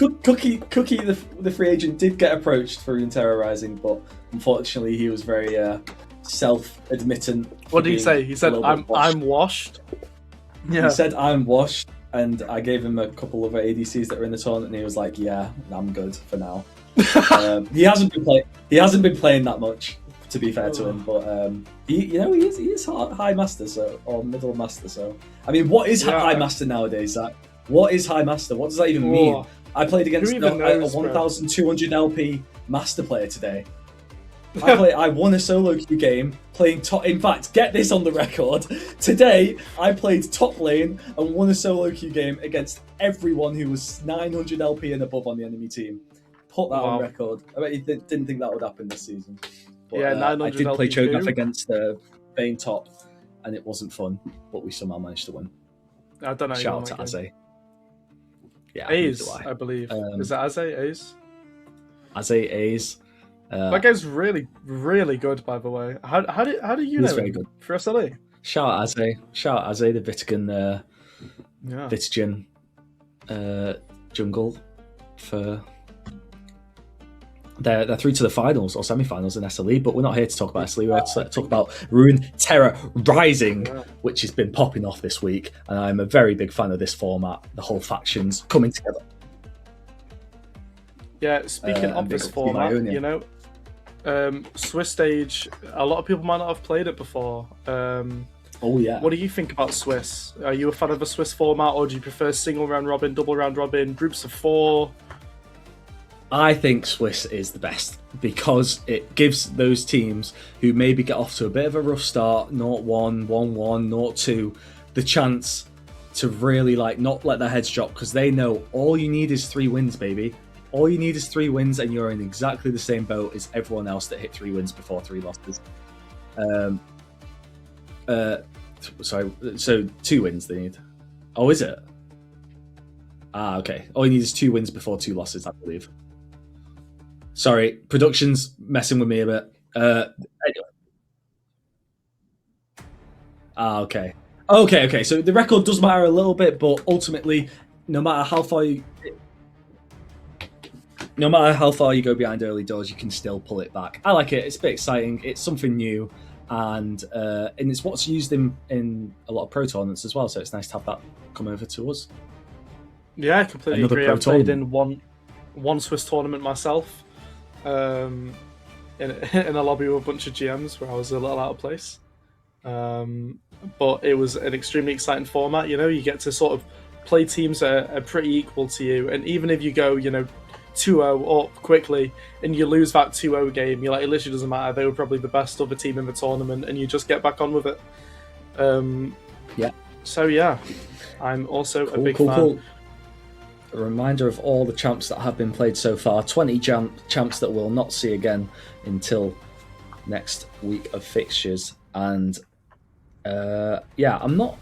free agent did get approached for Runeterra, but unfortunately he was very self-admittant. What did he say? He said, "I'm washed." Yeah. He said, "I'm washed," and I gave him a couple of ADCs that were in the tournament, and he was like, "Yeah, I'm good for now." He hasn't been playing that much, to be fair to him, but he is high master, so or middle master. So I mean, what is high master nowadays, Zach? What is high master? What does that even mean? I played against a 1,200 LP master player today. I won a solo queue game playing top. In fact, get this on the record. Today, I played top lane and won a solo queue game against everyone who was 900 LP and above on the enemy team. Put that on record. I bet you didn't think that would happen this season. But, 900 I did play LP Cho'Gath against Bane top, and it wasn't fun, but we somehow managed to win. I don't know. Shout out to Aze. Yeah, Aze, I believe. Is that Aze? Aze. That guy's really, really good, by the way. How do you know very him? good. For SLE? Shout out Aze. Shout out Aze, the Vitigan jungle for. They're through to the finals or semi-finals in SLE, but we're not here to talk about SLE. We're here to talk about Runeterra Rising, which has been popping off this week, and I'm a very big fan of this format. The whole factions coming together. Yeah, speaking of this format, you know, Swiss Stage, a lot of people might not have played it before. Oh yeah. What do you think about Swiss? Are you a fan of the Swiss format, or do you prefer single round robin, double round robin, groups of 4? I think Swiss is the best because it gives those teams who maybe get off to a bit of a rough start, 0-1, 1-1, 0-2, the chance to really not let their heads drop, because they know all you need is 3 wins, baby. All you need is 3 wins, and you're in exactly the same boat as everyone else that hit 3 wins before 3 losses. Sorry, so 2 wins they need. Oh, is it? Ah, okay. All you need is 2 wins before 2 losses, I believe. Sorry, production's messing with me a bit. Anyway. Okay. Okay. So the record does matter a little bit, but ultimately, no matter how far you go behind early doors, you can still pull it back. I like it. It's a bit exciting. It's something new, and it's what's used in a lot of pro tournaments as well. So it's nice to have that come over to us. Yeah, I completely agree. I've played in one Swiss tournament myself. In a lobby with a bunch of GMs where I was a little out of place, but it was an extremely exciting format. You know, you get to sort of play teams that are pretty equal to you, and even if you go, 2-0 up quickly and you lose that 2-0 game, you're like, it literally doesn't matter. They were probably the best other team in the tournament, and you just get back on with it. Yeah. So yeah, I'm also a big fan. Cool. A reminder of all the champs that have been played so far. 20 champs that we'll not see again until next week of fixtures. And I'm not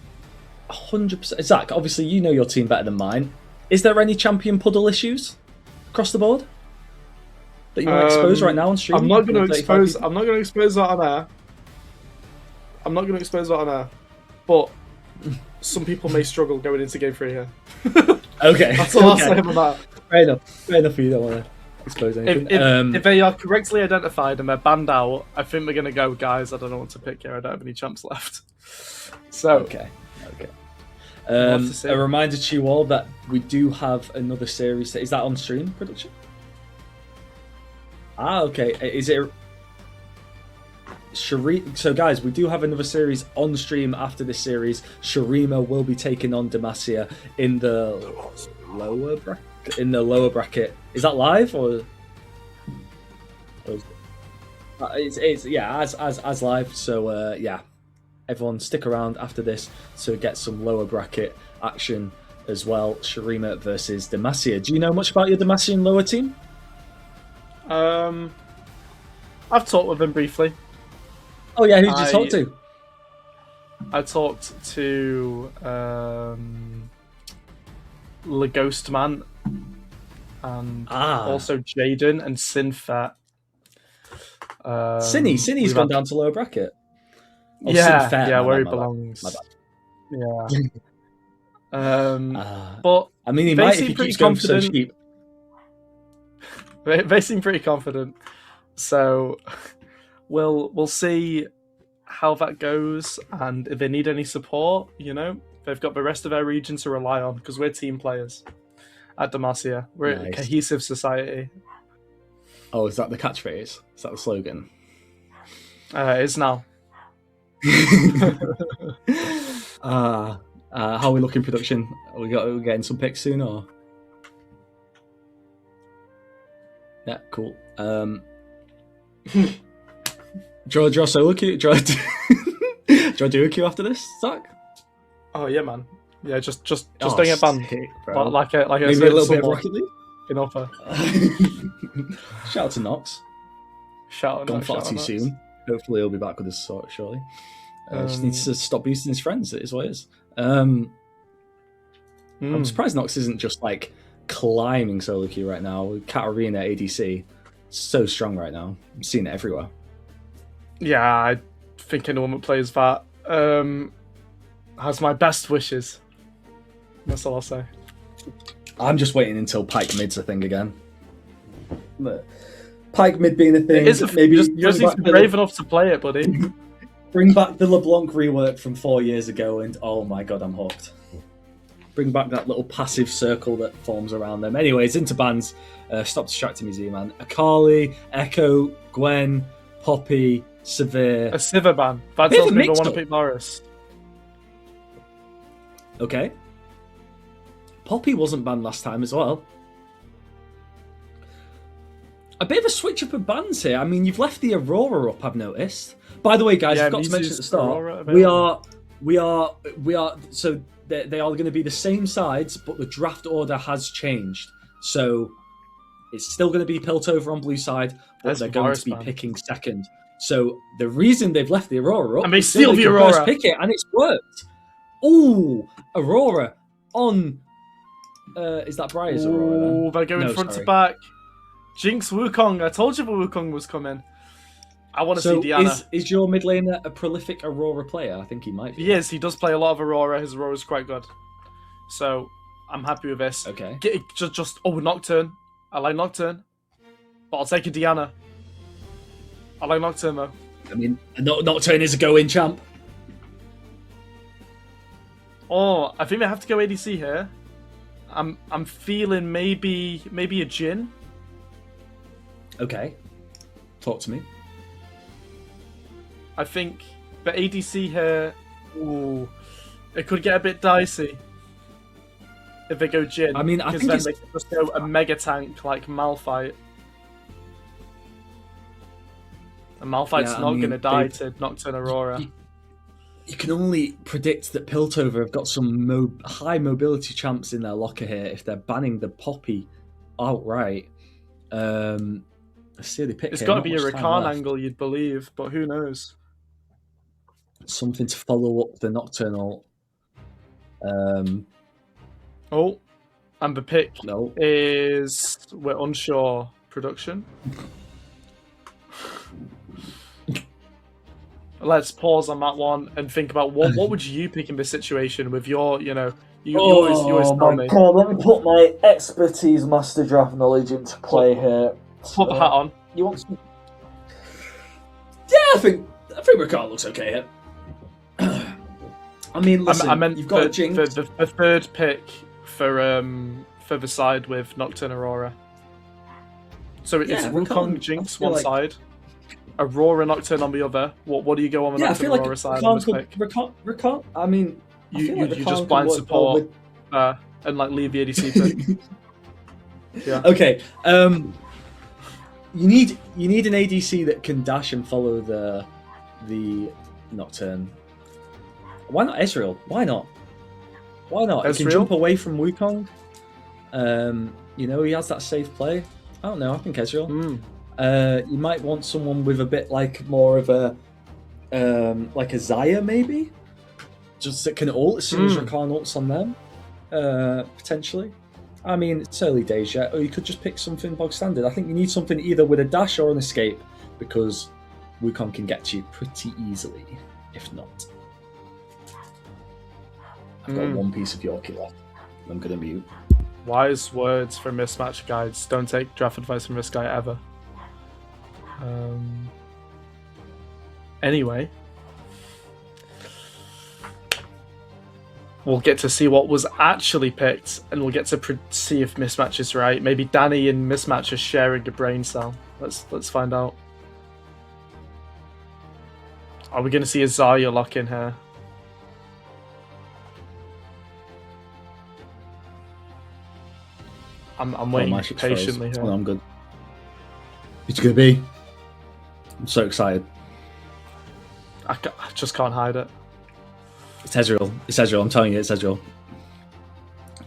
100%. Zach, obviously you know your team better than mine. Is there any champion puddle issues across the board that you want to expose right now on stream? I'm not going to expose that on air. But some people may struggle going into game 3 here. Okay. That's all I'll say about that. Fair enough. You don't want to expose anything. If they are correctly identified and they're banned out, I think we're going to go, guys, I don't know what to pick here. I don't have any champs left. So Okay. A reminder to you all that we do have another series. Is that on stream, production? Okay. Is it... So guys, we do have another series on stream after this series. Shurima will be taking on Demacia in the lower bracket. Is that live or? It's as live. So everyone stick around after this to get some lower bracket action as well. Shurima versus Demacia. Do you know much about your Demacian lower team? I've talked with him briefly. Oh yeah, who did you talk to? I talked to Le Ghost Man and also Jaden and Sinfat. Sinny's gone down to lower bracket. Oh, yeah, Sinfat, yeah, where he my belongs. bad. Yeah. But I mean, he they might seem if he pretty keeps going so confident. cheap. They seem pretty confident. So we'll see how that goes, and if they need any support, they've got the rest of their region to rely on, because we're team players at Demacia. We're a cohesive society. Oh, is that the catchphrase? Is that the slogan? It is now. How are we looking production? Are we getting some picks soon, or? Yeah, cool. Do you solo queue? Do you do a queue after this, Zach? Oh yeah, man. Yeah, just don't get banned. Like maybe a little bit of Rocket League. In offer. Shout out to Nox. Gone far too soon. Hopefully he'll be back with us shortly. Just needs to stop boosting his friends. It is what it is. I'm surprised Nox isn't just like climbing solo queue right now. Katarina ADC, so strong right now. I'm seeing it everywhere. Yeah, I think anyone that plays that has my best wishes. That's all I'll say. I'm just waiting until Pike mid's a thing again. But Pike mid being a thing, maybe just need to be brave enough to play it, buddy. Bring back the LeBlanc rework from 4 years ago, and oh my god, I'm hooked. Bring back that little passive circle that forms around them. Anyways, into bans. Stop distracting me, Z-Man. Akali, Echo, Gwen, Poppy, Severe. A Sivir ban. That tells me they want to pick Morris. Okay. Poppy wasn't banned last time as well. A bit of a switch up of bans here. I mean, you've left the Aurora up, I've noticed. By the way, guys, I forgot to mention at the start, we are. So they are going to be the same sides, but the draft order has changed. So it's still going to be Piltover on blue side, but they're going to be picking second. So the reason they've left the Aurora up, and they steal the Aurora, pick it, and it's worked. Ooh, Aurora on. Is that Briar's Aurora? Oh, they're going front to back. Jinx Wukong. I told you the Wukong was coming. I want to see Diana. Is your mid laner a prolific Aurora player? I think he might be. He is. He does play a lot of Aurora. His Aurora is quite good. So I'm happy with this. Okay. Nocturne. I like Nocturne. But I'll take a Diana. I like Nocturne though. I mean, Nocturne is a go-in champ. Oh, I think they have to go ADC here. I'm feeling maybe a Jhin. Okay. Talk to me. I think the ADC here, it could get a bit dicey if they go Jhin. I mean, I think then they could just go a mega tank like Malphite. And Malphite's not going to die to Nocturne Aurora. You can only predict that Piltover have got some high mobility champs in their locker here if they're banning the Poppy outright. It's got to be a Rakan angle, you'd believe, but who knows? Something to follow up the Nocturnal. And the pick is we're unsure production. Let's pause on that one and think about what would you pick in this situation with your, you always tell me. God, let me put my expertise master draft knowledge into play here. Put the hat on. You want some? Yeah, I think Rakan looks okay here. I mean, listen, I meant you've got Jinx. The third pick for the side with Nocturne Aurora. So it's Wukong Jinx one side, Aurora Nocturne on the other. What do you go on the Nocturne Aurora side? Rakan. I mean, you just blind support and like leave the ADC pick. Yeah. Okay. You need an ADC that can dash and follow the Nocturne. Why not Ezreal? Why not? Why not? He can Ezreal? jump away from Wukong. You know, he has that safe play. I don't know. I think Ezreal. You might want someone with a bit like more of a like a Zaya maybe, just that can ult as soon as Rakan ults on them. Potentially. I mean, it's early days yet. Or you could just pick something bog standard. I think you need something either with a dash or an escape, because Wukong can get to you pretty easily, if not. I've got one piece of Yorkie left. I'm going to mute. Wise words from Mismatch Guides. Don't take draft advice from this guy ever. Anyway. We'll get to see what was actually picked, and we'll get to see if Mismatch is right. Maybe Danny and Mismatch are sharing a brain cell. Let's find out. Are we going to see a Zarya lock in here? I'm waiting patiently here. I'm good. It's going to be. I'm so excited. I just can't hide it. It's Ezreal. It's Ezreal. I'm telling you, it's Ezreal.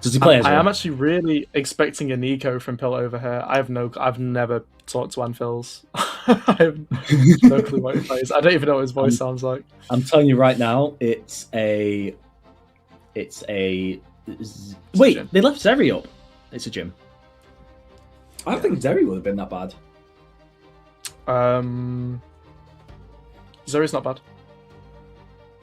Does he play Ezreal? I am actually really expecting a Nico from Piltover here. I've never talked to Anphils. I have no clue what he plays. I don't even know what his voice sounds like. I'm telling you right now, it's a. Wait, they left Zeri up. It's a gym. I don't think Zeri would have been that bad. Zeri's not bad.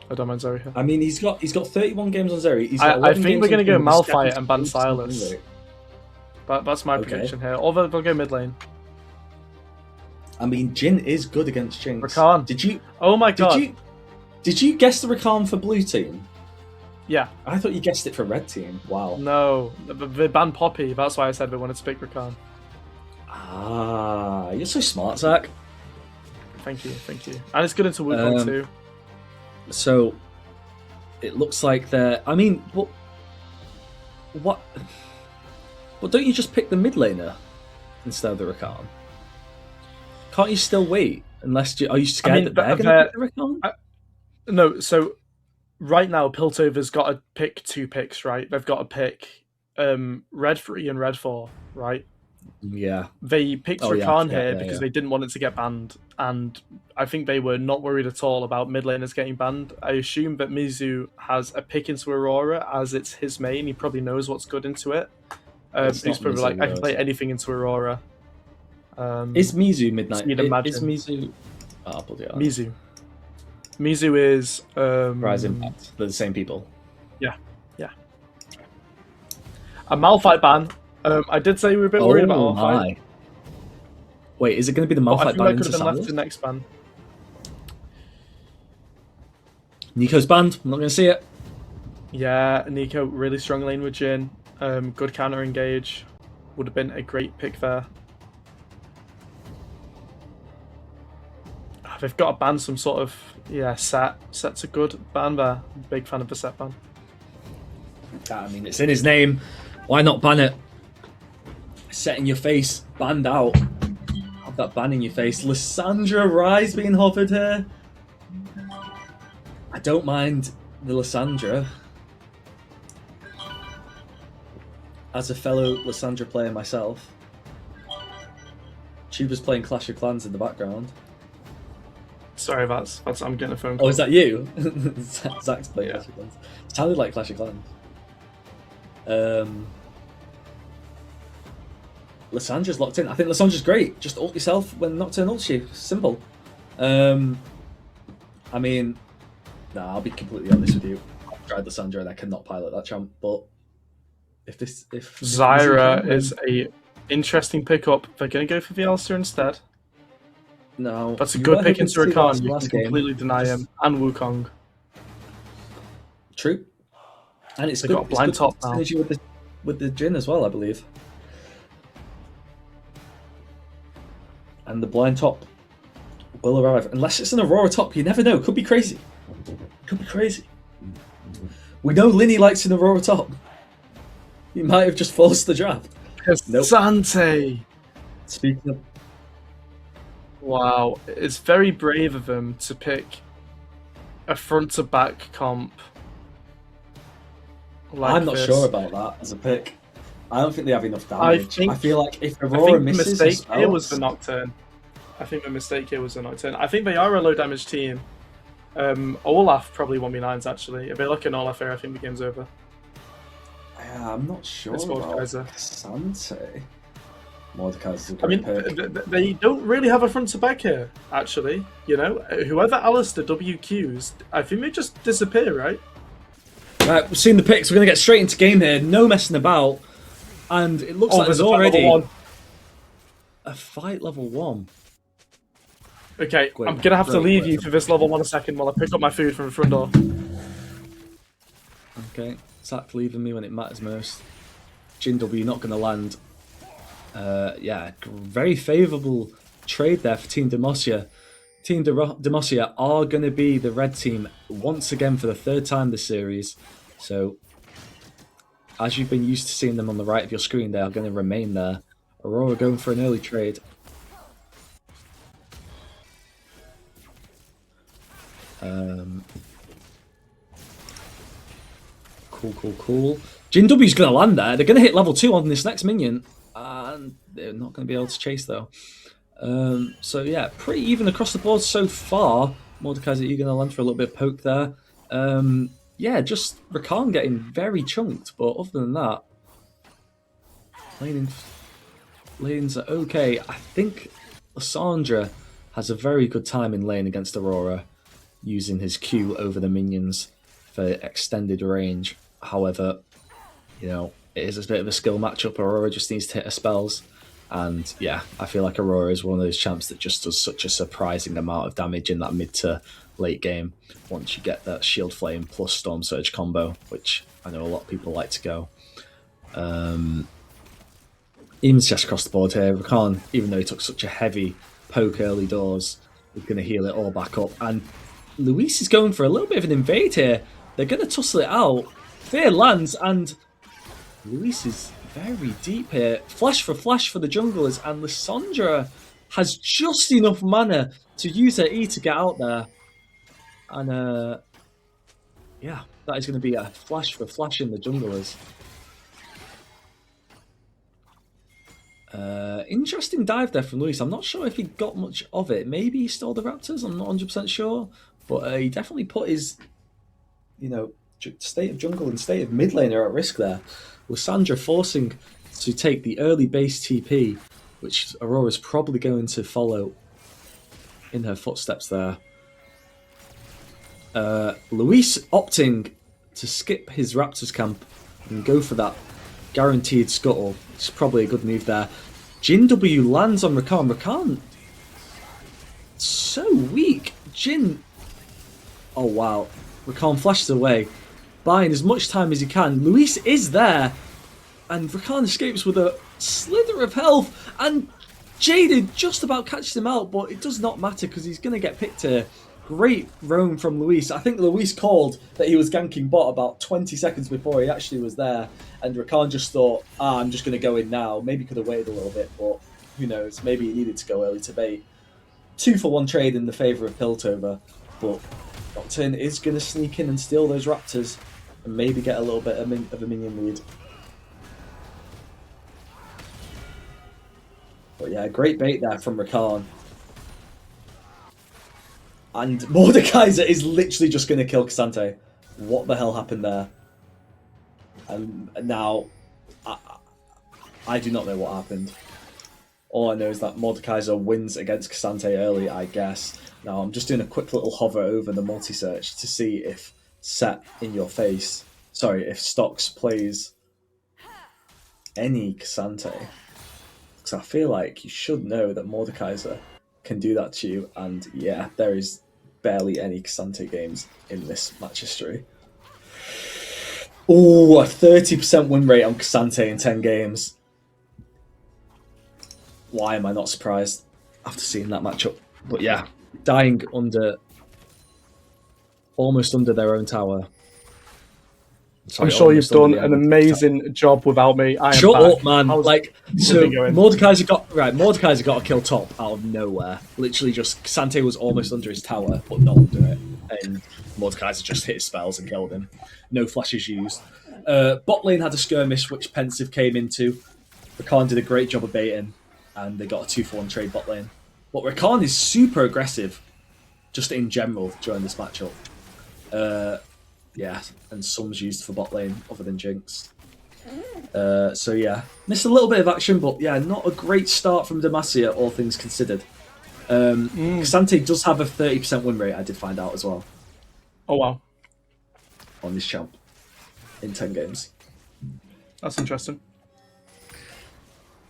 I don't mind Zeri here. I mean, he's got 31 games on Zeri. I think we're going to go Malphite and ban Silas. That's my prediction here. Although they'll go mid lane. I mean, Jhin is good against Jinx. Rakan. Did you? Oh my god. Did you guess the Rakan for blue team? Yeah. I thought you guessed it for red team. Wow. No, they banned Poppy. That's why I said they wanted to pick Rakan. Ah, you're so smart, Zach. Thank you. And it's good into Wukong too. So, it looks like they're... I mean, what? Well, don't you just pick the mid laner instead of the Rakan? Can't you still wait? Unless are you scared that they're going to pick the Rakan? No, so right now Piltover's got to pick 2 picks, right? They've got to pick Red 3 and Red 4, right? Yeah. They picked Rakan here because they didn't want it to get banned, and I think they were not worried at all about mid laners getting banned. I assume that Mizu has a pick into Aurora as it's his main. He probably knows what's good into it. He's probably like, I can play anything into Aurora. Is Mizu midnight? Is Mizu? Oh, bloody hell. Mizu is Rise Impact. They're the same people. Yeah. A Malphite ban. I did say we were a bit worried about Malphite. Wait, is it going to be the Malphite ban into Sylas? Left to next ban. Nico's banned. I'm not going to see it. Yeah, Nico really strong lane with Jhin. Good counter engage. Would have been a great pick there. They've got to ban some sort of set. Set's a good ban there. Big fan of the set ban. I mean, it's in his name. Why not ban it? Set in your face, banned out. Have that ban in your face. Lissandra Rise being hovered here. I don't mind the Lissandra. As a fellow Lissandra player myself. Tuba's playing Clash of Clans in the background. Sorry, that's I'm getting a phone call. Oh, is that you? Zach's playing Clash of Clans. It sounded like Clash of Clans. Lissandra's locked in. I think Lissandra's great. Just ult yourself when Nocturne ults you. Simple. I mean, I'll be completely honest with you. I've tried Lissandra and I cannot pilot that champ. But if Zyra is a interesting pickup, they're going to go for the Elsa instead. No, that's a good pick into Rakan. You can completely deny him and Wukong. True, and it's got blind top now with the Jhin as well, I believe. And the blind top will arrive unless it's an Aurora top. You never know. Could be crazy. We know Linny likes an Aurora top. He might have just forced the draft. Nope. Sante. Speaking of. Wow, it's very brave of him to pick a front to back comp like I'm not this. sure about that as a pick. I don't think they have enough I damage. think- I feel like if I Aurora think the misses her mistake here was spells- the Nocturne. I think the mistake here was the Nocturne. I think they are a low damage team. Olaf probably 1v9s actually. If they look at Olaf here, I think the game's over. Yeah, I'm not sure It's about Mordekaiser. Casante. Mordekaiser's a I great mean, pick. they don't really have a front to back here, actually. You know, whoever Alistair WQs, I think they just disappear, right? Right, we've seen the picks. We're going to get straight into game here. No messing about. And it looks like there's a fight already level 1. a fight level 1. Okay, Great, I'm gonna have to great, leave great. you for this level 1 a second while I pick up my food from the front door. Okay, Zach leaving me when it matters most. Jin W not going to land. Yeah, very favourable trade there for Team Demacia. Team Demacia are going to be the red team once again for the 3rd time this series. So, as you've been used to seeing them on the right of your screen, they are going to remain there. Aurora going for an early trade. Cool. Jin W's going to land there. They're going to hit level 2 on this next minion. And they're not going to be able to chase, though. So, yeah, pretty even across the board so far. Mordekaiser, you're going to land for a little bit of poke there. Yeah, just Rakan getting very chunked. But other than that, lanes are okay. I think Lissandra has a very good time in lane against Aurora, using his Q over the minions for extended range. However, you know, it is a bit of a skill matchup. Aurora just needs to hit her spells. And yeah, I feel like Aurora is one of those champs that just does such a surprising amount of damage in that mid to late game once you get that Shield Flame plus Storm Surge combo, which I know a lot of people like to go. Even just across the board here, Rakan, even though he took such a heavy poke early doors, we're going to heal it all back up. And Luis is going for a little bit of an invade here. They're going to tussle it out. Fear lands, and Luis is very deep here. Flash for the junglers, and Lissandra has just enough mana to use her E to get out there. And yeah, that is going to be a flash for in the junglers. Interesting dive there from Luis. I'm not sure if he got much of it. Maybe he stole the Raptors. I'm not 100% sure. But he definitely put his, you know, state of jungle and state of mid laner at risk there. Lissandra forcing to take the early base TP, which Aurora's probably going to follow in her footsteps there. Luis opting to skip his Raptors camp and go for that guaranteed scuttle. It's probably a good move there. Jin W lands on Rakan. Rakan, so weak. Jin, oh wow. Rakan flashes away, buying as much time as he can. Luis is there, and Rakan escapes with a slither of health, and Jaded just about catches him out, but it does not matter because he's going to get picked here. Great roam from Luis. I think Luis called that he was ganking bot about 20 seconds before he actually was there, and Rakan just thought, I'm just going to go in now. Maybe could have waited a little bit, but who knows? Maybe he needed to go early to bait. 2-for-1 trade in the favour of Piltover, but Nocturne is going to sneak in and steal those Raptors and maybe get a little bit of a minion lead. But yeah, great bait there from Rakan. And Mordekaiser is literally just going to kill Casante. What the hell happened there? And now, I do not know what happened. All I know is that Mordekaiser wins against Casante early, I guess. Now, I'm just doing a quick little hover over the multi-search to see if if Stocks plays any Casante. Because I feel like you should know that Mordekaiser can do that to you, and yeah, there is barely any Casante games in this match history. Oh, a 30% win rate on Casante in 10 games. Why am I not surprised after seeing that matchup? But yeah, dying almost under their own tower. I'm sure you've done an amazing job without me. Shut up, man. Like, so going? Mordekaiser got a kill top out of nowhere. Literally just, Casante was almost under his tower, but not under it. And Mordekaiser just hit his spells and killed him. No flashes used. Bot lane had a skirmish which Pensive came into. Rakan did a great job of baiting, and they got a 2-for-1 trade bot lane. But Rakan is super aggressive, just in general, during this matchup. Yeah, and some's used for bot lane other than Jinx. So yeah, missed a little bit of action, but yeah, not a great start from Demacia, all things considered. Xante does have a 30% win rate, I did find out as well. Oh wow. On this champ in 10 games. That's interesting.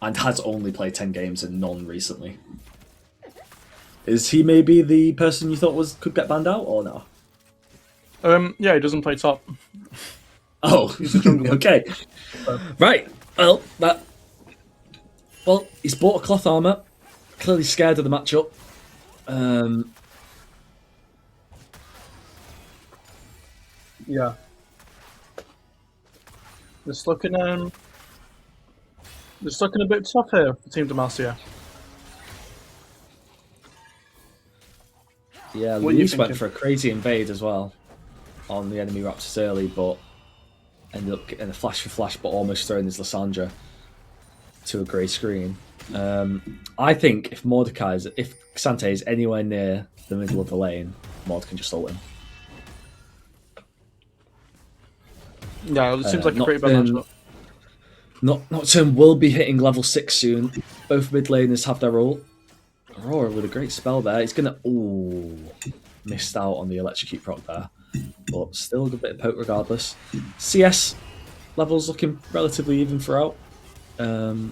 And has only played 10 games and none recently. Is he maybe the person you thought could get banned out or no? Yeah, he doesn't play top. Oh, He's a jungler. Okay. Right. Well, he's bought a cloth armor. Clearly scared of the matchup. Yeah. Just looking a bit tough here for Team Demacia. Yeah, What are you Luis went thinking? for a crazy invade as well on the enemy Raptors early, but ended up getting a flash for flash, but almost throwing his Lysandra to a grey screen. I think if Xante is anywhere near the middle of the lane, Mord can just ult him. Yeah, it seems like a pretty bad matchup. Nocturne will be hitting level 6 soon. Both mid laners have their ult. Aurora with a great spell there. He's gonna missed out on the electrocute proc there, but still a good bit of poke regardless. CS levels looking relatively even throughout. Xante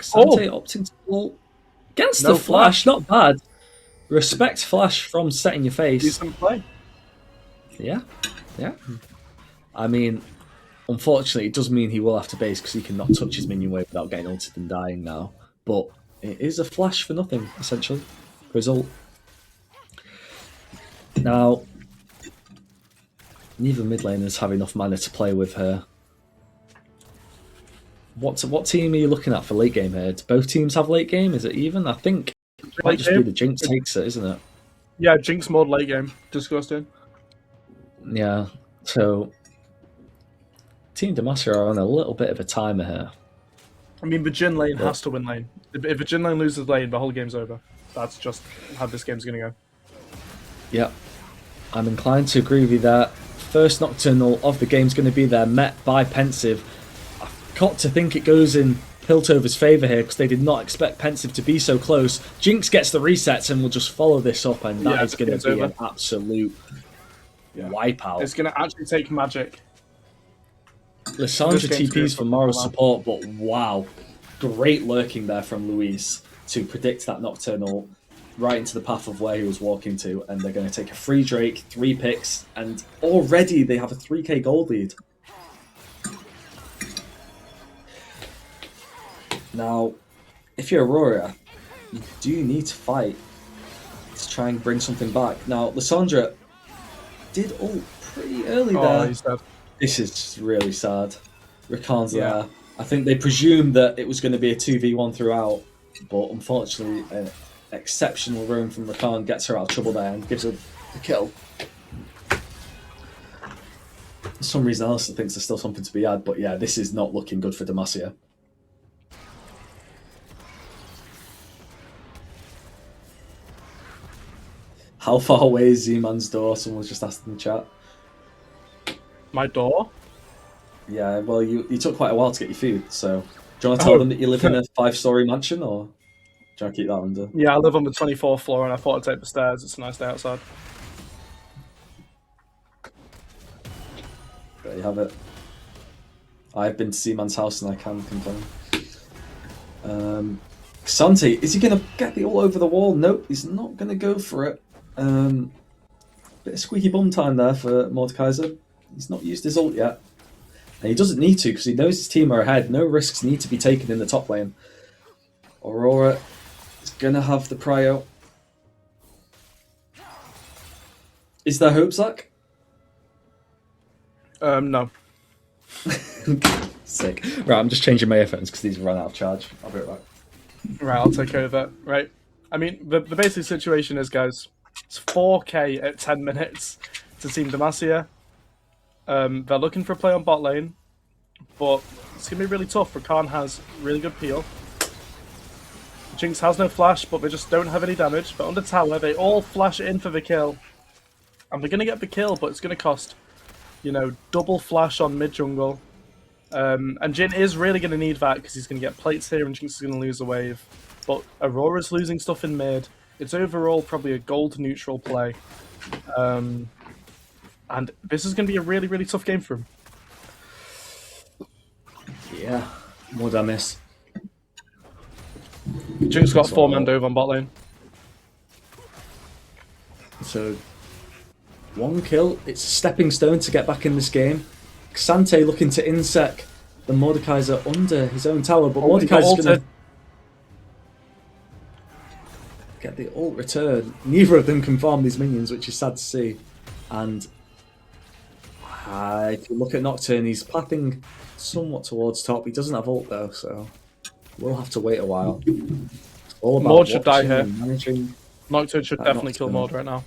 opting to ult against the flash. Not bad. Respect flash from setting your face. Decent play. Yeah. I mean, unfortunately, it does mean he will have to base because he cannot touch his minion wave without getting ulted and dying now. But it is a flash for nothing, essentially, for his ult. Now, neither mid laners have enough mana to play with her. What team are you looking at for late game here? Do both teams have late game? Is it even? I think it might just be the Jinx takes it, isn't it? Yeah, Jinx mod late game. Disgusting. Yeah, so Team Demacia are on a little bit of a timer here. I mean, the Jhin lane has to win lane. If the Jhin lane loses lane, the whole game's over. That's just how this game's going to go. Yeah, I'm inclined to agree with you there. First Nocturnal of the game's going to be there, met by Pensive. I've got to think it goes in Piltovers' favour here because they did not expect Pensive to be so close. Jinx gets the resets and will just follow this up, and that is going to be an absolute wipeout. It's going to actually take magic. Lysandra TPs for moral support, but wow. Great lurking there from Luis to predict that Nocturnal right into the path of where he was walking to, and they're going to take a free Drake, 3 picks, and already they have a 3k gold lead. Now, if you're Aurora, you do need to fight to try and bring something back. Now, Lysandra did ult pretty early there. He's dead. This is really sad. Rakan's there. I think they presumed that it was going to be a 2v1 throughout, but unfortunately, an exceptional roam from Rakan gets her out of trouble there and gives her the kill. For some reason, Alistair thinks there's still something to be had, but yeah, this is not looking good for Demacia. How far away is Z-Man's door? Someone was just asked in the chat. My door? Yeah, well, you took quite a while to get your food, so do you want to tell them that you live in a 5-story mansion, or do you want to keep that under? Yeah, I live on the 24th floor, and I thought I'd take the stairs. It's a nice day outside. There you have it. I've been to Z-Man's house, and I can complain. Xante, is he going to get the all over the wall? Nope, he's not going to go for it. Bit of squeaky bum time there for Mordekaiser. He's not used his ult yet. And he doesn't need to because he knows his team are ahead. No risks need to be taken in the top lane. Aurora is going to have the prio. Is there hope, Zach? No. Sick. Right, I'm just changing my earphones because these have run out of charge. I'll be right back. Right, I'll take care of that. Right. I mean, the basic situation is, guys, it's 4k at 10 minutes to Team Demacia. They're looking for a play on bot lane, but it's going to be really tough. Rakan has really good peel. Jinx has no flash, but they just don't have any damage. But under tower, they all flash in for the kill. And they're going to get the kill, but it's going to cost, double flash on mid jungle. And Jin is really going to need that because he's going to get plates here and Jinx is going to lose a wave. But Aurora's losing stuff in mid. It's overall probably a gold neutral play. And this is going to be a really, really tough game for him. Yeah, what did I miss? Jinx got 4-man dove on bot lane. So, 1 kill. It's a stepping stone to get back in this game. Xante looking to insec the Mordekaiser under his own tower, but Mordekaiser's going to get the ult return. Neither of them can farm these minions, which is sad to see. And if you look at Nocturne, he's pathing somewhat towards top. He doesn't have ult though, so we'll have to wait a while. It's all about Mord should die here. Managing. Nocturne should definitely kill Mord right now.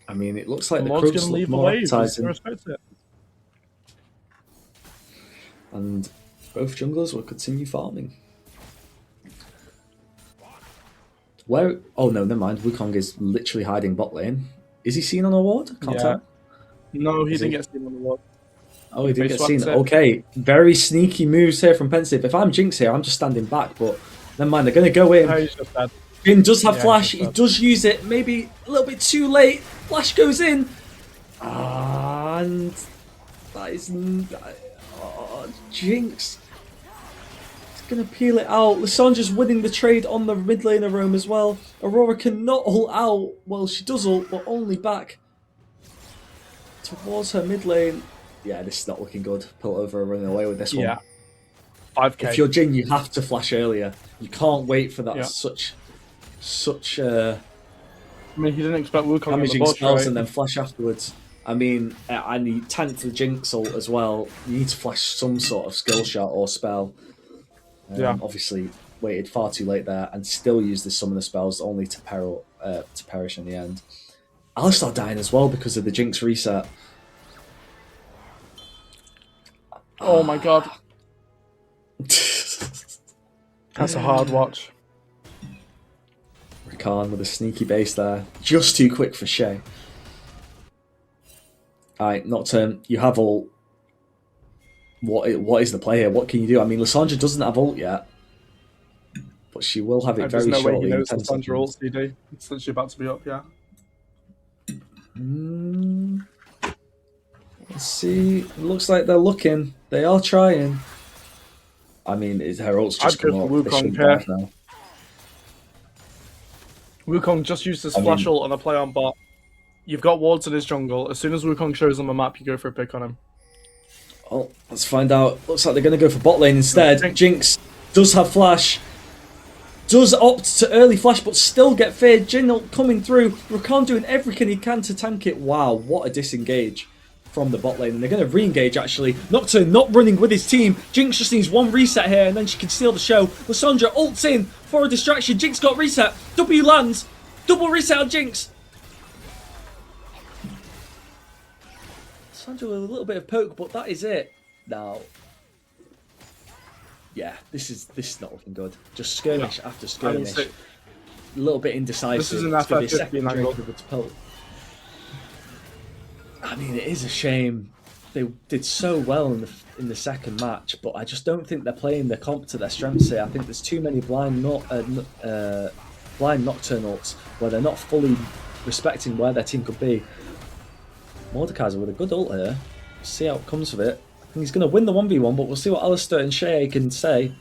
I mean, it looks like Mord's the going to leave more away. He's appetizing. going to respect it. And both junglers will continue farming. Where? Oh no, never mind. Wukong is literally hiding bot lane. Is he seen on a ward? Can't tell. No, he didn't get seen on the ward. Oh, he didn't get seen. Okay, very sneaky moves here from Pensive. If I'm Jinx here, I'm just standing back, but never mind. They're going to go in. No, he's just dead. Finn does have flash. He does use it. Maybe a little bit too late. Flash goes in. And that is... Jinx. He's going to peel it out. Lissandra's winning the trade on the mid laner roam as well. Aurora cannot ult out. Well, she does ult, but only back towards her mid lane. Yeah, this is not looking good. Piltover running away with this one. Yeah. 5k. If you're Jin, you have to flash earlier. You can't wait for that such I mean, he didn't expect Wukong damaging spells and then flash afterwards. I mean, and he tanked the Jinx ult as well. You need to flash some sort of skill shot or spell. Obviously, waited far too late there and still used the summoner spells only to perish in the end. Alistar dying as well because of the Jinx reset. Oh my god. That's a hard watch. Rakan with a sneaky base there. Just too quick for Shay. Alright, Nocturne, you have ult. What is the play here? What can you do? I mean, Lissandra doesn't have ult yet. But she will have it very shortly. There's no way he knows Lissandra ult's DD. It's literally about to be up, yeah. Let's see. It looks like they're looking. They are trying. I mean, her ult's just come up. Wukong here. Now. Wukong just used his flash ult on a play on bot. You've got wards in his jungle. As soon as Wukong shows on the map, you go for a pick on him. Oh, let's find out. Looks like they're going to go for bot lane instead. Jinx does have flash. Does opt to early flash, but still get feared. Jin coming through. Rakan doing everything he can to tank it. Wow, what a disengage from the bot lane. And they're going to re-engage, actually. Nocturne not running with his team. Jinx just needs one reset here, and then she can steal the show. Lissandra ults in for a distraction. Jinx got reset. W lands. Double reset on Jinx. Lissandra with a little bit of poke, but that is it. Now, yeah, this is not looking good. Just skirmish after skirmish. A little bit indecisive. This isn't that a second angle. I mean, it is a shame. They did so well in the second match, but I just don't think they're playing the comp to their strengths here. I think there's too many blind nocturnals where they're not fully respecting where their team could be. Mordekaiser with a good ult here. See how it comes with it. I think he's going to win the 1v1, but we'll see what Alistair and Shay can say.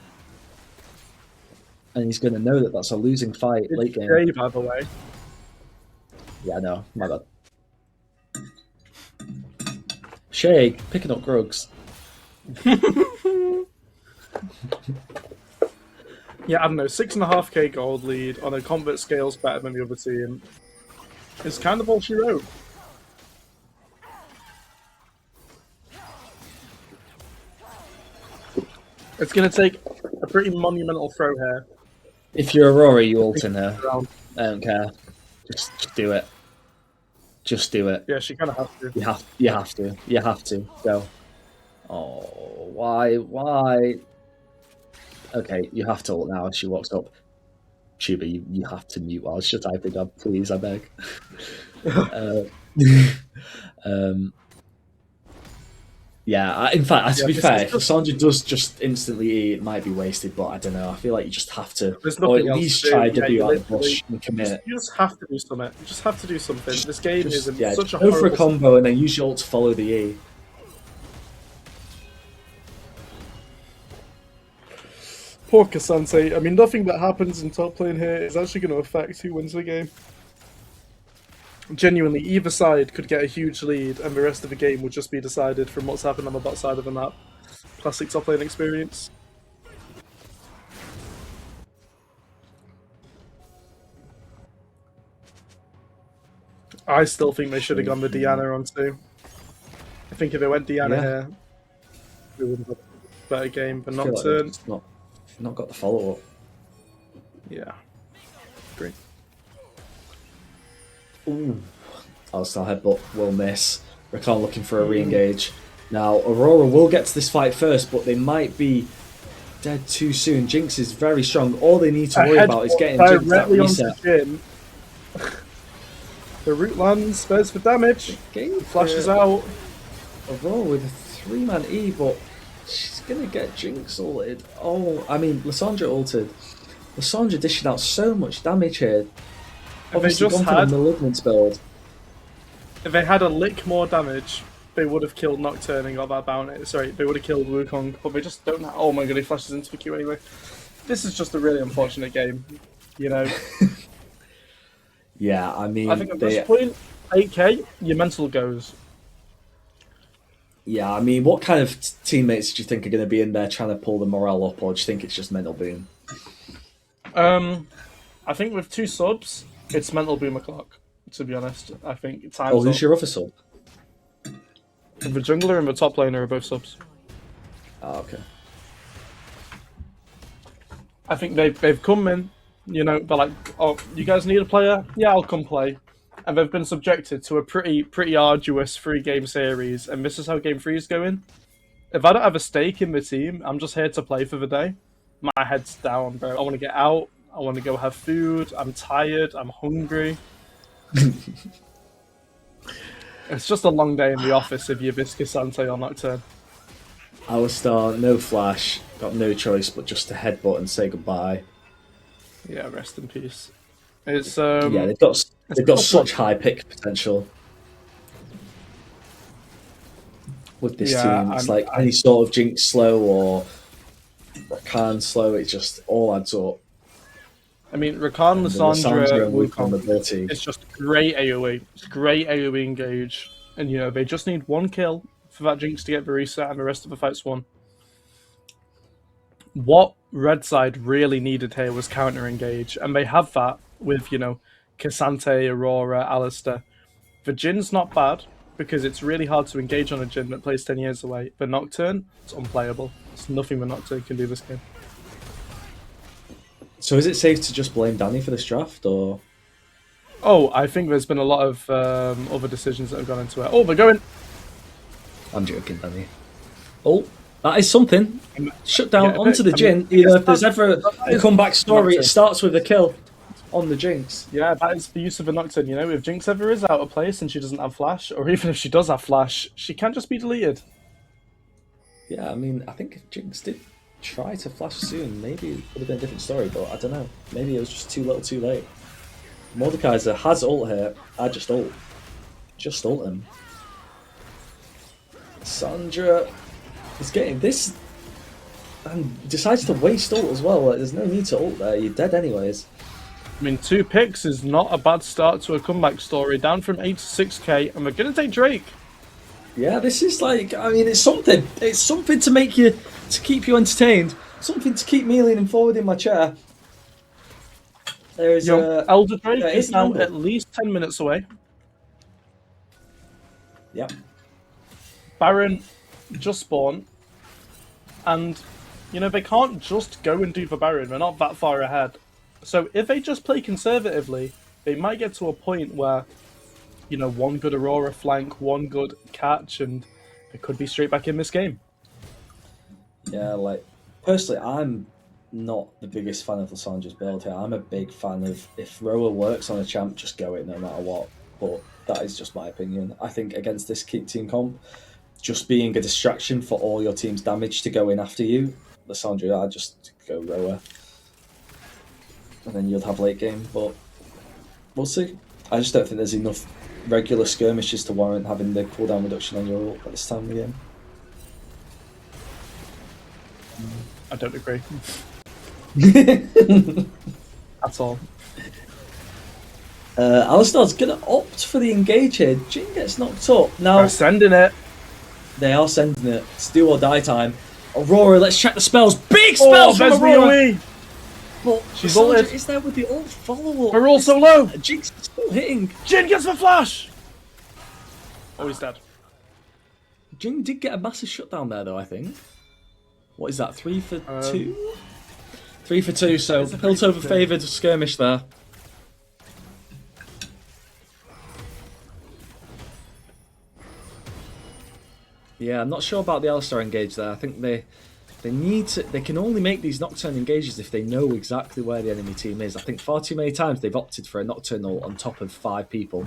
And he's going to know that that's a losing fight late game. Shay, by the way. Yeah, no, my bad. Shay picking up Grugs. Yeah, I don't know, 6.5k gold lead on a combat scales better than the other team. It's kind of all she wrote. It's going to take a pretty monumental throw here. If you're Aurora, you ult in her. I don't care. Just do it. Just do it. Yeah, she kind of has to. You have to. Go. Oh, why? Okay, you have to ult now as she walks up. Tuba, you have to mute while she's typing up, please, I beg. Yeah, in fact, to be fair, if Sandra does just instantly E, it might be wasted, but I don't know. I feel like you just have to, or at least try W out the bush and commit. You just have to do something. You just have to do something. This game is such a go for a horrible combo and then use your ult to follow the E. Poor Cassante. I mean, nothing that happens in top lane here is actually going to affect who wins the game. Genuinely, either side could get a huge lead, and the rest of the game would just be decided from what's happened on the bot side of the map. Classic top lane experience. I still think they should have gone the Diana on too. I think if they went Diana here, we would have had a better game, but Nocturne. Like not got the follow up. Yeah. Great. Ooh. I'll headbutt will miss. Rakan looking for a re-engage. Now, Aurora will get to this fight first, but they might be dead too soon. Jinx is very strong. All they need to worry about is getting Jinx that reset. The root lands, spares for damage. Flashes out. Aurora with a 3-man E, but she's going to get Jinx ulted. Oh, I mean, Lissandra ulted. Lissandra dishing out so much damage here. Obviously gone for the Malignant build. If they had a lick more damage, they would have killed Nocturne and got that bounty. Sorry, they would have killed Wukong, but they just don't have... Oh my god, he flashes into the queue anyway. This is just a really unfortunate game, you know? Yeah, I mean... I think at this point, 8k, your mental goes. Yeah, I mean, what kind of teammates do you think are going to be in there trying to pull the morale up, or do you think it's just mental boom? I think with 2 subs, it's mental boom o'clock. To be honest, I think time's who's your other sub? The jungler and the top laner are both subs. Oh, okay. I think they've come in, you know, they're like, oh, you guys need a player? Yeah, I'll come play. And they've been subjected to a pretty arduous 3-game series, and this is how game 3 is going. If I don't have a stake in the team, I'm just here to play for the day. My head's down, bro. I want to get out. I want to go have food. I'm tired. I'm hungry. It's just a long day in the office if you're Cassante or Nocturne. Alistar, no flash, got no choice but just to headbutt and say goodbye. Yeah, rest in peace. It's yeah, they've got such high pick potential with this team. It's like any sort of Jinx slow or Rakan slow, it just all adds up. I mean, Rakan, Lissandra, Wukong, it's just great AoE. It's great AoE engage. And, you know, they just need 1 kill for that Jinx to get the reset and the rest of the fight's won. What red side really needed here was counter engage. And they have that with, you know, Cassante, Aurora, Alistar. The Jin's not bad, because it's really hard to engage on a Jin that plays 10 years away. But Nocturne, it's unplayable. There's nothing the Nocturne can do this game. So is it safe to just blame Danny for this draft, or...? Oh, I think there's been a lot of other decisions that have gone into it. Oh, they're going... I'm joking, Danny. Oh, that is something. Shut down onto the Jin. You know, if there's ever a comeback story, it starts with a kill on the Jinx. Yeah, that is the use of a Nocturne, you know? If Jinx ever is out of place and she doesn't have Flash, or even if she does have Flash, she can't just be deleted. Yeah, I mean, I think if Jinx did try to flash soon, maybe it would have been a different story, but I don't know. Maybe it was just too little too late. Mordekaiser has ult here. I just ult. Just ult him. Sandra is getting this and decides to waste ult as well. Like, there's no need to ult there. You're dead anyways. I mean, 2 picks is not a bad start to a comeback story. Down from 8 to 6k, and we're going to take Drake. Yeah, this is like, I mean, it's something. It's something to make you, to keep you entertained. Something to keep me leaning forward in my chair. There is Elder Drake is now at least 10 minutes away. Yep. Baron just spawned. And, you know, they can't just go and do the Baron. They're not that far ahead. So if they just play conservatively, they might get to a point where you know, one good Aurora flank, one good catch, and they could be straight back in this game. Yeah, like, personally, I'm not the biggest fan of Lissandra's build here. I'm a big fan of, if Roa works on a champ, just go it no matter what. But that is just my opinion. I think against this team comp, just being a distraction for all your team's damage to go in after you, Lissandra, I'd just go Roa. And then you'll have late game, but we'll see. I just don't think there's enough regular skirmishes to warrant having the cooldown reduction on your ult at this time of the game. I don't agree. That's all. Alistar's going to opt for the engage here. Jin gets knocked up. Now, They're sending it. They are sending it. It's do or die time. Aurora, let's check the spells. Big spells from Aurora! But she's ulted. Is there with the ult follow-up? We're all so low. Jinx is still hitting. Jin gets the flash! Oh, he's dead. Jin did get a massive shutdown there, though, I think. What is that, 3 for 2? 3 for 2, so Piltover favoured skirmish there. Yeah, I'm not sure about the Alistar engage there. I think they need to. They can only make these Nocturne engages if they know exactly where the enemy team is. I think far too many times they've opted for a Nocturnal on top of 5 people.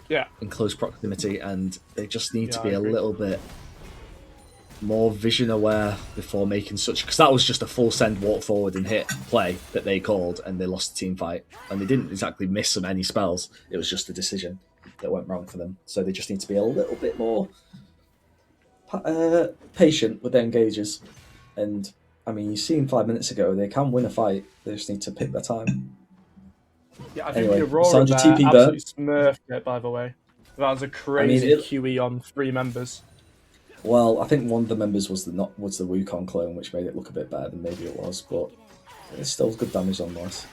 Yeah. In close proximity, and they just need to be a little bit more vision aware before making such, because that was just a full send, walk forward and hit play that they called, and they lost the team fight, and they didn't exactly miss them any spells. It was just a decision that went wrong for them. So they just need to be a little bit more patient with their engages. And I mean, you seen 5 minutes ago, they can win a fight. They just need to pick their time. Yeah, I think Anyway, the Aurora there TP absolutely smurfed it, by the way. That was a crazy it, QE on 3 members. Well, I think one of the members was the Wukong clone, which made it look a bit better than maybe it was, but it's still good damage on this.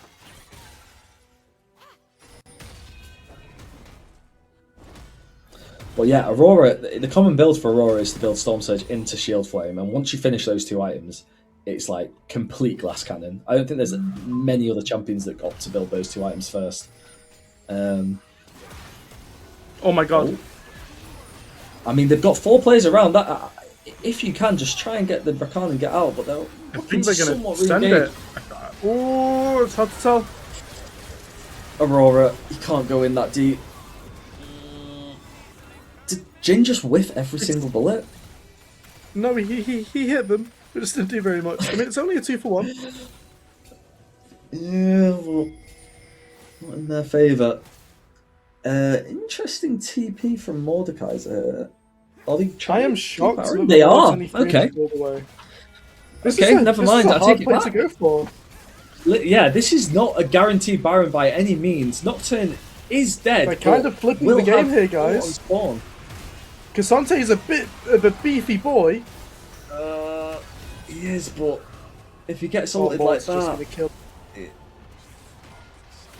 But yeah, Aurora, the common build for Aurora is to build Storm Surge into Shield Flame, and once you finish those 2 items, it's like complete glass cannon. I don't think there's many other champions that opt to build those 2 items first. Oh my god. I mean, they've got 4 players around. That if you can, just try and get the Rakan and get out, but they're looking to somewhat send it. Oh, it's hard to tell. Aurora, you can't go in that deep. Did Jin just whiff every single bullet? No, he hit them. It just didn't do very much. I mean, it's only a 2 for 1. Yeah, well, not in their favour. Interesting TP from Mordekaiser. Are they trying? I am shocked. They are. Okay. Okay, never mind. This is a I take it hard back. play to go for. Yeah, this is not a guaranteed Baron by any means. Nocturne is dead. They're kind of flipping the game here, guys. Cassante is a bit of a beefy boy. He is, but if he gets ulted like that,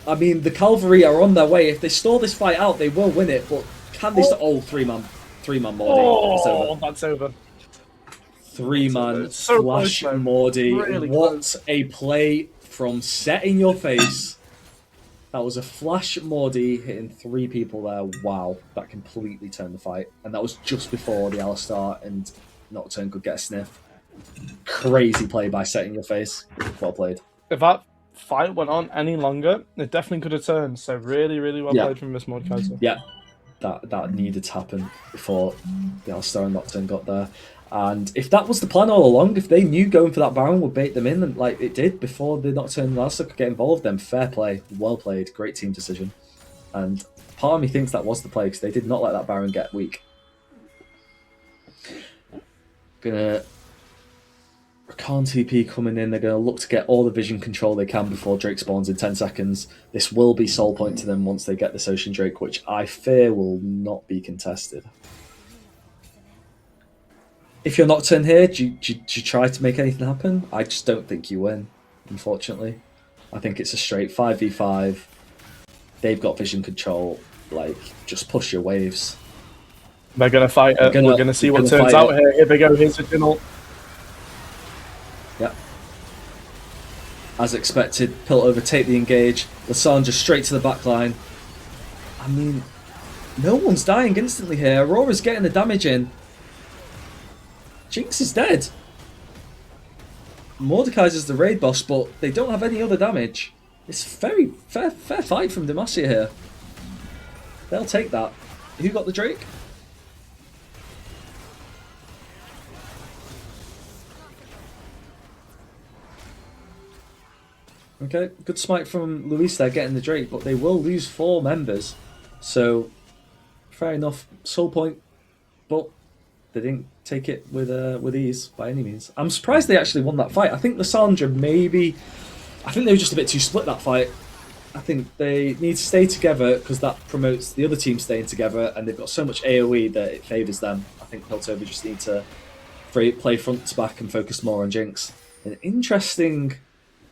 I mean, the Cavalry are on their way. If they stall this fight out, they will win it. But can they? Three-man Morty. Oh, that's over. 3-man so flash close, Morty. Really what close. a play from Set in your face. That was a flash Morty hitting 3 people there. Wow, that completely turned the fight. And that was just before the Alistar and Nocturne could get a sniff. Crazy play by Set in your face. Well played. If that fight went on any longer, it definitely could have turned. So really, really well played from Miss Mordekaiser. Yeah, that needed to happen before the Alistar and Nocturne got there. And if that was the plan all along, if they knew going for that Baron would bait them in, like it did before the Nocturne and Alistar could get involved, then fair play, well played, great team decision. And part of me thinks that was the play, because they did not let that Baron get weak. Gonna Rakan TP coming in, they're going to look to get all the vision control they can before Drake spawns in 10 seconds. This will be soul point to them once they get this Ocean Drake, which I fear will not be contested. If you're Nocturne here, do you try to make anything happen? I just don't think you win, unfortunately. I think it's a straight 5v5. They've got vision control. Like, just push your waves. They're going to fight it. We're going to see what turns out here. Here they go. Here's the Jingle. Yep. As expected, Piltover take the engage. Lissandra straight to the back line. I mean, No one's dying instantly here. Aurora's getting the damage in. Jinx is dead. Mordekaiser's the raid boss, but they don't have any other damage. It's very fair fight from Demacia here. They'll take that. Who got the Drake? Okay, good smite from Luis there getting the Drake, but they will lose 4 members. So, fair enough. Soul point, but they didn't take it with ease by any means. I'm surprised they actually won that fight. I think Lissandra I think they were just a bit too split that fight. I think they need to stay together because that promotes the other team staying together, and they've got so much AoE that it favours them. I think Piltover just need to play front to back and focus more on Jinx. An interesting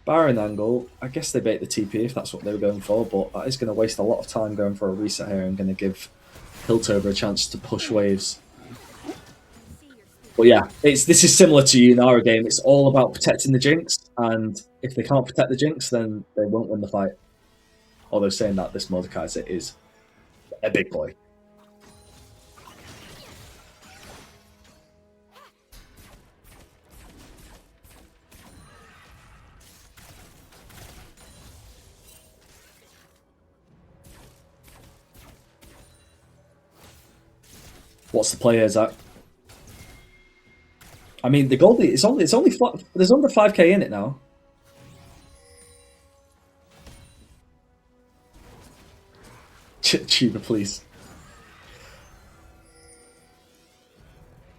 Baron angle. I guess they bait the TP if that's what they were going for, but that is going to waste a lot of time going for a reset here and going to give Piltover a chance to push waves. But yeah, this is similar to Yunara game. It's all about protecting the Jinx, and if they can't protect the Jinx, then they won't win the fight. Although saying that, this Mordekaiser is a big boy. What's the play here, Zach? I mean, the Goldie, it's only flat, there's under 5k in it now. Tuba, please.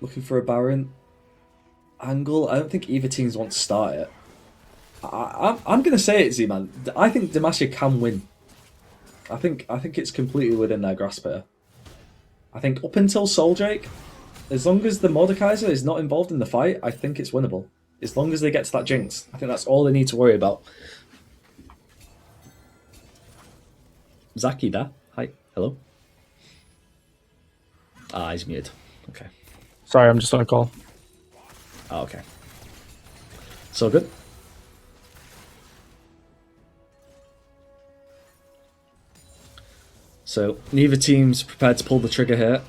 Looking for a Baron angle. I don't think either teams want to start it. I'm going to say it, Z-Man. I think Demacia can win. I think it's completely within their grasp here. I think up until Soul Drake, as long as the Mordekaiser is not involved in the fight, I think it's winnable. As long as they get to that Jinx, I think that's all they need to worry about. Zaki there. Hi. Hello. Ah, he's muted. Okay. Sorry, I'm just on a call. Oh, okay. So good. So neither team's prepared to pull the trigger here.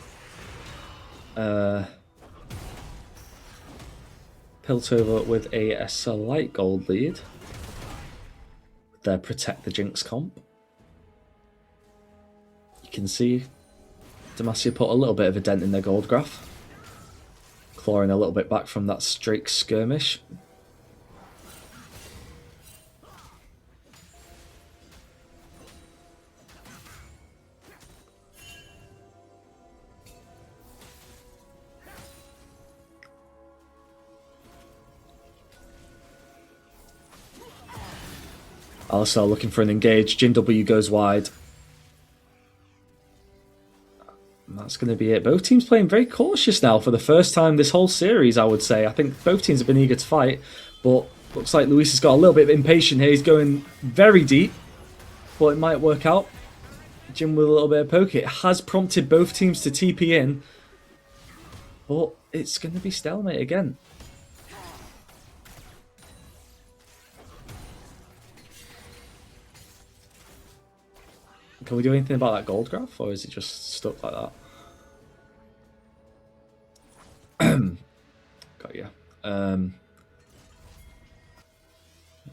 Piltover with a slight gold lead. Their Protect the Jinx comp. You can see Demacia put a little bit of a dent in their gold graph. Clawing a little bit back from that Drake skirmish. Alistar looking for an engage. Jin W goes wide. And that's going to be it. Both teams playing very cautious now for the first time this whole series, I would say. I think both teams have been eager to fight, but looks like Luis has got a little bit of impatient here. He's going very deep, but it might work out. Jin with a little bit of poke. It has prompted both teams to TP in, but it's going to be stalemate again. Can we do anything about that gold graph, or is it just stuck like that? Got you.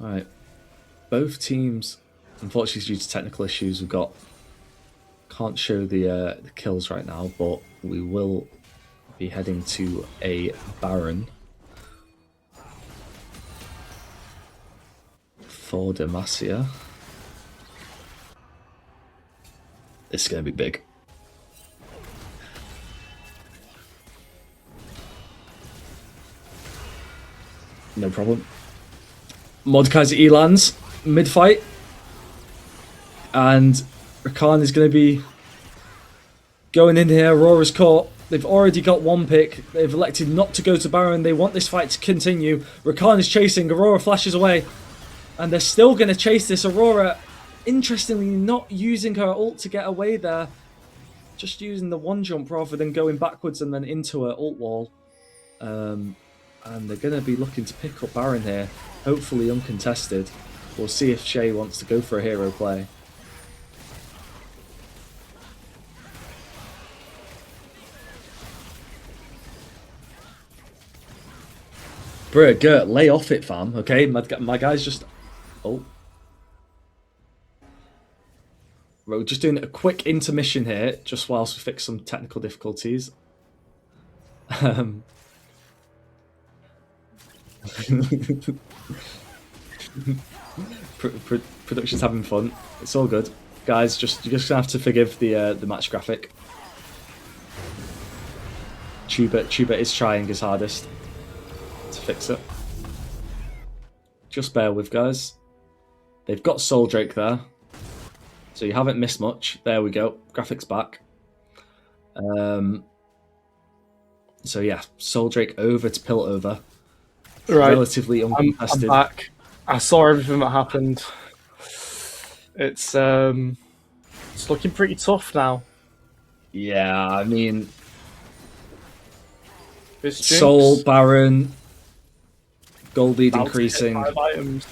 Right. Both teams, unfortunately due to technical issues, can't show the kills right now, but we will be heading to a Baron for Demacia. This is going to be big. No problem. Mordekaiser E lands mid-fight. And Rakan is going to be going in here. Aurora's caught. They've already got one pick. They've elected not to go to Baron. They want this fight to continue. Rakan is chasing. Aurora flashes away. And they're still going to chase this. Aurora, interestingly, not using her ult to get away there. Just using the one jump rather than going backwards and then into her ult wall. And they're going to be looking to pick up Baron here. Hopefully uncontested. We'll see if Shay wants to go for a hero play. Bro, Gert, lay off it, fam. Okay, my guy's just. Oh. We're just doing a quick intermission here, just whilst we fix some technical difficulties. Production's having fun. It's all good, guys. You're just gonna have to forgive the match graphic. Tuba is trying his hardest to fix it. Just bear with, guys. They've got Soul Drake there, so you haven't missed much. There we go. Graphics back. So yeah, Soul Drake over to Piltover. Right. Relatively uncontested. I'm back. I saw everything that happened. It's looking pretty tough now. Yeah, I mean, This Soul, Jinx, Baron, gold lead about to hit increasing. 5 items.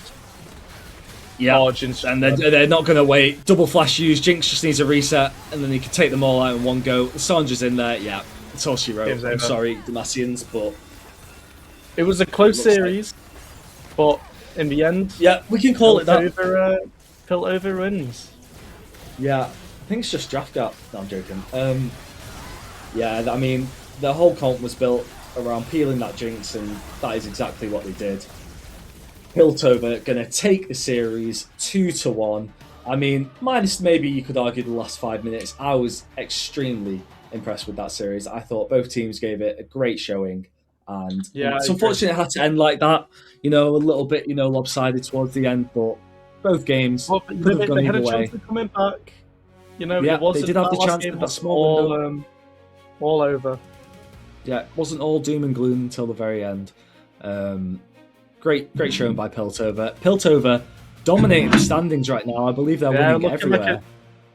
Yeah, Oh, Jinx, and they're not going to wait. Double flash use. Jinx just needs a reset, and then he can take them all out in one go. Sandra's in there. Yeah, it's all she wrote. Game's I'm over. sorry, Demacians, but It was a close Looks like- series, but in the end, yeah, we can call it that. Piltover wins. Yeah, I think it's just draft gap. No, I'm joking. Yeah, I mean, the whole comp was built around peeling that Jinx, and that is exactly what they did. Piltover going to take the series 2-1. I mean, minus maybe you could argue the last 5 minutes. I was extremely impressed with that series. I thought both teams gave it a great showing, and Yeah, it's I unfortunate it had to end like that. You know, a little bit, lopsided towards the end, but both games Well, could they have gone had a either way. chance of coming back. Yeah, it wasn't they did have the last chance, game but that was small all over. Yeah, it wasn't all doom and gloom until the very end. Great showing by Piltover. Piltover dominating the standings right now. I believe they're winning looking everywhere.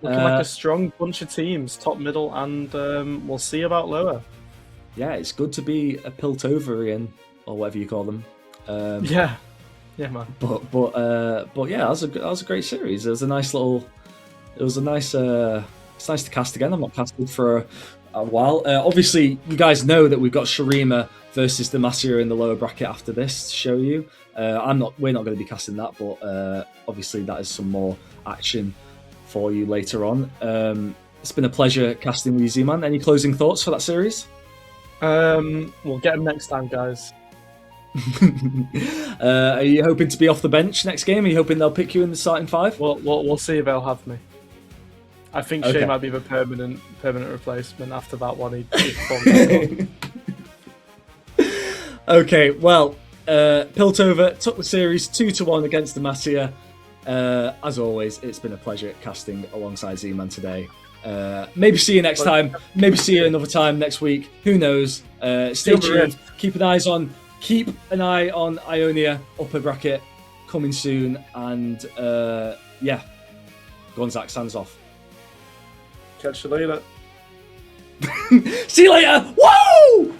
Like a strong bunch of teams, top, middle, and we'll see about lower. Yeah, it's good to be a Piltoverian, or whatever you call them. Yeah, man. But yeah, that was a great series. It was a nice little. It was a nice. It's nice to cast again. I'm not casted for a while. Obviously, you guys know that we've got Shurima versus Demacia in the lower bracket after this to show you. We're not going to be casting that, but obviously that is some more action for you later on. It's been a pleasure casting with you, Z-Man. Any closing thoughts for that series? We'll get them next time, guys. Are you hoping to be off the bench next game? Are you hoping they'll pick you in the starting 5? We'll see if they'll have me. I think Okay. Shay might be the permanent replacement after that one. He'd form back on. Okay, well, Piltover took the series 2-1 against Demacia. As always, it's been a pleasure casting alongside Z-Man today. Maybe see you next time. Maybe see you another time next week. Who knows? Stay tuned. Keep an eye on Ionia upper bracket coming soon. And yeah, go on, Zach. Stands off. Catch you later. See you later. Woo!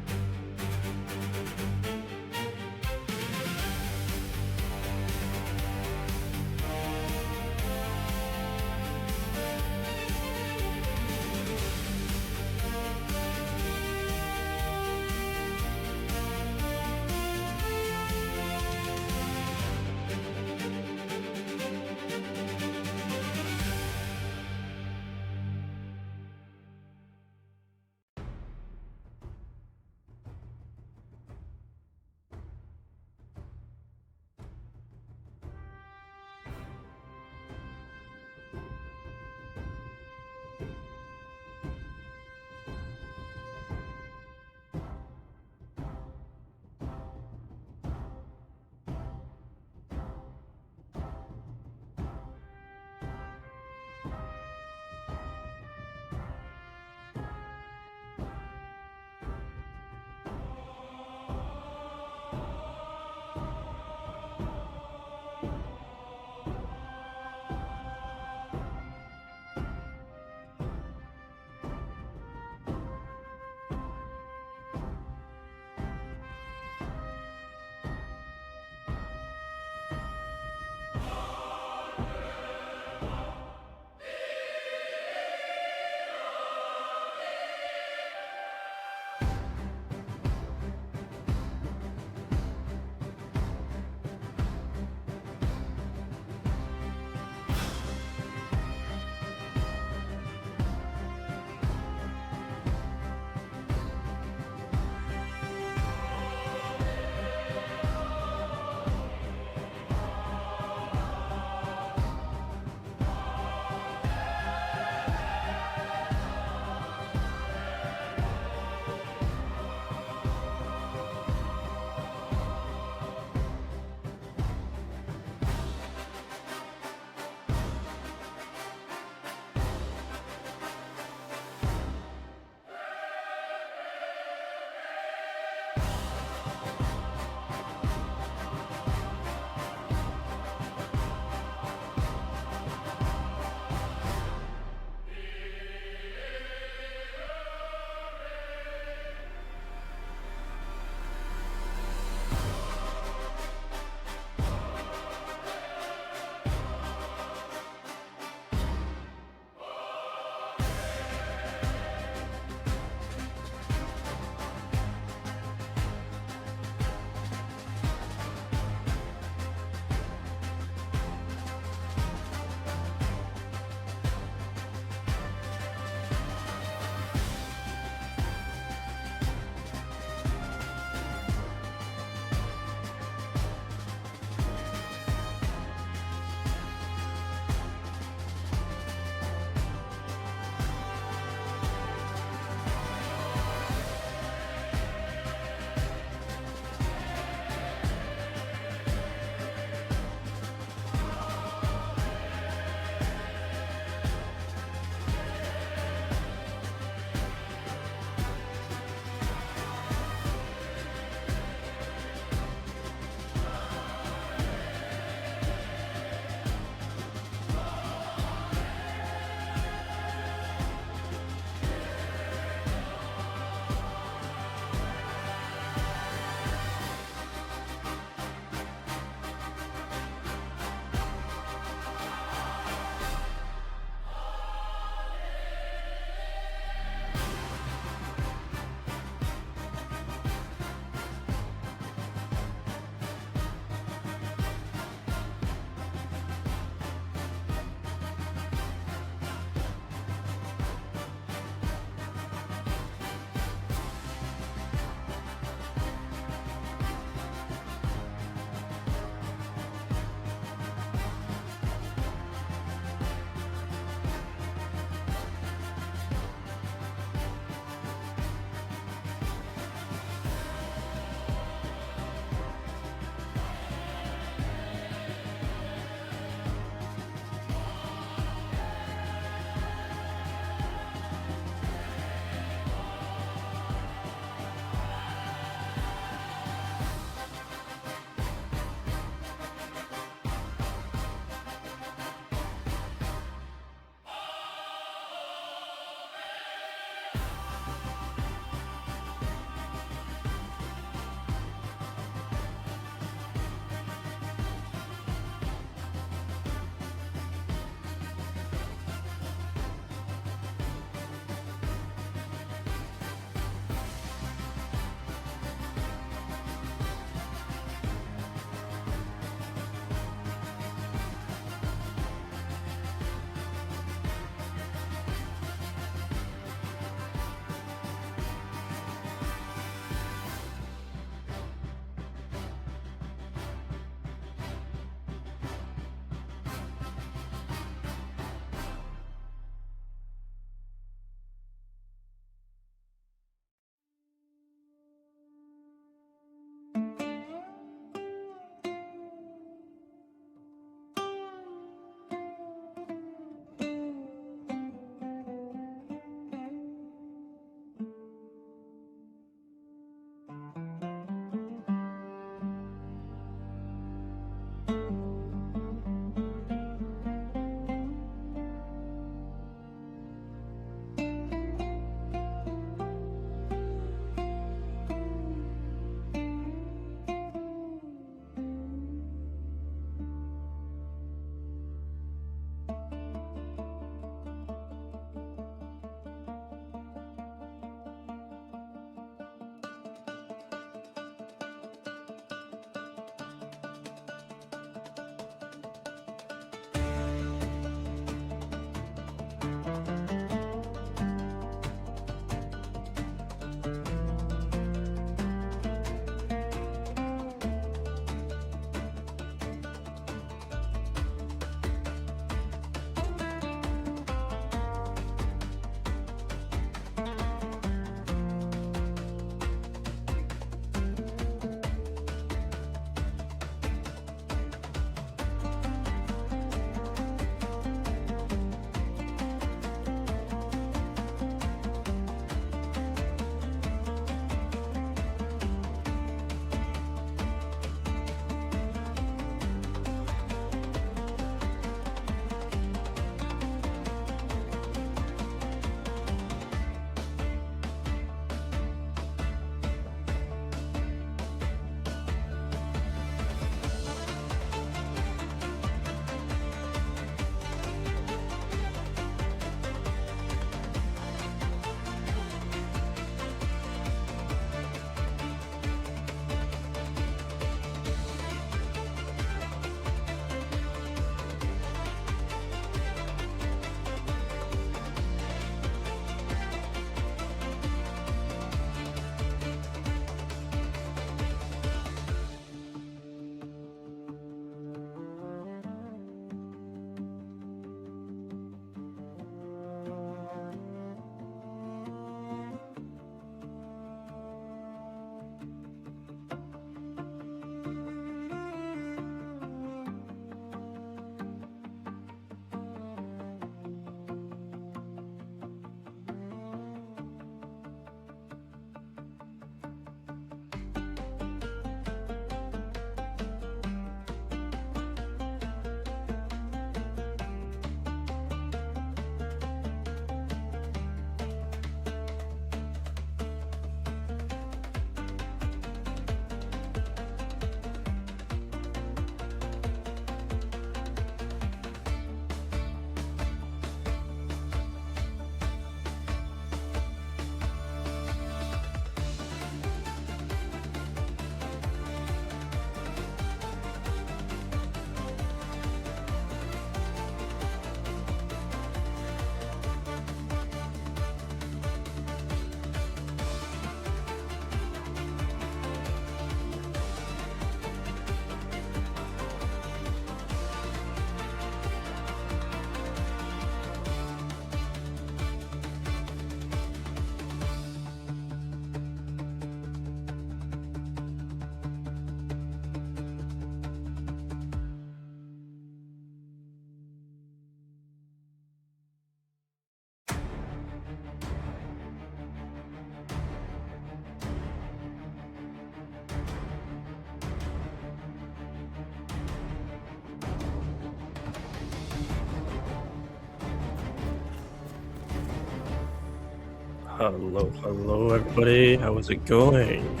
Hello everybody. How is it going?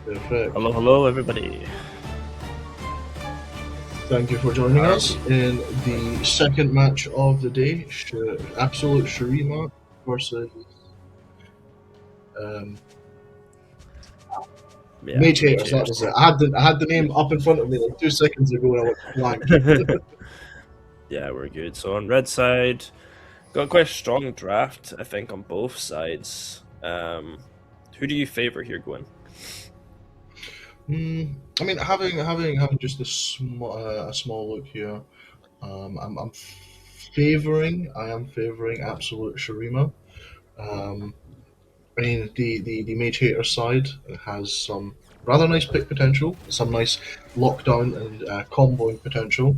Perfect. Hello everybody. Thank you for joining us in the second match of the day. Absolute Shurima versus Mage Haters. That was it. I had the name up in front of me like 2 seconds ago and I went blank. Yeah, we're good. So on red side, got quite a strong draft, I think, on both sides. Who do you favor here, Gwen? I mean, having just a small look here, I'm favoring. I am favoring Absolute Shurima. I mean, the Mage Hater side has some rather nice pick potential, some nice lockdown and comboing potential,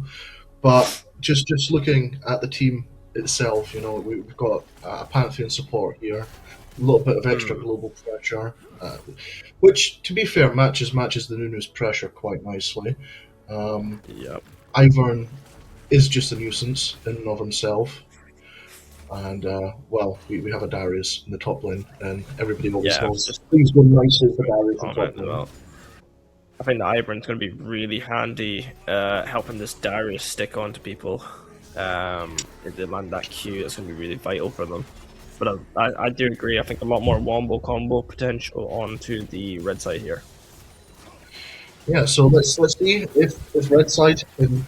but just looking at the team itself, you know, we've got a Pantheon support here, a little bit of extra global pressure, which, to be fair, matches the Nunu's pressure quite nicely. Yep. Ivern is just a nuisance in and of himself. And, well, we have a Darius in the top lane, and everybody always knows things go nicely for Darius in the top lane. Well, I think the Ivern's going to be really handy helping this Darius stick on to people. If they land that Q, it's going to be really vital for them. But I do agree, I think a lot more wombo combo potential onto the red side here. Yeah, so let's see if red side can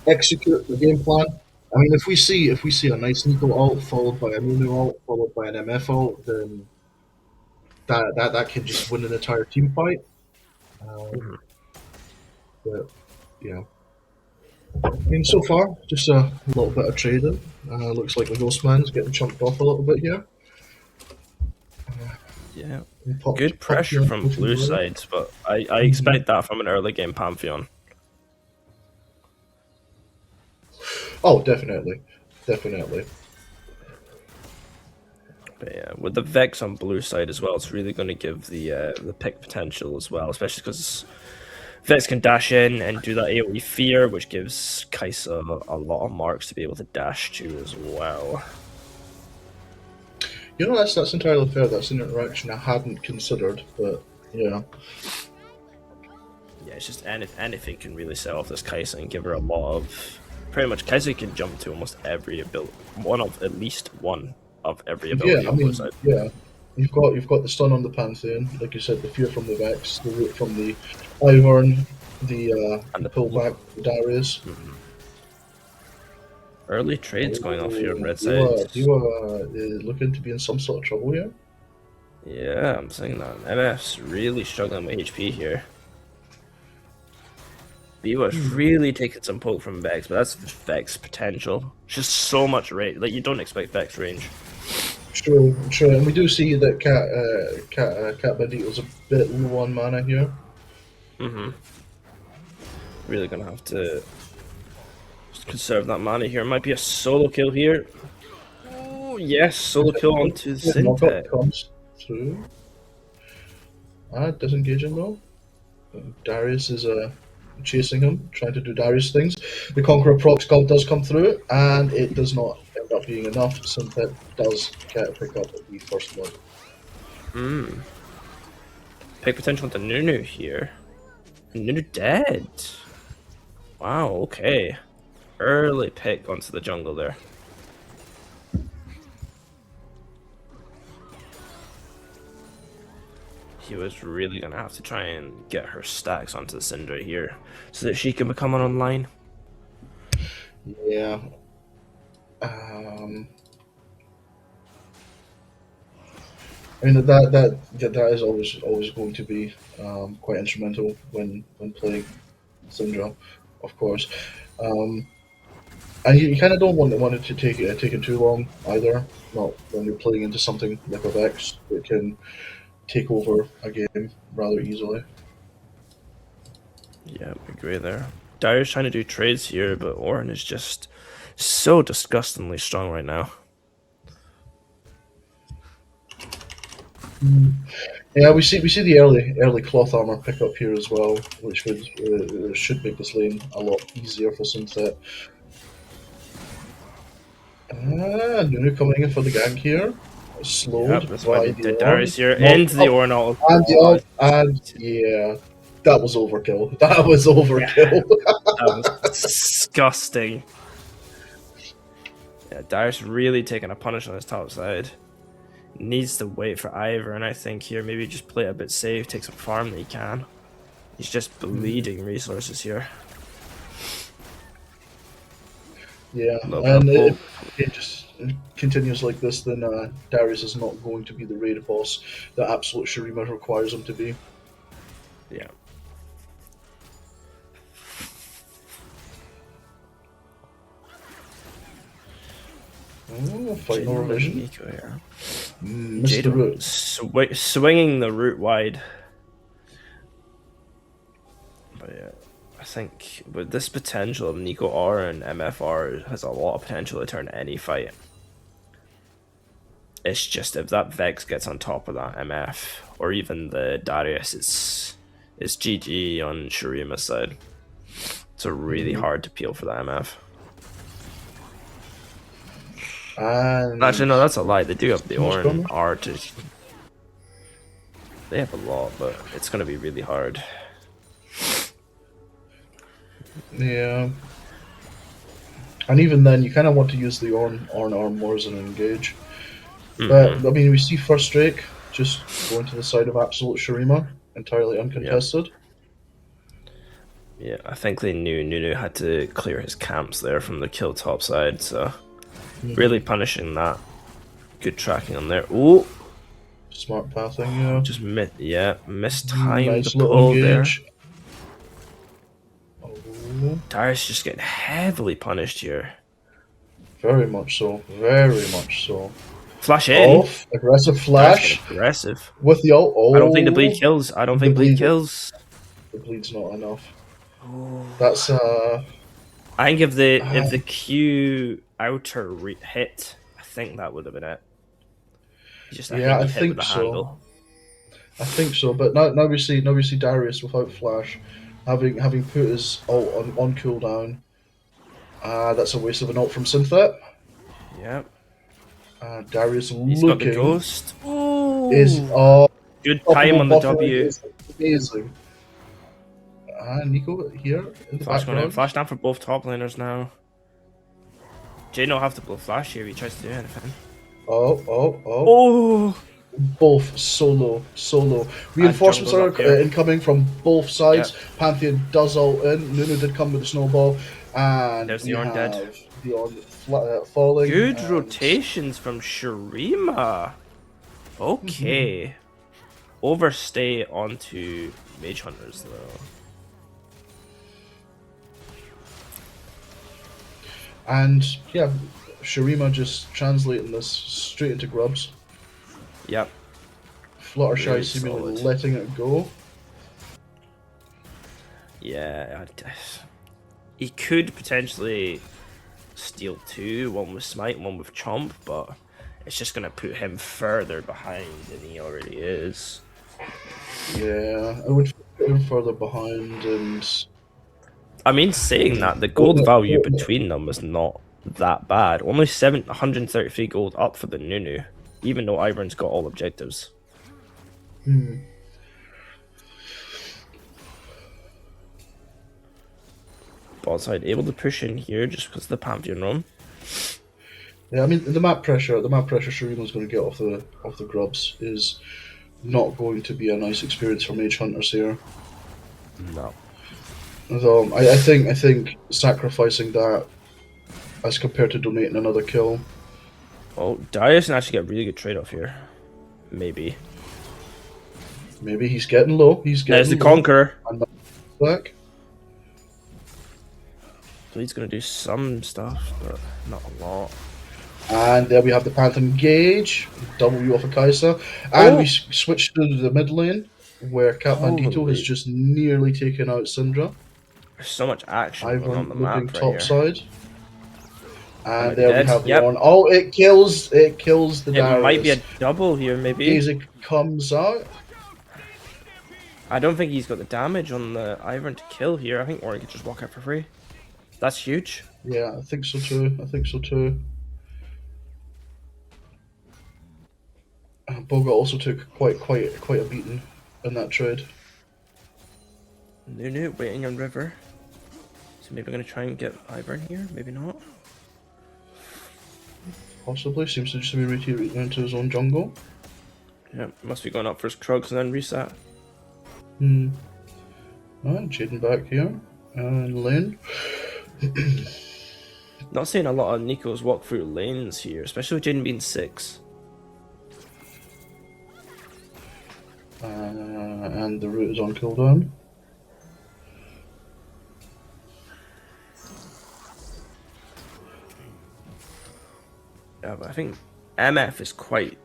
execute the game plan. I mean, if we see a nice Nico ult followed by a Nunu ult followed by an MF ult, then that can just win an entire team fight. But yeah, I mean, so far just a little bit of trading. Looks like the Ghostman's getting chunked off a little bit here. Yeah, good pressure from blue sides, but I expect that from an early game Pantheon. Oh, definitely. But yeah, with the Vex on blue side as well, it's really going to give the pick potential as well, especially because Vex can dash in and do that AoE fear, which gives Kaisa a lot of marks to be able to dash to as well. You know, that's entirely fair. That's an interaction I hadn't considered, but yeah. Yeah, it's just anything can really set off this Kaisa and give her a lot of... Pretty much, Kaisa can jump to almost every ability, at least one of every ability Yeah, on blue side. Yeah. You've got the stun on the Pantheon, like you said, the fear from the Vex, the root from the Ivern, and the pullback, the Darius. Early trades going off here on red side. You are looking to be in some sort of trouble here? Yeah, I'm saying that. MF's really struggling with HP here. Biwa's really taking some poke from Vex, but that's Vex potential. It's just so much range. Like, you don't expect Vex range. True. And we do see that Cat Bandito's a bit low on mana here. Really gonna have to conserve that mana here. Might be a solo kill here. Oh, yes, solo kill onto Syntax. Comes through. Disengaging though. Darius is chasing him, trying to do Darius things. The Conqueror proc skull does come through, and it does not end up being enough. Syntax does pick up the first blood. Pick potential into Nunu here. Nunu dead. Wow, okay. Early pick onto the jungle there. He was really going to have to try and get her stacks onto the Syndra here so that she can become an online. Yeah. I mean that is always going to be quite instrumental when playing Syndra, of course. And you kind of don't want it to take it too long either. Not when you're playing into something like a Vex that can take over a game rather easily. Yeah, I agree there. Darius trying to do trades here, but Orin is just so disgustingly strong right now. Yeah, we see the early cloth armor pickup here as well, which should make this lane a lot easier for Sunset. Nunu coming in for the gank here. Slowed Yep, that's why by they the did Ornn. Darius here Knocked into the up, Ornn ult. and the Oh, ult, and yeah, that was overkill. That was overkill. that was disgusting. Yeah, Darius really taking a punish on his top side. Needs to wait for Ivor, and I think here maybe just play it a bit safe, take some farm that he can. He's just bleeding resources here. Yeah, Low and purple. if it just continues like this, then Darius is not going to be the raid boss that absolute Shurima requires him to be. Yeah. Oh, final Jadon and revision. Nico here. Missed the root. Swinging the root wide. But yeah, I think with this potential of Nico R and MFR has a lot of potential to turn any fight. It's just if that Vex gets on top of that MF or even the Darius, it's GG on Shurima's side. It's a really hard to peel for the MF. And Actually, no, that's a lie. They do have the What's Ornn going R to. They have a lot, but it's going to be really hard. yeah, and even then, you kind of want to use the Ornn arm more as an engage. But I mean, we see first Drake just going to the side of absolute Shurima, entirely uncontested. Yeah, I think they knew Nunu had to clear his camps there from the kill top side, so really punishing that. Good tracking on there. Ooh, Smart pathing, yeah. just mistimed Nice the little pull there. engage. Oh, Darius just getting heavily punished here. very much so. Very much so. Flash in. Off, aggressive Darius flash getting aggressive. with the ult. Oh, I don't think the bleed kills. I don't think bleed kills. The bleed's not enough. That's I think if the Q outer hit, I think that would have been it. Just Yeah, I hit think with the so. handle. I think so. But now we see Darius without flash, having put his ult on cooldown. That's a waste of an ult from Synthet. Yep. Darius He's got the looking ghost. Ooh. is Good time on the buffering W. is amazing. Nico here in the Flash going in. background. Flash down for both top laners now. Jay don't have to blow flash here if he tries to do anything. Oh. Both solo. Reinforcements jungle are up here. incoming from both sides. Yep. Pantheon does ult in. Nunu did come with a snowball. And There's the we Ornn dead. have the Ornn falling. Good and rotations from Shurima. Okay. Overstay onto Mage Hunters though. And yeah, Shurima just translating this straight into grubs. Yep. Fluttershy Really seemingly solid. letting it go. Yeah, he could potentially steal two, one with Smite, one with Chomp, but it's just gonna put him further behind than he already is. Yeah, I would put him further behind and I mean, saying that, the gold value between them is not that bad. Only 133 gold up for the Nunu, even though Ivern's got all objectives. Bot side able to push in here just because of the Pantheon roam. yeah, I mean the map pressure Shurima's going to get off the grubs is not going to be a nice experience for Mage Hunters here. No. Although I think sacrificing that as compared to donating another kill. Oh, Darius can actually get a really good trade off here. Maybe. Maybe he's getting low. He's getting There's the low. Conqueror. And back. Bleed's gonna do some stuff, but not a lot. And there we have the Panther engage, W off of Kaisa, and Oh. we switch to the mid lane where Cat Bandito Holy. has just nearly taken out Syndra. There's so much action going on Ivern the looking map right top here. side. And Might be there we dead. have the Yep. Ornn. Oh, it kills the It Darius. might be a double here, maybe. Daisy comes out. I don't think he's got the damage on the Ivern to kill here. I think Orin could just walk out for free. That's huge. Yeah, I think so too. Boga also took quite a beating in that trade. Nunu waiting on river. So maybe we're gonna try and get Ivern here. Maybe not. Possibly seems to just be retreating into his own jungle. Yeah, must be going up for his Krugs and then reset. Alright, Jaden back here. And lane. Not seeing a lot of Nico's walk through lanes here, especially with Jaden being 6. And the root is on cooldown. Yeah, but I think MF is quite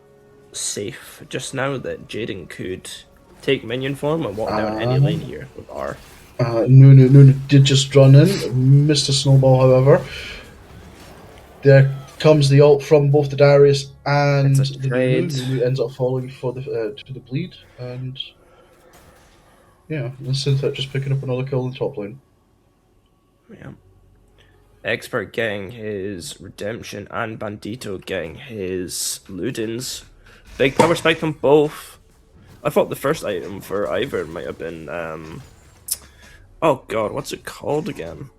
safe just now that Jaden could take minion form and walk down any lane here with R. Nunu did just run in, missed a snowball, however. There comes the ult from both the Darius and the Nunu. Nunu ends up falling for the to the bleed, and yeah, and Synthet just picking up another kill in the top lane. Yeah. Expert getting his Redemption and Bandito getting his Ludens. Big power spike from both. I thought the first item for Ivern might have been oh god, what's it called again?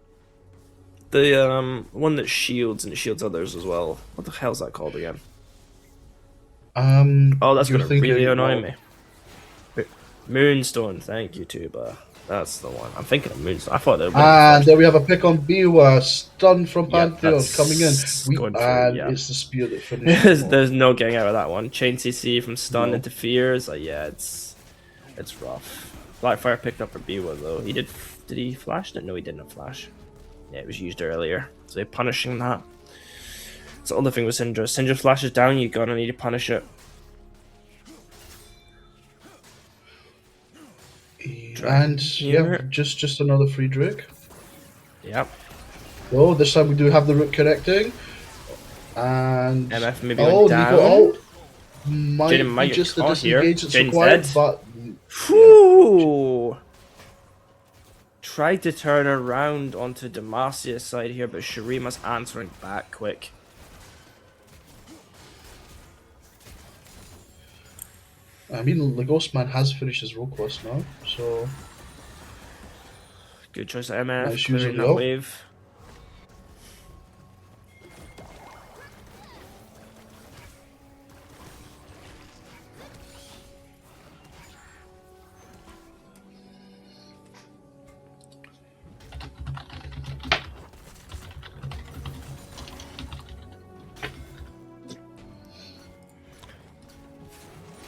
The one that shields and it shields others as well. What the hell's that called again? Oh, that's gonna really annoy me. Moonstone, thank you, Tuba. That's the one. I'm thinking of Moonstone. I thought that. And there we have a pick on Biwa, stun from Pantheon coming in. It's the spear that finishes. There's no getting out of that one. Chain CC from stun into fears. Yeah, it's rough. Blackfire picked up for Biwa though. Did he flash it? No, he didn't flash. Yeah, it was used earlier. So they're punishing that. It's the other thing with Syndra. Syndra flashes down, you're gonna need to punish it. And yeah, just another free Drake. Yep. Oh, this time we do have the root connecting. And MF maybe went down. Might be just the disengage that's required, but whew. Tried to turn around onto Demacia's side here, but Shurima's answering back quick. I mean, the Ghost Man has finished his rogue quest now, so good choice of MF, clearing that wave.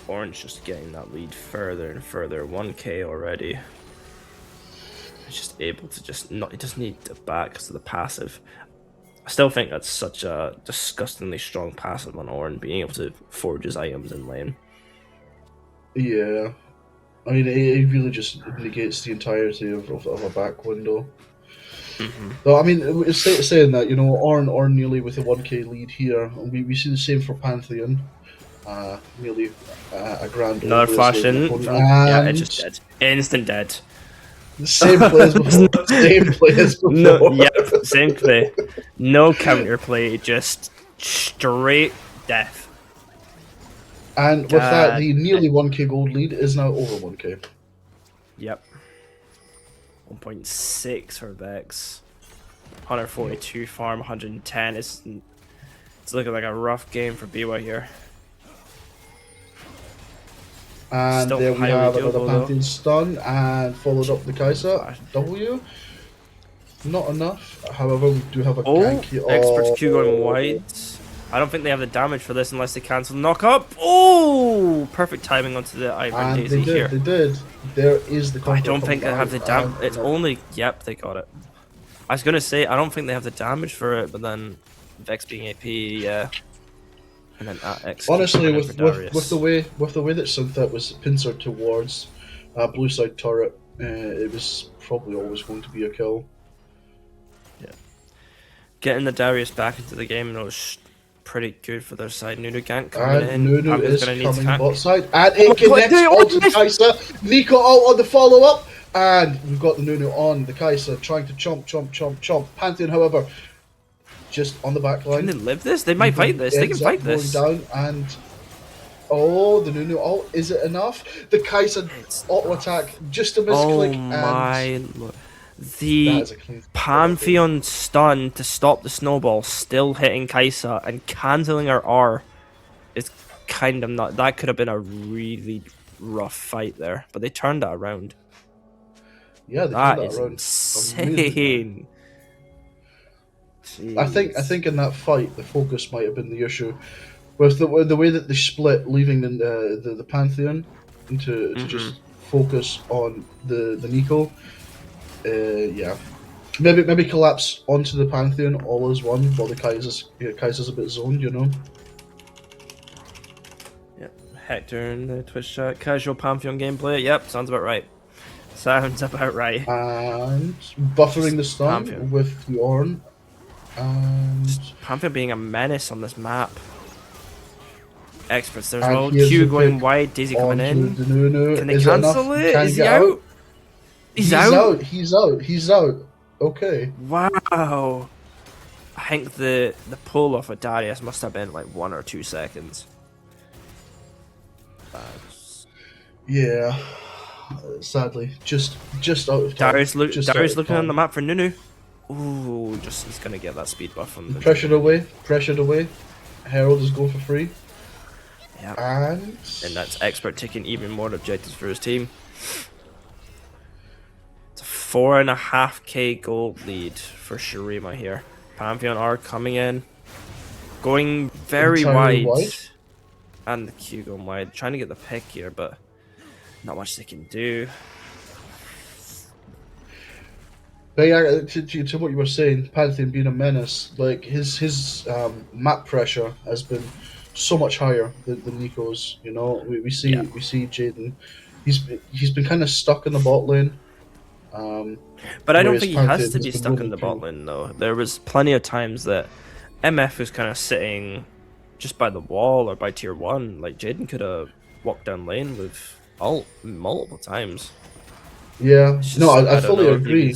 Orange just getting that lead further and further. 1k already. It's just able to just not. It doesn't need the back because of the passive. I still think that's such a disgustingly strong passive on Orange, being able to forge his items in lane. Yeah, I mean it really just negates the entirety of a back window. So I mean, saying that, you know, Ornn nearly with a 1k lead here, we see the same for Pantheon. Nearly a grand. Another flash in. Yeah, it's just dead. Instant dead. Same play as before. Same play as before. No, yep, same play. No counterplay, just straight death. And with that, the nearly 1k gold lead is now over 1k. Yep. 1.6 for Vex. 142 farm, 110. It's looking like a rough game for BY here. And Still there we have another doable, Pantheon stun and followed up the Kai'Sa. W. Not enough. However, we do have a gank here. Expert's Q going wide. I don't think they have the damage for this unless they cancel knock up. Oh, perfect timing onto the Ivern Daisy here. They did. There is the. I don't think they have the damage. It's only. Yep, they got it. I was gonna say I don't think they have the damage for it, but then Vex being AP, yeah. And then X. Honestly, with the way that Synthet was pincered towards blue side turret, it was probably always going to be a kill. Yeah. Getting the Darius back into the game was pretty good for their side. Nunu gank coming in. Nunu is coming bot side, and it connects onto Kai'Sa. Nico ult on the follow up, and we've got the Nunu on the Kai'Sa trying to chomp. Pantheon, however, just on the back line. Can they live this? They might fight this. They can fight this. Down, and Oh, the Nunu ult. Is it enough? The Kai'Sa It's auto not. attack. Just a Oh misclick. my And lord. that The is a clean. Pantheon stun to stop the snowball still hitting Kai'Sa and cancelling her R is kind of not. That could have been a really rough fight there, but they turned that around. Yeah, they turned That that is around amazingly. insane. I think Jeez. in that fight the focus might have been the issue with the way that they split, leaving the Pantheon to just focus on the Nico. Yeah, maybe collapse onto the Pantheon all as one while the Kaiser's a bit zoned, you know. Yep. Hector in the Twitch chat. Casual Pantheon gameplay. Yep, sounds about right. Sounds about right. And buffering the stun Pantheon. with the Ornn. And Pantheon being a menace on this map. Experts there as And well. here's Q the going pick wide. Daisy coming onto in. the Nunu. Can they Is it enough? cancel it? Can Is he he get out? He's out. He's out. Okay. Wow. I think the pull off of Darius must have been like 1 or 2 seconds. Yeah. Sadly, just out of time. Darius Just out of looking on time. the map for Nunu. Ooh, just he's gonna get that speed buff from the Pressured away. Herald is going for free. Yeah. And that's Expert taking even more objectives for his team. It's a 4.5k gold lead for Shurima here. Pantheon are coming in. Going very Entirely wide. wide. And the Q going wide. Trying to get the pick here, but not much they can do. But yeah, to what you were saying, Pantheon being a menace, like his map pressure has been so much higher than Nico's. You know, we see Jaden, he's been kind of stuck in the bot lane. But I don't whereas think he has Pantheon to be been stuck in moving the bot through. lane though. There was plenty of times that MF was kind of sitting just by the wall or by tier 1. Like Jaden could have walked down lane with ult multiple times. Yeah, It's no, just- I don't fully know agree.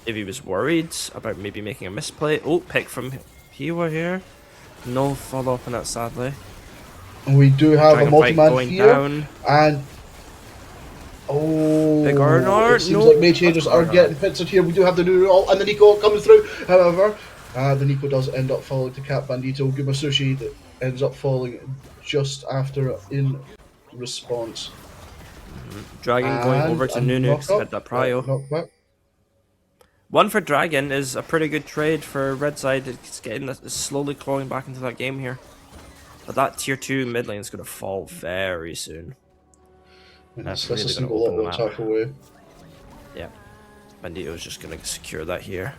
if he was worried about maybe making a misplay. Oh, pick from Hiwa here. No follow up on that, sadly. And we do have Dragon a fight multi-man going here, down. and Big Arnor? it seems No, like mage haters that's are Arnor. getting pincered here. We do have the new ult and the Nico coming through. However, the Nico does end up falling to Cat Bandito. Gumasushi that ends up falling just after in response. Dragon going And over to a Nunu because knock-up, had that prio. knockback. One for Dragon is a pretty good trade for Red Side. It's it's slowly clawing back into that game here. But that tier 2 mid lane is going to fall very soon. That's really a gonna single open the auto map. attack away. Yeah. Bandito's just going to secure that here.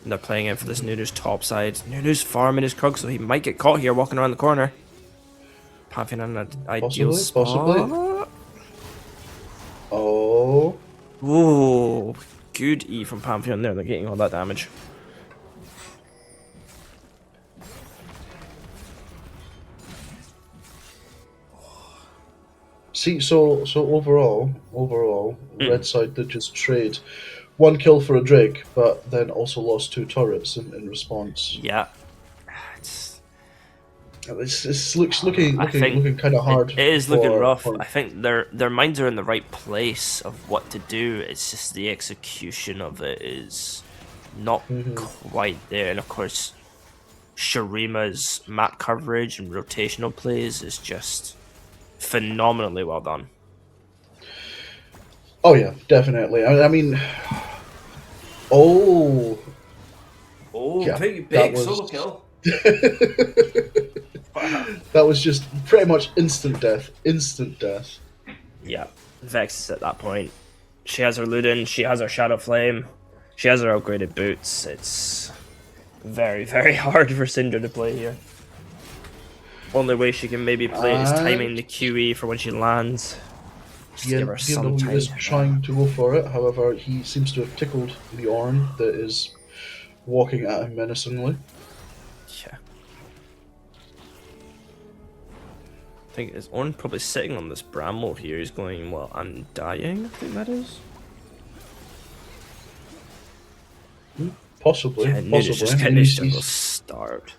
And they're playing in for this Nunu's top side. Nunu's farming his Krug, so he might get caught here walking around the corner. Pantheon in an ideal spot. Possibly. Oh. Ooh, good E from Pantheon there. They're getting all that damage. See, so overall, Red Side did just trade 1 kill for a Drake, but then also lost 2 turrets in response. Yeah. It's looking I think kind of hard. It is looking for- rough. for- I think their minds are in the right place of what to do. It's just the execution of it is not quite there. And of course, Shurima's map coverage and rotational plays is just phenomenally well done. Oh yeah, definitely. I mean, oh, Oh, Yeah, big that was- solo kill. that was just pretty much instant death. Instant death. Yeah, Vex is at that point. She has her Luden, she has her Shadow Flame, she has her upgraded boots. It's very, very hard for Syndra to play here. Only way she can maybe play it is timing the QE for when she lands. Just give her some time. is trying to go for it. However, he seems to have tickled the Ornn that is walking at him menacingly. Yeah. I think is Ornn probably sitting on this Bramble here. He's going, well, I'm dying, I think that is. Possibly, Yeah, Nunu's possibly. just And getting his he's- jungle he's- starved.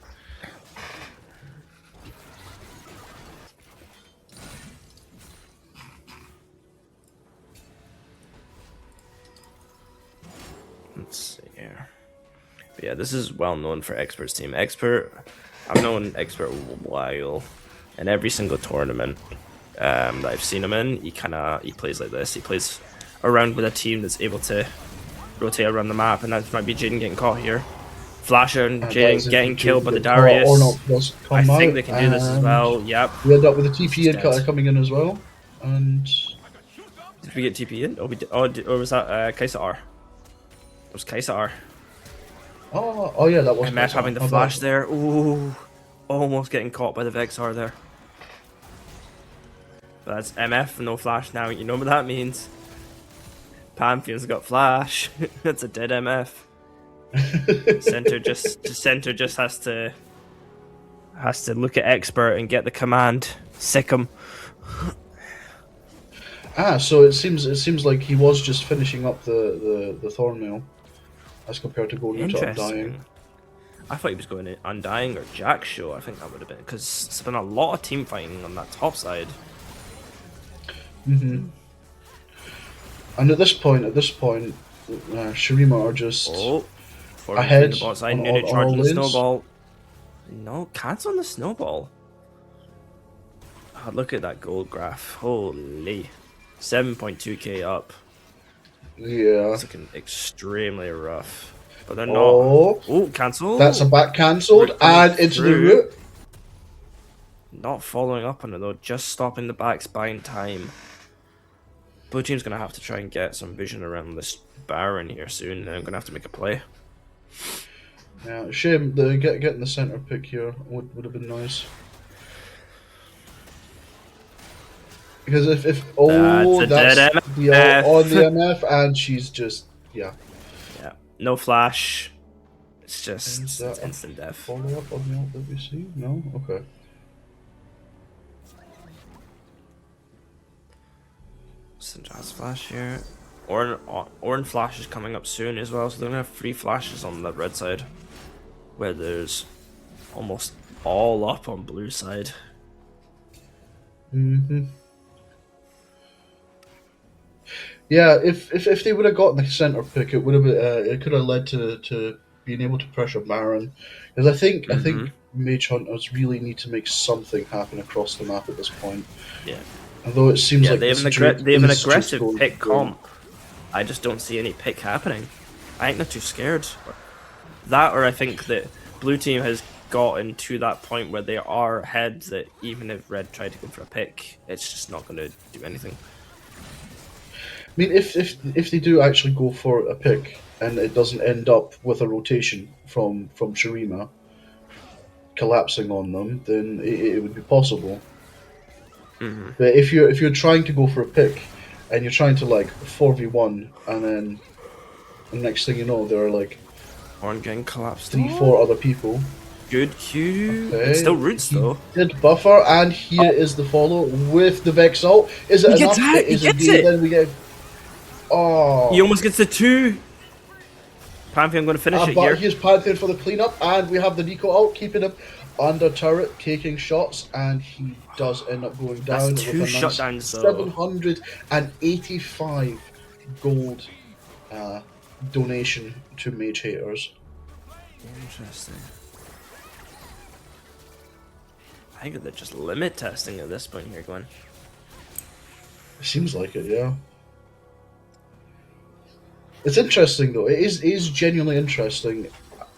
But yeah, this is well known for Expert's team. I've known Expert a while, and every single tournament that I've seen him in, he plays like this. He plays around with a team that's able to rotate around the map, and that might be Jaden getting caught here. Flasher and Jaden getting killed by the Darius. I think they can do this as well. Yep. We end up with a TP in coming in as well, and did we get TP in? Oh, we did. Or was that Kaisa R? It was Kaisa R. Oh yeah, that was MF having the flash there. Ooh, almost getting caught by the Vexar there. But that's MF, no flash now. You know what that means. Pantheon's got flash. That's a dead MF. Center just has to look at Expert and get the command. Sick him. So it seems like he was just finishing up the Thornmail, as compared to going into Undying. I thought he was going to Undying or Jack Show. I think that would have been, because there's been a lot of team fighting on that top side. And at this point, Shurima are just ahead. The bot side, Nunu charging the snowball. No, cancel the snowball. Oh, look at that gold graph. Holy. 7.2k up. Yeah. It's looking extremely rough. But they're not. Oh, cancel. That's a back cancelled and into the root. Not following up on it though, just stopping the backs, buying time. Blue team's going to have to try and get some vision around this Baron here soon, and I'm going to have to make a play. Yeah, shame getting the center pick here would have been nice. Because if that's the on the MF, and she's just yeah, no flash. It's just it's instant death. Follow up on the ult that we see? No, okay. Syndra's flash here. Orin flash is coming up soon as well, so they're gonna have 3 flashes on the red side, where there's almost all up on blue side. Yeah, if they would have gotten the center pick, it would have it could have led to being able to pressure Baron, because I think Mage Hunters really need to make something happen across the map at this point. Yeah. Although it seems like they have an aggressive pick comp. I just don't see any pick happening. I think they're too scared. That, or I think that blue team has gotten to that point where they are ahead, that even if red tried to go for a pick, it's just not going to do anything. I mean, if they do actually go for a pick and it doesn't end up with a rotation from Shurima collapsing on them, then it would be possible. But if you're trying to go for a pick and you're trying to like 4v1, and then the next thing you know, there are like Orin getting collapsed. 3-4 other people. Good Q. Okay. It's still roots though. Did buffer, and here is the follow with the Vex ult. Is it enough? It is indeed. Then we get. Oh. He almost gets the 2. Pantheon going to finish it here. Here's Pantheon for the cleanup, and we have the Nico ult keeping him under turret, taking shots, and he does end up going down. That's 2 shutdowns though. 785 gold donation to Mage Haters. Interesting. I think they're just limit testing at this point here, Glenn. It seems like it, yeah. It's interesting though. It is genuinely interesting.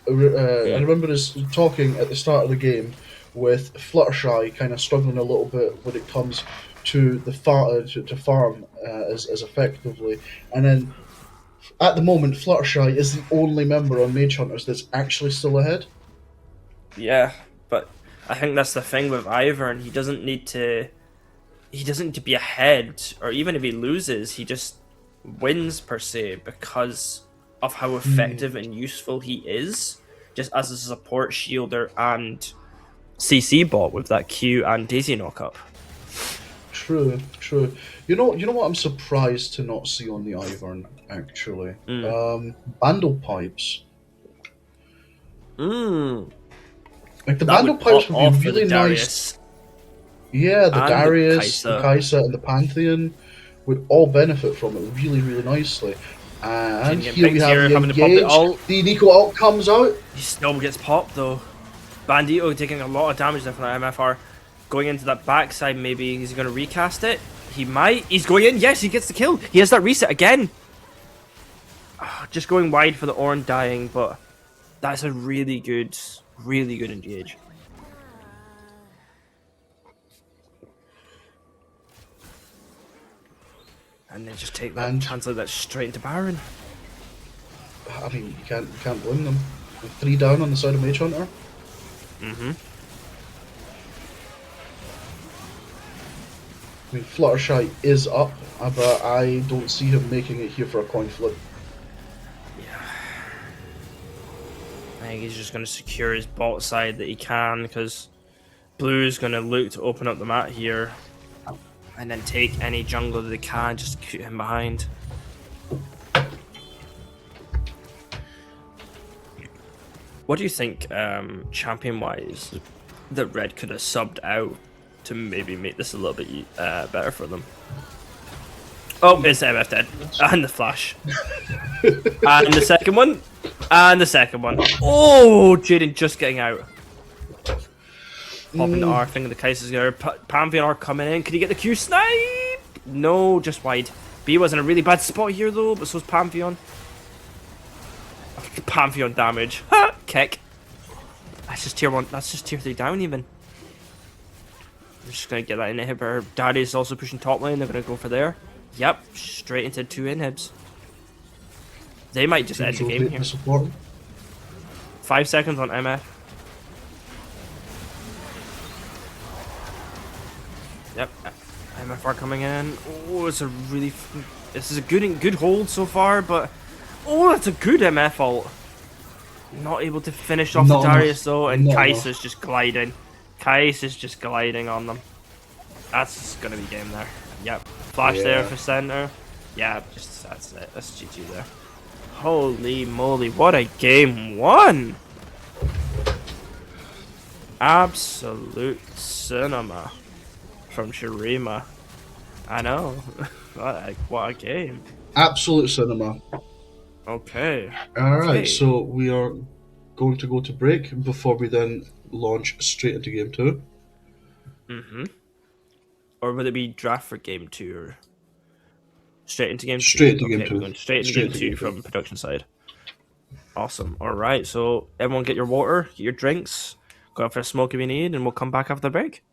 I remember us talking at the start of the game with Fluttershy kind of struggling a little bit when it comes to the farm as effectively, and then at the moment Fluttershy is the only member on Mage Hunters that's actually still ahead. Yeah, but I think that's the thing with Ivern. He doesn't need to be ahead, or even if he loses, he just wins per se because of how effective and useful he is, just as a support shielder and CC bot with that Q and Daisy knockup. True. You know what I'm surprised to not see on the Ivern actually. Bandle pipes. Like the Bandle pipes would be really nice. Yeah, the Darius, the Kaisa, and the Pantheon would all benefit from it really, really nicely. And getting here we picked have here, the having to pop the engage. ult. The Nico ult comes out. He still gets popped though. Bandito taking a lot of damage there from that MFR. Going into that backside, maybe he's going to recast it. He might. He's going in. Yes, he gets the kill. He has that reset again. Just going wide for the Ornn dying, but that's a really good engage. And then just take that and translate that straight into Baron. I mean, you can't blame them. 3 down on the side of Mage Hunter. Mm-hmm. I mean, Fluttershy is up, but I don't see him making it here for a coin flip. Yeah. I think he's just going to secure his bot side that he can, because Blue's going to look to open up the map here and then take any jungle that they can, just to keep him behind. What do you think, champion-wise, that Red could have subbed out to maybe make this a little bit better for them? Oh, it's MF dead. And the flash. And the second one. And the second one. Oh, Jaden just getting out. Popping the R, thinking the Kaiser's there. Pantheon R coming in. Can he get the Q snipe? No, just wide. B was in a really bad spot here though, but so's Pantheon. Pantheon damage. Ha! Kick. That's just tier 1. That's just tier 3 down even. I'm just gonna get that inhibitor. Daddy's also pushing top lane. They're gonna go for there. Yep, straight into 2 inhibs. They might just end the game here. 5 seconds on MF. Yep, MFR coming in. Oh, it's a really... This is a good hold so far, but... Oh, that's a good MF ult. Not able to finish off the Darius though, and Kais is just gliding. Kais is just gliding on them. That's gonna be game there. Yep. Flash there for center. Yeah, just that's it. That's GG there. Holy moly, what a game 1! Absolute cinema from Shurima. I know. What a game. Absolute cinema. Okay. Alright, so we are going to go to break before we then launch straight into game 2. Mm-hmm. Or would it be draft for game 2 or straight into game 2? Straight into game 2. We're going straight into game 2 from production side. Awesome. Alright, so everyone get your water, get your drinks, go out for a smoke if you need, and we'll come back after the break.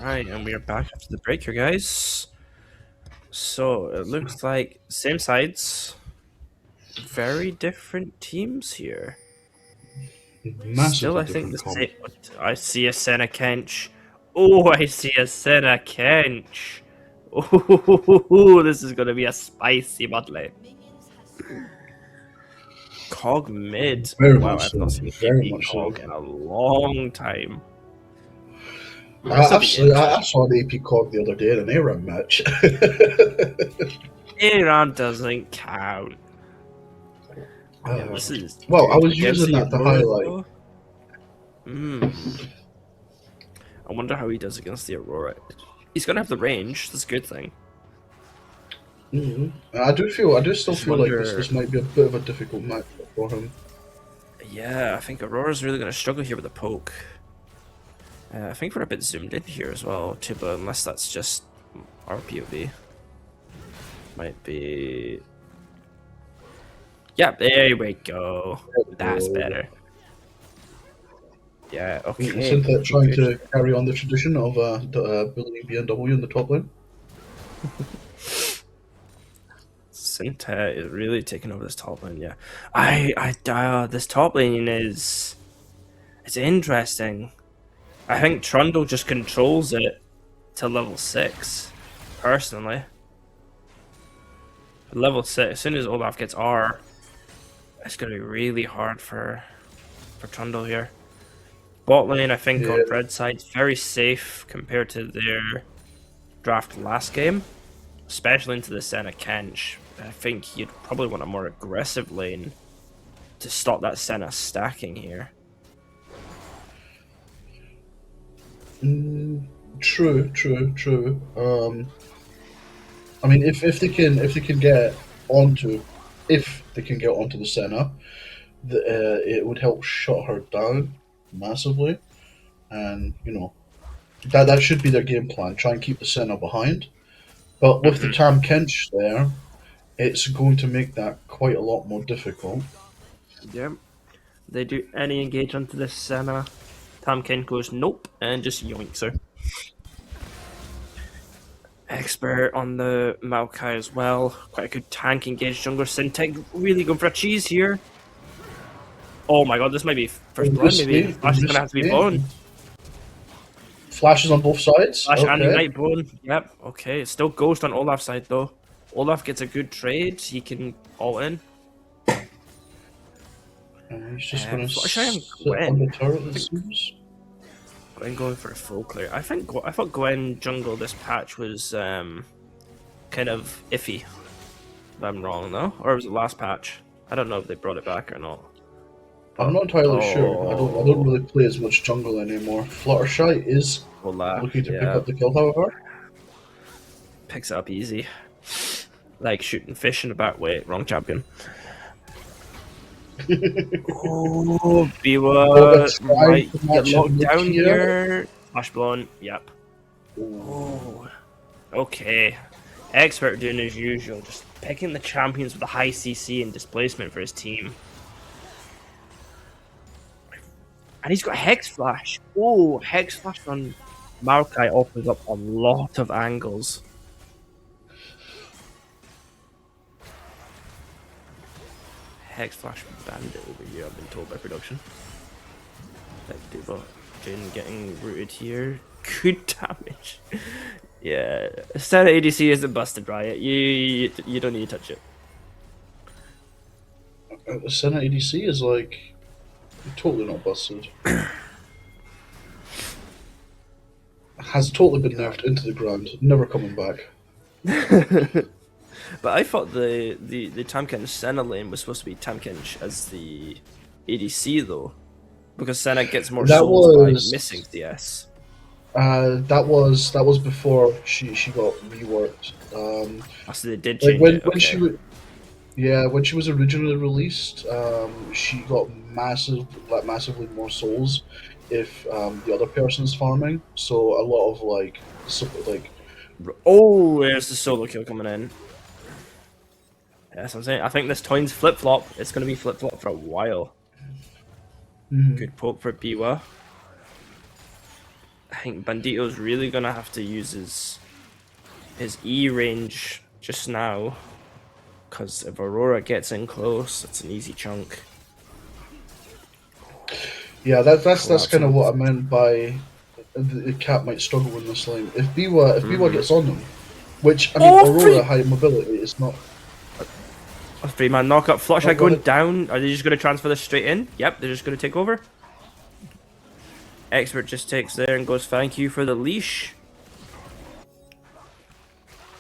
Alright, and we are back after the break here, guys. So it looks like same sides, very different teams here. Still, Massively I think the different same. comp. I see a Senna Kench. Oh, I see a Senna Kench. Oh, this is gonna be a spicy bot lane. Cog mid. Oh Very wow, much I've so. not seen Very AP much so. Cog in a long time. I saw an AP cog the other day in an ARAM match. Iran doesn't count. Yeah, this is Well, I dude, was against using the that to Aurora, highlight. though. I wonder how he does against the Aurora. He's gonna have the range. That's a good thing. I do still Just feel like wonder- this might be a bit of a difficult match for him. Yeah, I think Aurora's really gonna struggle here with the poke. I think we're a bit zoomed in here as well, too, but unless that's just our POV. Might be. Yeah, there we go. That's better. Yeah, okay. Isn't that trying to carry on the tradition of building BMW in the top lane? Synta is really taking over this top lane, yeah. This top lane is... It's interesting. I think Trundle just controls it to level 6, personally. Level 6, as soon as Olaf gets R, it's going to be really hard for Trundle here. Bot lane, I think, on red side is very safe compared to their draft last game, especially into the Senna Kench. I think you'd probably want a more aggressive lane to stop that Senna stacking here. True. I mean, if they can get onto the Senna, it would help shut her down massively, and that should be their game plan. Try and keep the Senna behind, but with the Tam Kench there, it's going to make that quite a lot more difficult. Yep. They do any engage onto this Senna. Tamkin goes nope and just yoinks her. Expert on the Maokai as well. Quite a good tank engaged jungler. Synteg really going for a cheese here. Oh my god, this might be first blood. Maybe Flash is gonna have to be blown. Flashes on both sides. Flash okay. and Ignite blown. Yep. Okay. It's still Ghost on Olaf's side though. Olaf gets a good trade. He can all in. He's just going to sit and on the turret, it seems. Gwen going for a full clear. I thought Gwen jungle this patch was kind of iffy. If I'm wrong though, or was it last patch? I don't know if they brought it back or not. I'm not entirely sure. I don't really play as much jungle anymore. Fluttershy is looking to pick up the kill, however. Picks it up easy. Like shooting fish in a back. Wait, wrong champion. Oh, Biwa might get locked down here. Flash blown. Yep. Oh. Okay. Expert doing as usual, just picking the champions with a high CC and displacement for his team. And he's got Hex Flash. Oh, Hex Flash on Maokai opens up a lot of angles. Hex Flash Bandit over here, I've been told by production. Let's do that. Jin getting rooted here. Good damage. Yeah, Senna ADC isn't busted, Riot. You don't need to touch it. Senna ADC is like totally not busted. Has totally been nerfed into the ground, never coming back. But I thought the Tamkin Senna lane was supposed to be Tamkin as the ADC though, because Senna gets more souls by missing CS. That was before she got reworked. So they did change it. When she when she was originally released, she got massively more souls if the other person's farming. So a lot of oh, there's the solo kill coming in. That's what I'm saying. I think this Toyn's flip flop. It's going to be flip flop for a while. Good poke for Biwa. I think Bandito's really gonna have to use his E range just now, because if Aurora gets in close, it's an easy chunk. Yeah, that's kind of Collapsing. what I meant by the cat might struggle in this lane. If Biwa gets on them, which I mean, Oh, Aurora high mobility is not. A 3-man knockup. Fluttershy Oh, go going ahead. down. Are they just going to transfer this straight in? Yep, they're just going to take over. Expert just takes there and goes, thank you for the leash.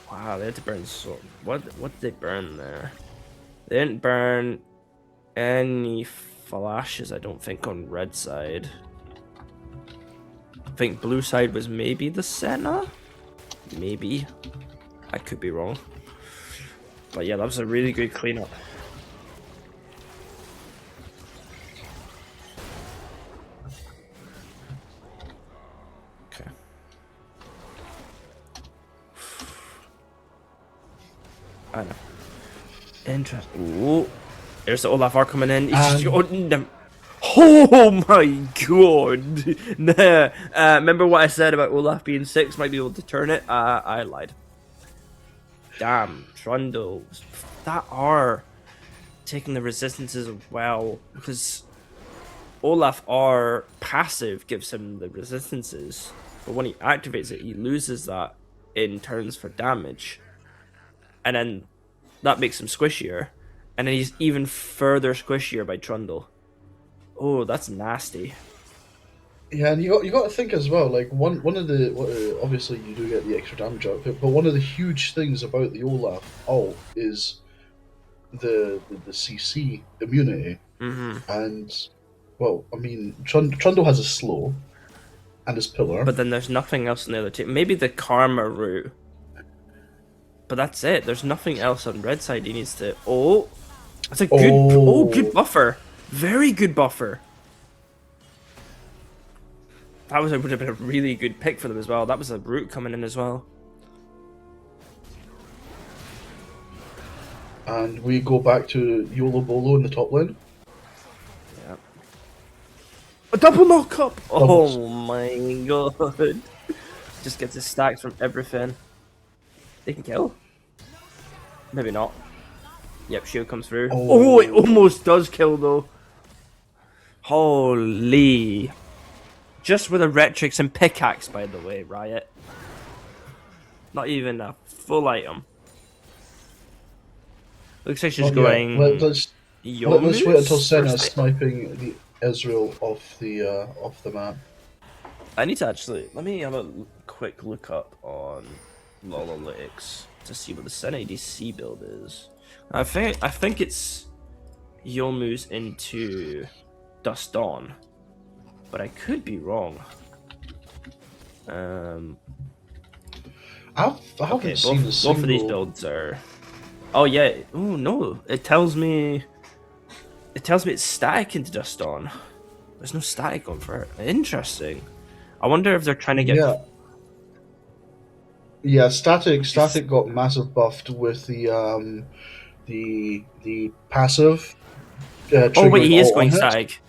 Wow, they had to burn so... What did they burn there? They didn't burn any flashes, I don't think, on red side. I think blue side was maybe the Senna? Maybe. I could be wrong. But yeah, that was a really good cleanup. Okay. I know. Interesting. Ooh. There's the Olaf R coming in. He's just going them. Oh my god! Nah. Remember what I said about Olaf being 6 might be able to turn it? I lied. Damn, Trundle. That R taking the resistances as well, because Olaf R passive gives him the resistances, but when he activates it, he loses that in turns for damage, and then that makes him squishier, and then he's even further squishier by Trundle. Oh, that's nasty. Yeah, and you got to think as well. Like one of the obviously you do get the extra damage out of it, but one of the huge things about the Olaf ult is the CC immunity. And well, I mean, Trundle has a slow and his pillar, But then there's nothing else in the other team. Maybe the Karma route. But that's it. There's nothing else on red side he needs to... Oh! That's a good... Oh, good buffer. Very good buffer. That would have been a really good pick for them as well. That was a route coming in as well. and we go back to Yolo Bolo in the top lane. Yeah. A double knock up! Doubles. Oh my god. Just gets his stacks from everything. They can kill. Maybe not. Yep, shield comes through. Oh, it almost does kill though. Holy. Just with a Retrix and pickaxe, by the way, Riot. Not even a full item. Looks like she's going... Let's Yomu's wait until Senna's first hit. sniping the Ezreal off the map. I need to actually... Let me have a quick look up on Lolalytics to see what the Senna ADC build is. I think it's Yomu's into Dust Dawn, but I could be wrong. I haven't Okay, seen both of these builds are... Oh yeah, oh no, it tells me it's static into Dust Dawn. There's no static on for it. Interesting. I wonder if they're trying to get... Yeah, static got massive buffed with the passive. Oh wait, he is triggering going all on hits. static.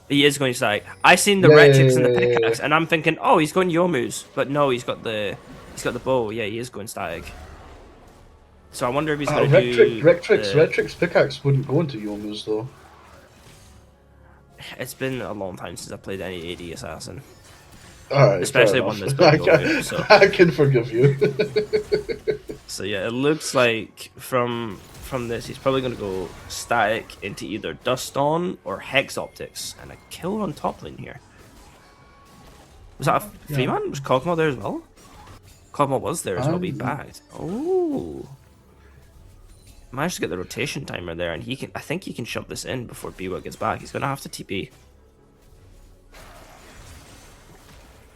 He is going static. I seen the Yeah, Retrix and the yeah, yeah, pickaxe, and I'm thinking, oh, he's going Yomu's, but no, he's got the bow. Yeah, he is going static. So I wonder if he's going to do... Retrix pickaxe wouldn't go into Yomu's though. It's been a long time since I played any AD assassin, Alright, especially fair one enough. that's built good, so. I can forgive you. So yeah, it looks like from this, he's probably going to go static into either Dust Dawn or Hex Optics, and a kill on top lane here. Was that a free man? Was Kog'Maw there as well? Kog'Maw was there as well, but he bagged. Oh. Managed to get the rotation timer there, and I think he can shove this in before Biwa gets back. He's going to have to TP.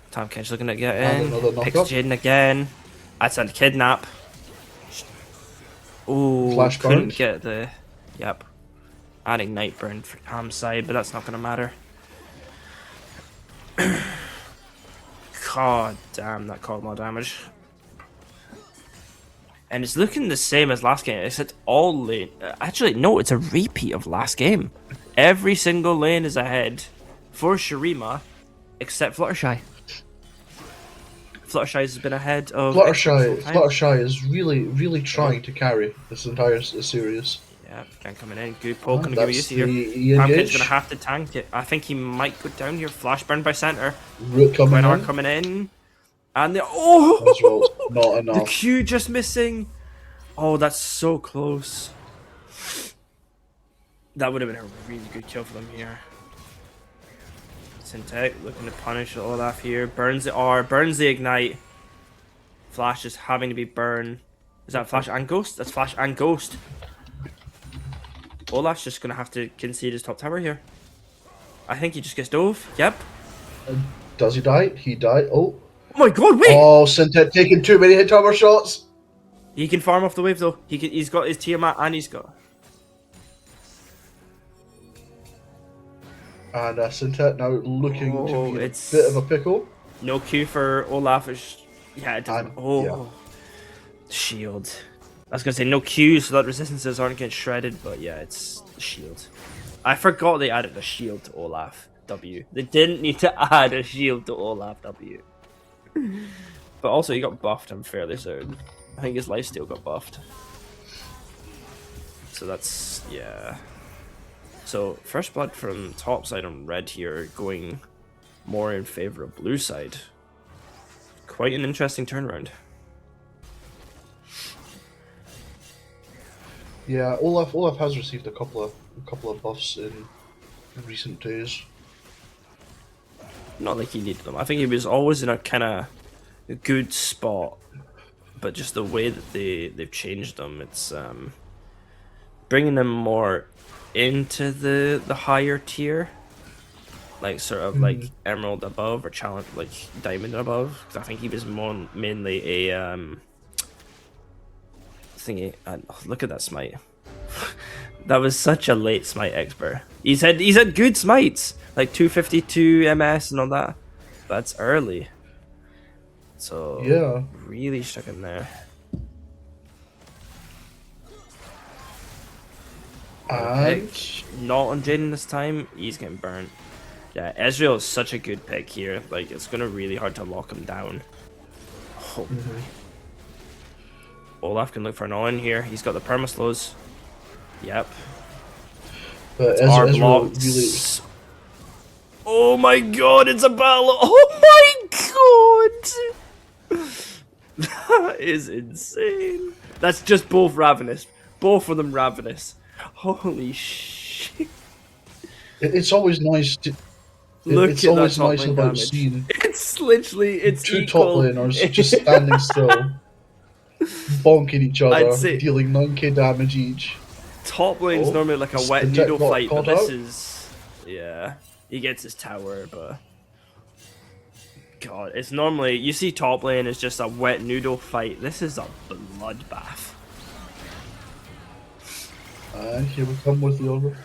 Tom Kench looking to get in. Picks Jaden again. That's a kidnap. Ooh, Flash couldn't burn. get the... Yep. Adding Nightburn for Ham's side, but that's not going to matter. God damn, that Kog'Maw damage. And it's looking the same as last game, except all lane... Actually, no, it's a repeat of last game. Every single lane is ahead for Shurima, except Fluttershy. Fluttershy has been ahead of X for the full time. Fluttershy is really trying to carry this entire series. Yeah, Gang coming in. Good poke, gonna give That's you here. the Pumpkin's gonna have to tank it. I think he might go down here. Flash burn by center. Root coming in. coming in. And the Not the enough. Q just missing. Oh, that's so close. That would have been a really good kill for them here. Syntech looking to punish Olaf here. Burns the R, burns the ignite. Flash is having to be burned. Is that Flash and Ghost? That's Flash and Ghost. Olaf's just gonna have to concede his top tower here. I think he just gets dove. Yep. Does he die? He died. Oh my god, wait! Oh, Syntet taking too many hit tower shots. He can farm off the wave though. He's got his Tiamat and he's got. And Syntet now looking to be in a it's bit of a pickle. No Q for Olaf. Yeah, it doesn't. Yeah. Shield. I was gonna say no Q so that resistances aren't getting shredded, but yeah, it's the shield. I forgot they added a shield to Olaf W. They didn't need to add a shield to Olaf W. But also he got buffed, I'm fairly certain. I think his lifesteal got buffed. So that's, yeah. So first blood from top side on red here, going more in favor of blue side. Quite an interesting turnaround. Yeah, Olaf has received a couple of buffs in recent days. Not like he needed them. I think he was always in a kind of good spot, but just the way that they've changed them, it's bringing them more into the higher tier, like sort of like Emerald above or Challenge, like Diamond above. Because I think he was more mainly a thingy. Look at that smite. That was such a late smite expert. He's had good smites, like 252 MS and all that. That's early. So yeah, really stuck in there. Pick. Not on Jaden this time. He's getting burnt. Yeah, Ezreal is such a good pick here. Like, it's gonna really hard to lock him down. Oh. Olaf can look for an all-in here. He's got the perma-slows. Yep. But Ezreal really... Oh my god, it's a battle! Oh my god! That is insane. That's just both ravenous. Both of them ravenous. Holy shit. It's always nice to... Look it's at always that top nice lane about damage. seeing It's literally two equal. top laners just standing still, bonking each other, dealing 9k damage each. Top lane's normally like a wet noodle fight, but this out. is... Yeah. He gets his tower, but... God, it's normally... You see top lane is just a wet noodle fight. This is a bloodbath. And here we come with the over.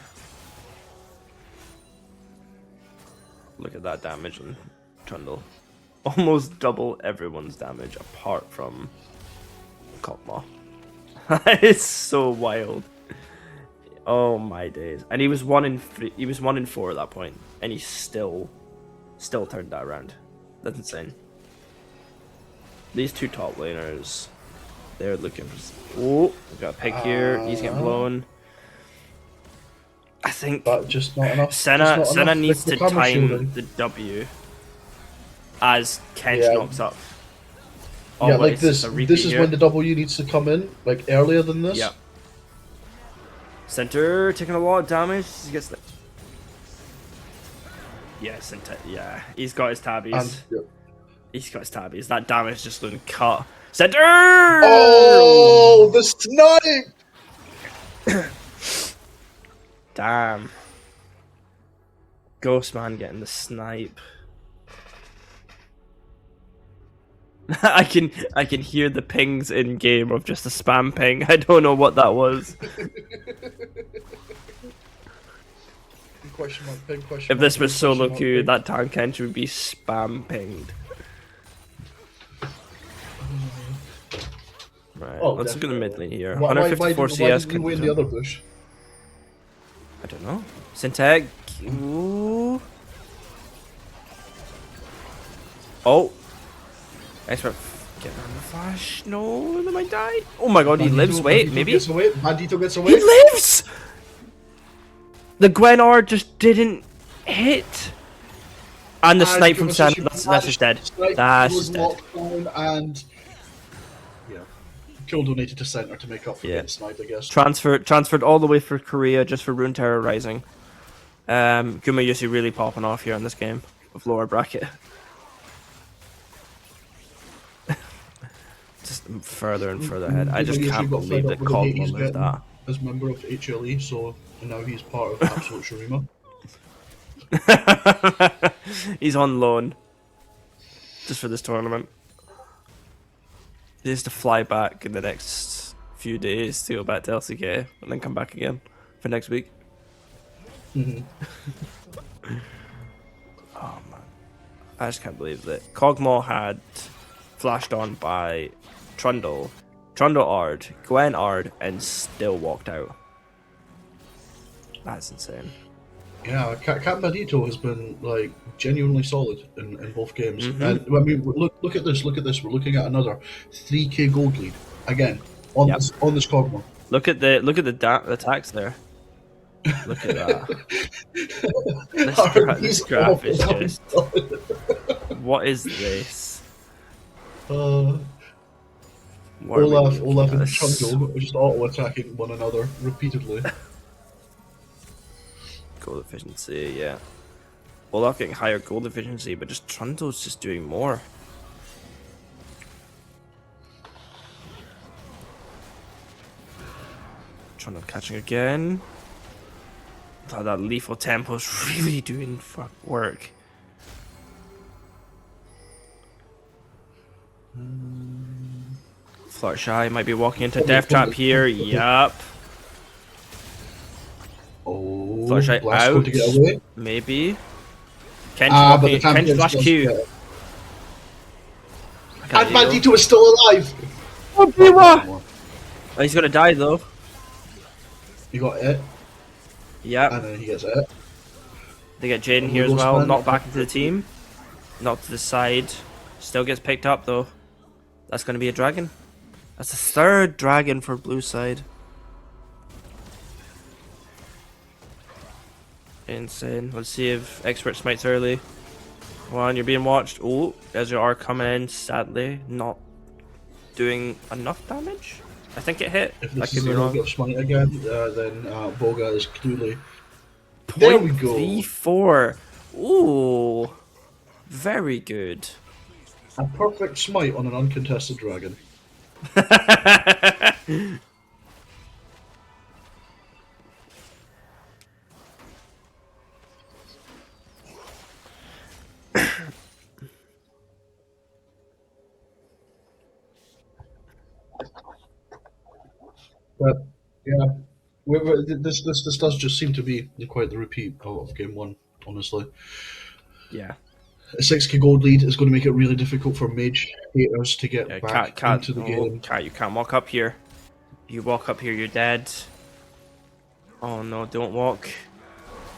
Look at that damage on Trundle. Almost double everyone's damage apart from Kotma. It's so wild. Oh my days. And he was 1-in-4 at that point, and he still turned that around. That's insane. These two top laners, they're looking for... Oh, we got a pig here. He's getting blown. I think but just not enough. Senna needs to time shielding. the W as Kench knocks up. Yeah, like this. This is when the W needs to come in, like earlier than this. Yeah. Center taking a lot of damage. He gets the... Yeah, Center. Yeah, he's got his tabbies. He's got his tabbies. That damage just didn't cut. Center. Oh, the snipe! Damn. Ghostman getting the snipe. I can hear the pings in game of just a spam ping. I don't know what that was. If this was solo queue, that tank hench would be spam pinged. Right, let's look at the mid lane here. 154 CS. Why did you win the other bush? I don't know. Synteg. Ooh. Oh. Expert getting on the flash. No, they might die. Oh my god, he lives. Wait, Bandito maybe? gets away. Bandito gets He away. lives! The Gwen R just didn't hit. And the snipe from Sam, that's just dead. That's just dead. And yeah, kill donated to center to make up for getting sniped, I guess. Transferred all the way for Korea just for Rune Terror Rising. Gumayusi really popping off here in this game of lower bracket. Just further and further ahead. I just can't believe that Cogma lived that. As member of HLE, so and now he's part of Absolute Shurima. He's on loan just for this tournament. He has to fly back in the next few days to go back to LCK and then come back again for next week. Mm-hmm. Oh man, I just can't believe that Kog'Maw had flashed on by Trundle Ard, Gwen Ard, and still walked out. That's insane. Yeah, Cat Bandito has been like genuinely solid in both games. And I mean, look at this. Look at this. We're looking at another 3k gold lead again on this Kog'Maw. Look at the attacks there. Look at that. This graph is just. What is this? Olaf and Trundle are just auto attacking one another repeatedly. Gold efficiency, yeah. Olaf getting higher gold efficiency, but just Trundle's just doing more. Trundle catching again. That lethal tempo's really doing work. Fluttershy might be walking into Death Trap here. Yup. Oh, Fluttershy out. To get away. Maybe. Ken's flash Q. And Bandito is still alive. Oh, Biwa! Oh, he's gonna die though. You got it. Yep. And then he gets it. They get Jaden here as well. Knocked back into the team. Knocked to the side. Still gets picked up though. That's gonna be a dragon. That's the third dragon for blue side. Insane. Let's see if Expert smites early. Come on, you're being watched. Oh, Ezra R coming in, sadly. Not doing enough damage. I think it hit. If I this could is be a wrong. of smite again, then Boga is clearly... There we go. 0.34. Ooh. Very good. A perfect smite on an uncontested dragon. But yeah, this does just seem to be quite the repeat of game one, honestly. Yeah. A 6k gold lead is going to make it really difficult for mage haters to get back into the game. Cat, you can't walk up here. If you walk up here, you're dead. Oh no, don't walk.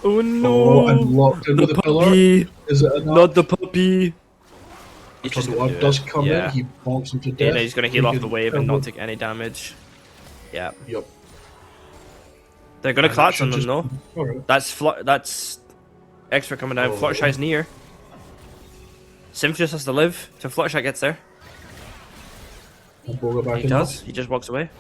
Oh no! Oh, I'm locked in with a pillar. Is it enough? Not the puppy. Trundle does come in, he bonks him to death. Yeah, he's going to heal off the wave and not take any damage. Yeah. Yep. They're going to clutch on them though. Alright. That's extra coming down. Fluttershy's near. Symph just has to live till Fluttershy gets there. And Boga back He in does. He just walks away.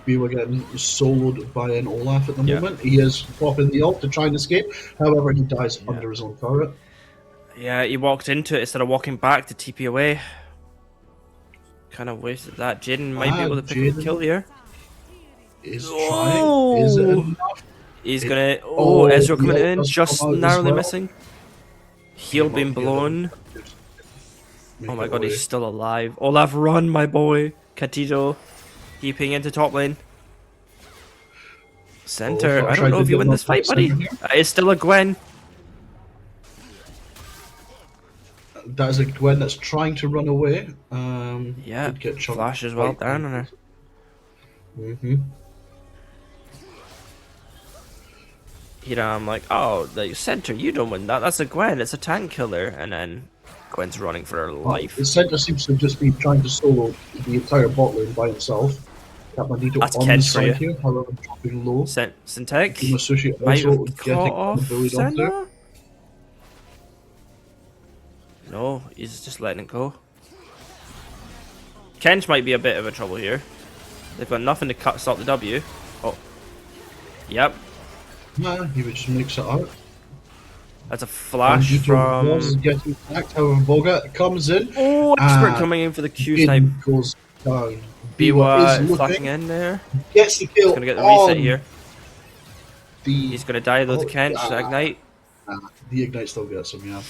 Biwa getting soloed by an Olaf at the moment. He is popping the ult to try and escape. However, he dies under his own turret. Yeah, he walked into it instead of walking back to TP away. Kind of wasted that. Jaden might be able to pick up the kill here. Is trying. Is it enough? He's gonna. Ezra coming in, just narrowly missing. Heal being blown. Oh my god, he's still alive. Olaf, run, my boy. Katito, keeping into top lane. Center. I don't know if you win this fight, buddy. It's still a Gwen. That is a Gwen that's trying to run away. Yeah, Flash as well down on her. I'm like, oh, the center, you don't win that. That's a Gwen. It's a tank killer. And then Gwen's running for her life. The center seems to just be trying to solo the entire bot lane by himself. Got Magneto That's on the Kench for you. side here, however, dropping low. Syntech Sushi might also have getting caught off bullied onto. Senna? No, he's just letting it go. Kench might be a bit of a trouble here. They've got nothing to stop the W. Oh. Yep. Nah, he would just mix it out. That's a flash Magneto from... was getting attacked, however, Boga comes in. Oh, Expert coming in for the Q snipe. In goes down. Biwa is is looking, flashing in there. gets the kill. He's gonna get the reset on here. He's gonna die though, the Kench, Ignite. The Ignite still gets him, yeah.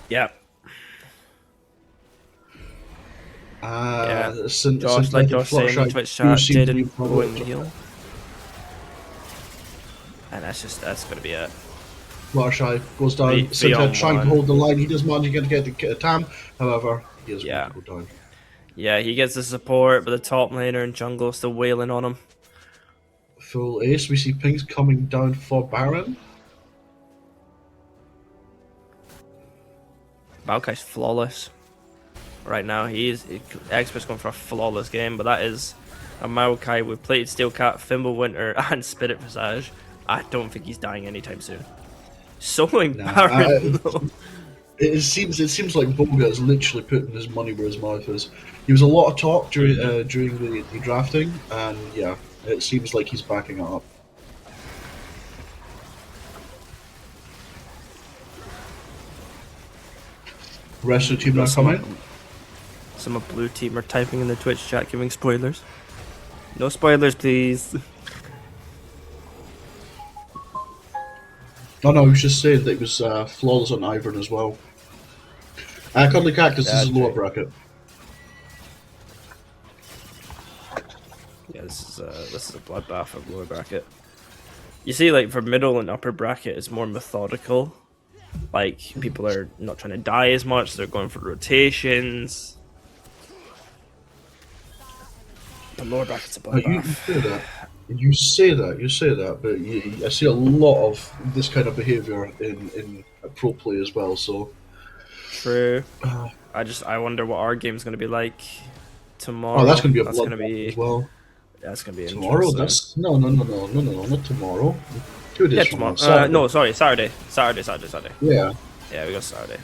Yep. Josh, Like Josh saying in Twitch chat, didn't go in the heal. And that's gonna be it. Fluttershy goes down. Three on trying to one. hold the line. He does manage to get the Tam. However, he is going to go down. Yeah, he gets the support, but the top laner and jungle still wailing on him. Full ace. We see pings coming down for Baron. Maokai's flawless. Right now, Expert's going for a flawless game, but that is a Maokai with Plated Steel Cat, Fimbulwinter, and Spirit Visage. I don't think he's dying anytime soon. Soloing Baron, though. It seems like Boga is literally putting his money where his mouth is. He was a lot of talk during the drafting, and yeah, it seems like he's backing it up. Rest of the team now coming. Some of blue team are typing in the Twitch chat giving spoilers. No spoilers, please. No, I was just saying that it was flawless on Ivern as well. Cuddly Cactus is a lower bracket. Yeah, this is a bloodbath of lower bracket. You see, like for middle and upper bracket, it's more methodical. Like people are not trying to die as much; they're going for rotations. The lower bracket's a bloodbath. You say that, but I see a lot of this kind of behaviour in pro play as well. So true. I wonder what our game's going to be like tomorrow. Oh, that's going to be a bloodbath as well. That's going to be tomorrow. Interesting. No, not tomorrow. 2 days yeah, tomorrow. tomorrow. No, sorry, Saturday. Saturday. Yeah. Yeah, we got Saturday.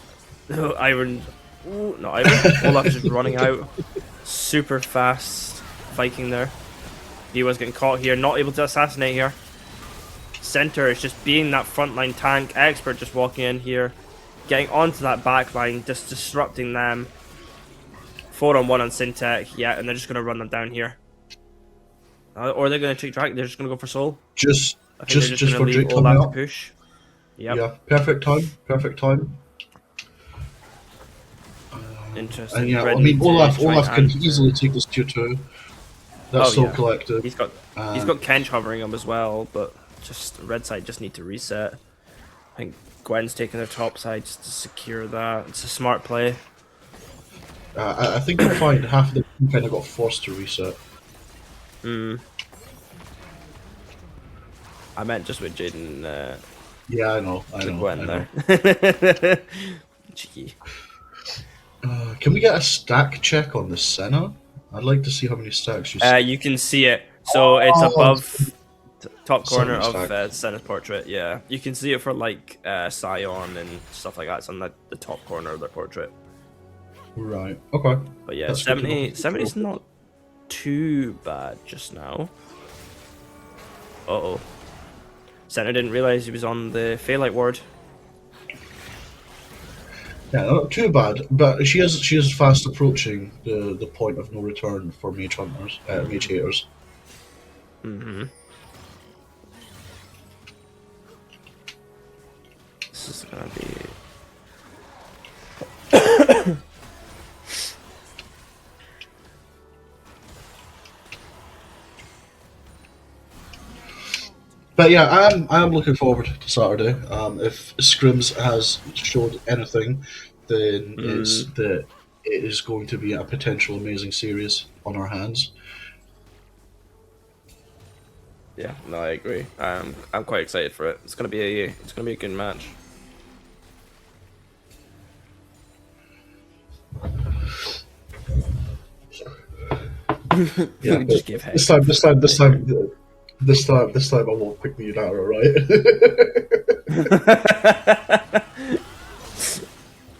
Iron. Ooh, no, Iron. Olaf is just running out. Super fast Viking there. He was getting caught here, not able to assassinate here. Center is just being that frontline tank. Expert just walking in here, getting onto that back line, just disrupting them. 4-on-1 on Syntech, yeah, and they're just going to run them down here. Or they're going to take drag, they're just going to go for soul. Just for leave Drake coming up. Push. Yep. Yeah, perfect time. Interesting. And yeah, I mean, Olaf can easily take this tier 2. That's so collected. He's got Kench hovering him as well, but just red side just need to reset. I think Gwen's taking their top side just to secure that. It's a smart play. I think you'll find half of them kind of got forced to reset. I meant just with Jaden. Yeah, I know. Gwen there. Cheeky. Can we get a stack check on the Senna? I'd like to see how many stacks you see. You can see it. So it's above top corner of Senna's portrait. Yeah, you can see it for like Scion and stuff like that. It's on the top corner of their portrait. Right. Okay. But yeah, 70's not too bad just now. Uh-oh. Senna didn't realize he was on the Phalite ward. Yeah, not too bad, but she is fast approaching the point of no return for mage hunters, mage haters. Mm-hmm. This is gonna be. But yeah, I am looking forward to Saturday. If Scrims has showed anything, then it's that it is going to be a potential amazing series on our hands. Yeah, no, I agree. I'm quite excited for it. It's gonna be a good match. Yeah, Just give this heck. time, I won't pick the Uniter, right?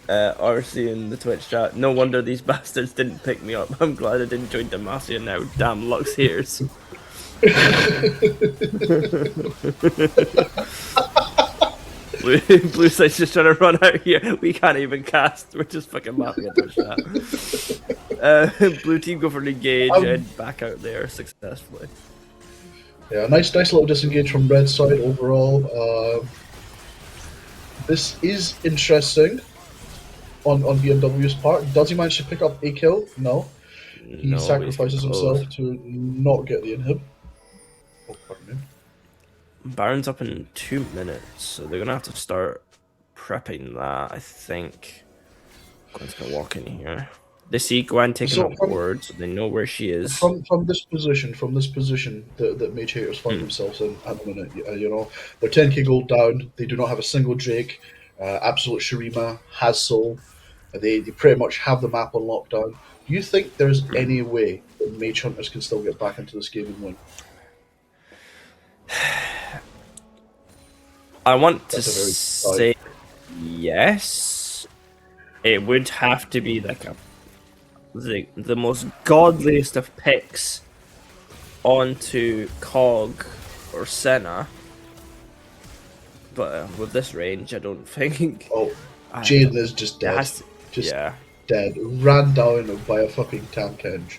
RC in the Twitch chat. No wonder these bastards didn't pick me up. I'm glad I didn't join Demacia now. Damn Lux here's. Blue side's just trying to run out here. We can't even cast. We're just fucking laughing at Twitch chat. Blue team go for an engage and back out there successfully. Yeah, nice little disengage from red side overall. This is interesting on BMW's part. Does he manage to pick up a kill? No. He No, sacrifices he's himself to not get the inhib. Oh, pardon me. Baron's up in 2 minutes, so they're gonna have to start prepping that, I think. Gwen's gonna walk in here. They see Gwen taking up ward, so they know where she is. From this position that Mage Haters find themselves in at the minute, you know, they're 10k gold down. They do not have a single Drake. Absolute Shurima has soul. They pretty much have the map on lockdown. Do you think there's any way that Mage Hunters can still get back into this game and win? I want to say yes. It would have to be like the most godliest of picks onto Cog or Senna. But with this range, I don't think. Oh, Jaden is just dead. Dead. Ran down by a fucking Tamkench.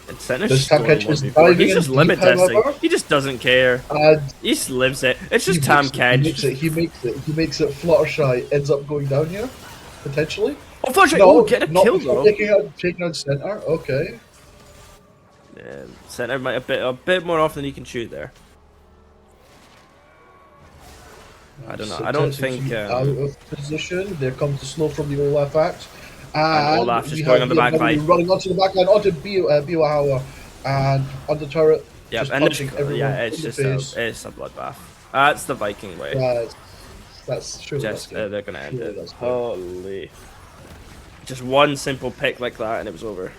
And Senna's he's just limit testing. However. He just doesn't care. He just lives it. It's just Tamkench. He makes it. Fluttershy ends up going down here, potentially. Oh, Fluttershy! Get a kill though. Taking out Centaur. Okay. Yeah, Centaur might a bit more often than he can shoot there. I don't know. I don't think out of position. There comes the slow from the Olaf axe. And Olaf just going on the back line. Running onto the back line, onto Biwahawa, and on the turret. Yeah, just and punching everyone it's just it's a bloodbath. That's the Viking way. That's true. They're gonna end it. Holy! Just one simple pick like that, and it was over.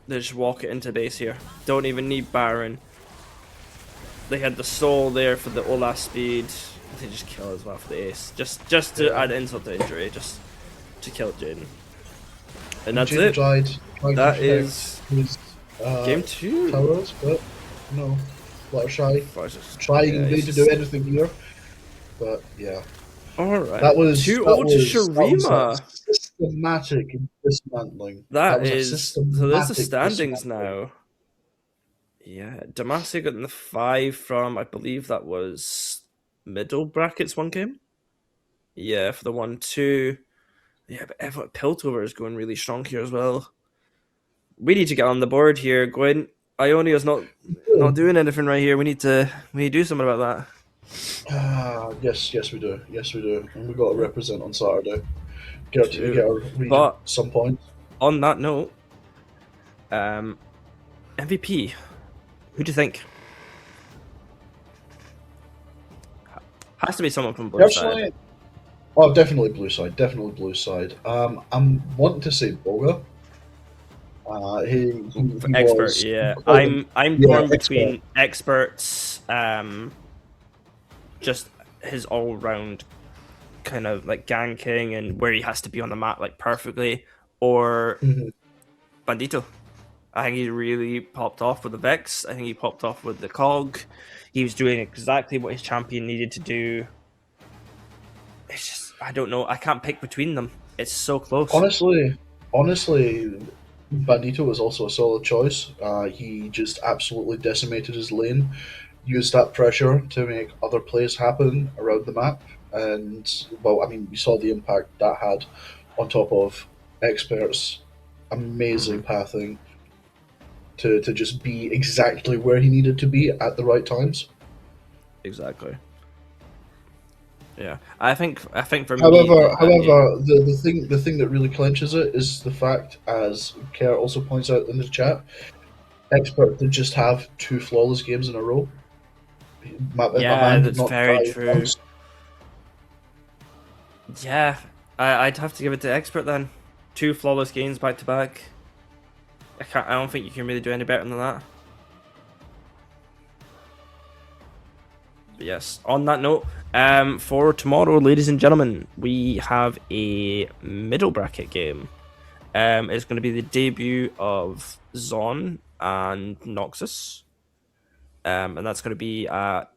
They just walk it into base here. Don't even need Baron. They had the soul there for the Olaf speed. They just kill as well for the ace. Just to add insult to injury. Just to kill Jaden. And that's it. That is game 2. Towers, but no. Fluttershy trying to do anything here. But yeah. Alright. That was 2-0 to Shurima. Systematic dismantling. That is so there's the standings now. Yeah, Demacia got in the 5 from, I believe that was middle brackets one game. Yeah, for the 1-2. Yeah, but Piltover is going really strong here as well. We need to get on the board here, Gwen. Ionia's not doing anything right here. We need to do something about that. Yes, we do. And we got to represent on Saturday. Get our region at some point. On that note, MVP. Who do you think? Has to be someone from blue side. Oh, definitely blue side. I'm wanting to say Boga. He expert, was, yeah. I'm torn between experts, just his all round kind of like ganking and where he has to be on the map like perfectly, or Bandito. I think he really popped off with the Vex. I think he popped off with the Cog. He was doing exactly what his champion needed to do. It's just, I don't know. I can't pick between them. It's so close. Honestly, Bandito was also a solid choice. He just absolutely decimated his lane, used that pressure to make other plays happen around the map. And, well, I mean, we saw the impact that had on top of experts. Amazing pathing. To just be exactly where he needed to be at the right times. Exactly. Yeah, I think for me. However, the thing that really clenches it is the fact, as Kerr also points out in the chat, expert did just have 2 flawless games in a row. That's very true. Yeah, I'd have to give it to expert then. 2 flawless games back to back. I don't think you can really do any better than that. But yes, on that note, for tomorrow, ladies and gentlemen, we have a middle bracket game. It's going to be the debut of Zon and Noxus. And that's going to be at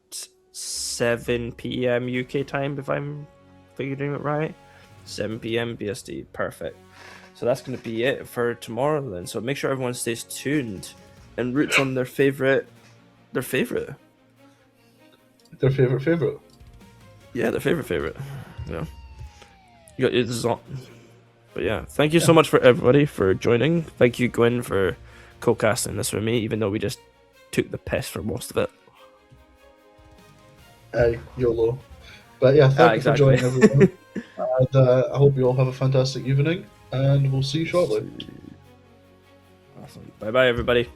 7 p.m. UK time, if I'm figuring it right. 7 p.m. BST, perfect. So that's going to be it for tomorrow then. So make sure everyone stays tuned and roots on their favorite. Yeah, their favorite. Yeah, you got this on. But yeah, thank you so much for everybody for joining. Thank you, Gwyn, for co-casting this with me, even though we just took the piss for most of it. Hey, YOLO. But yeah, thank you for joining, everyone. And I hope you all have a fantastic evening, and we'll see you shortly. Awesome. Bye bye, everybody.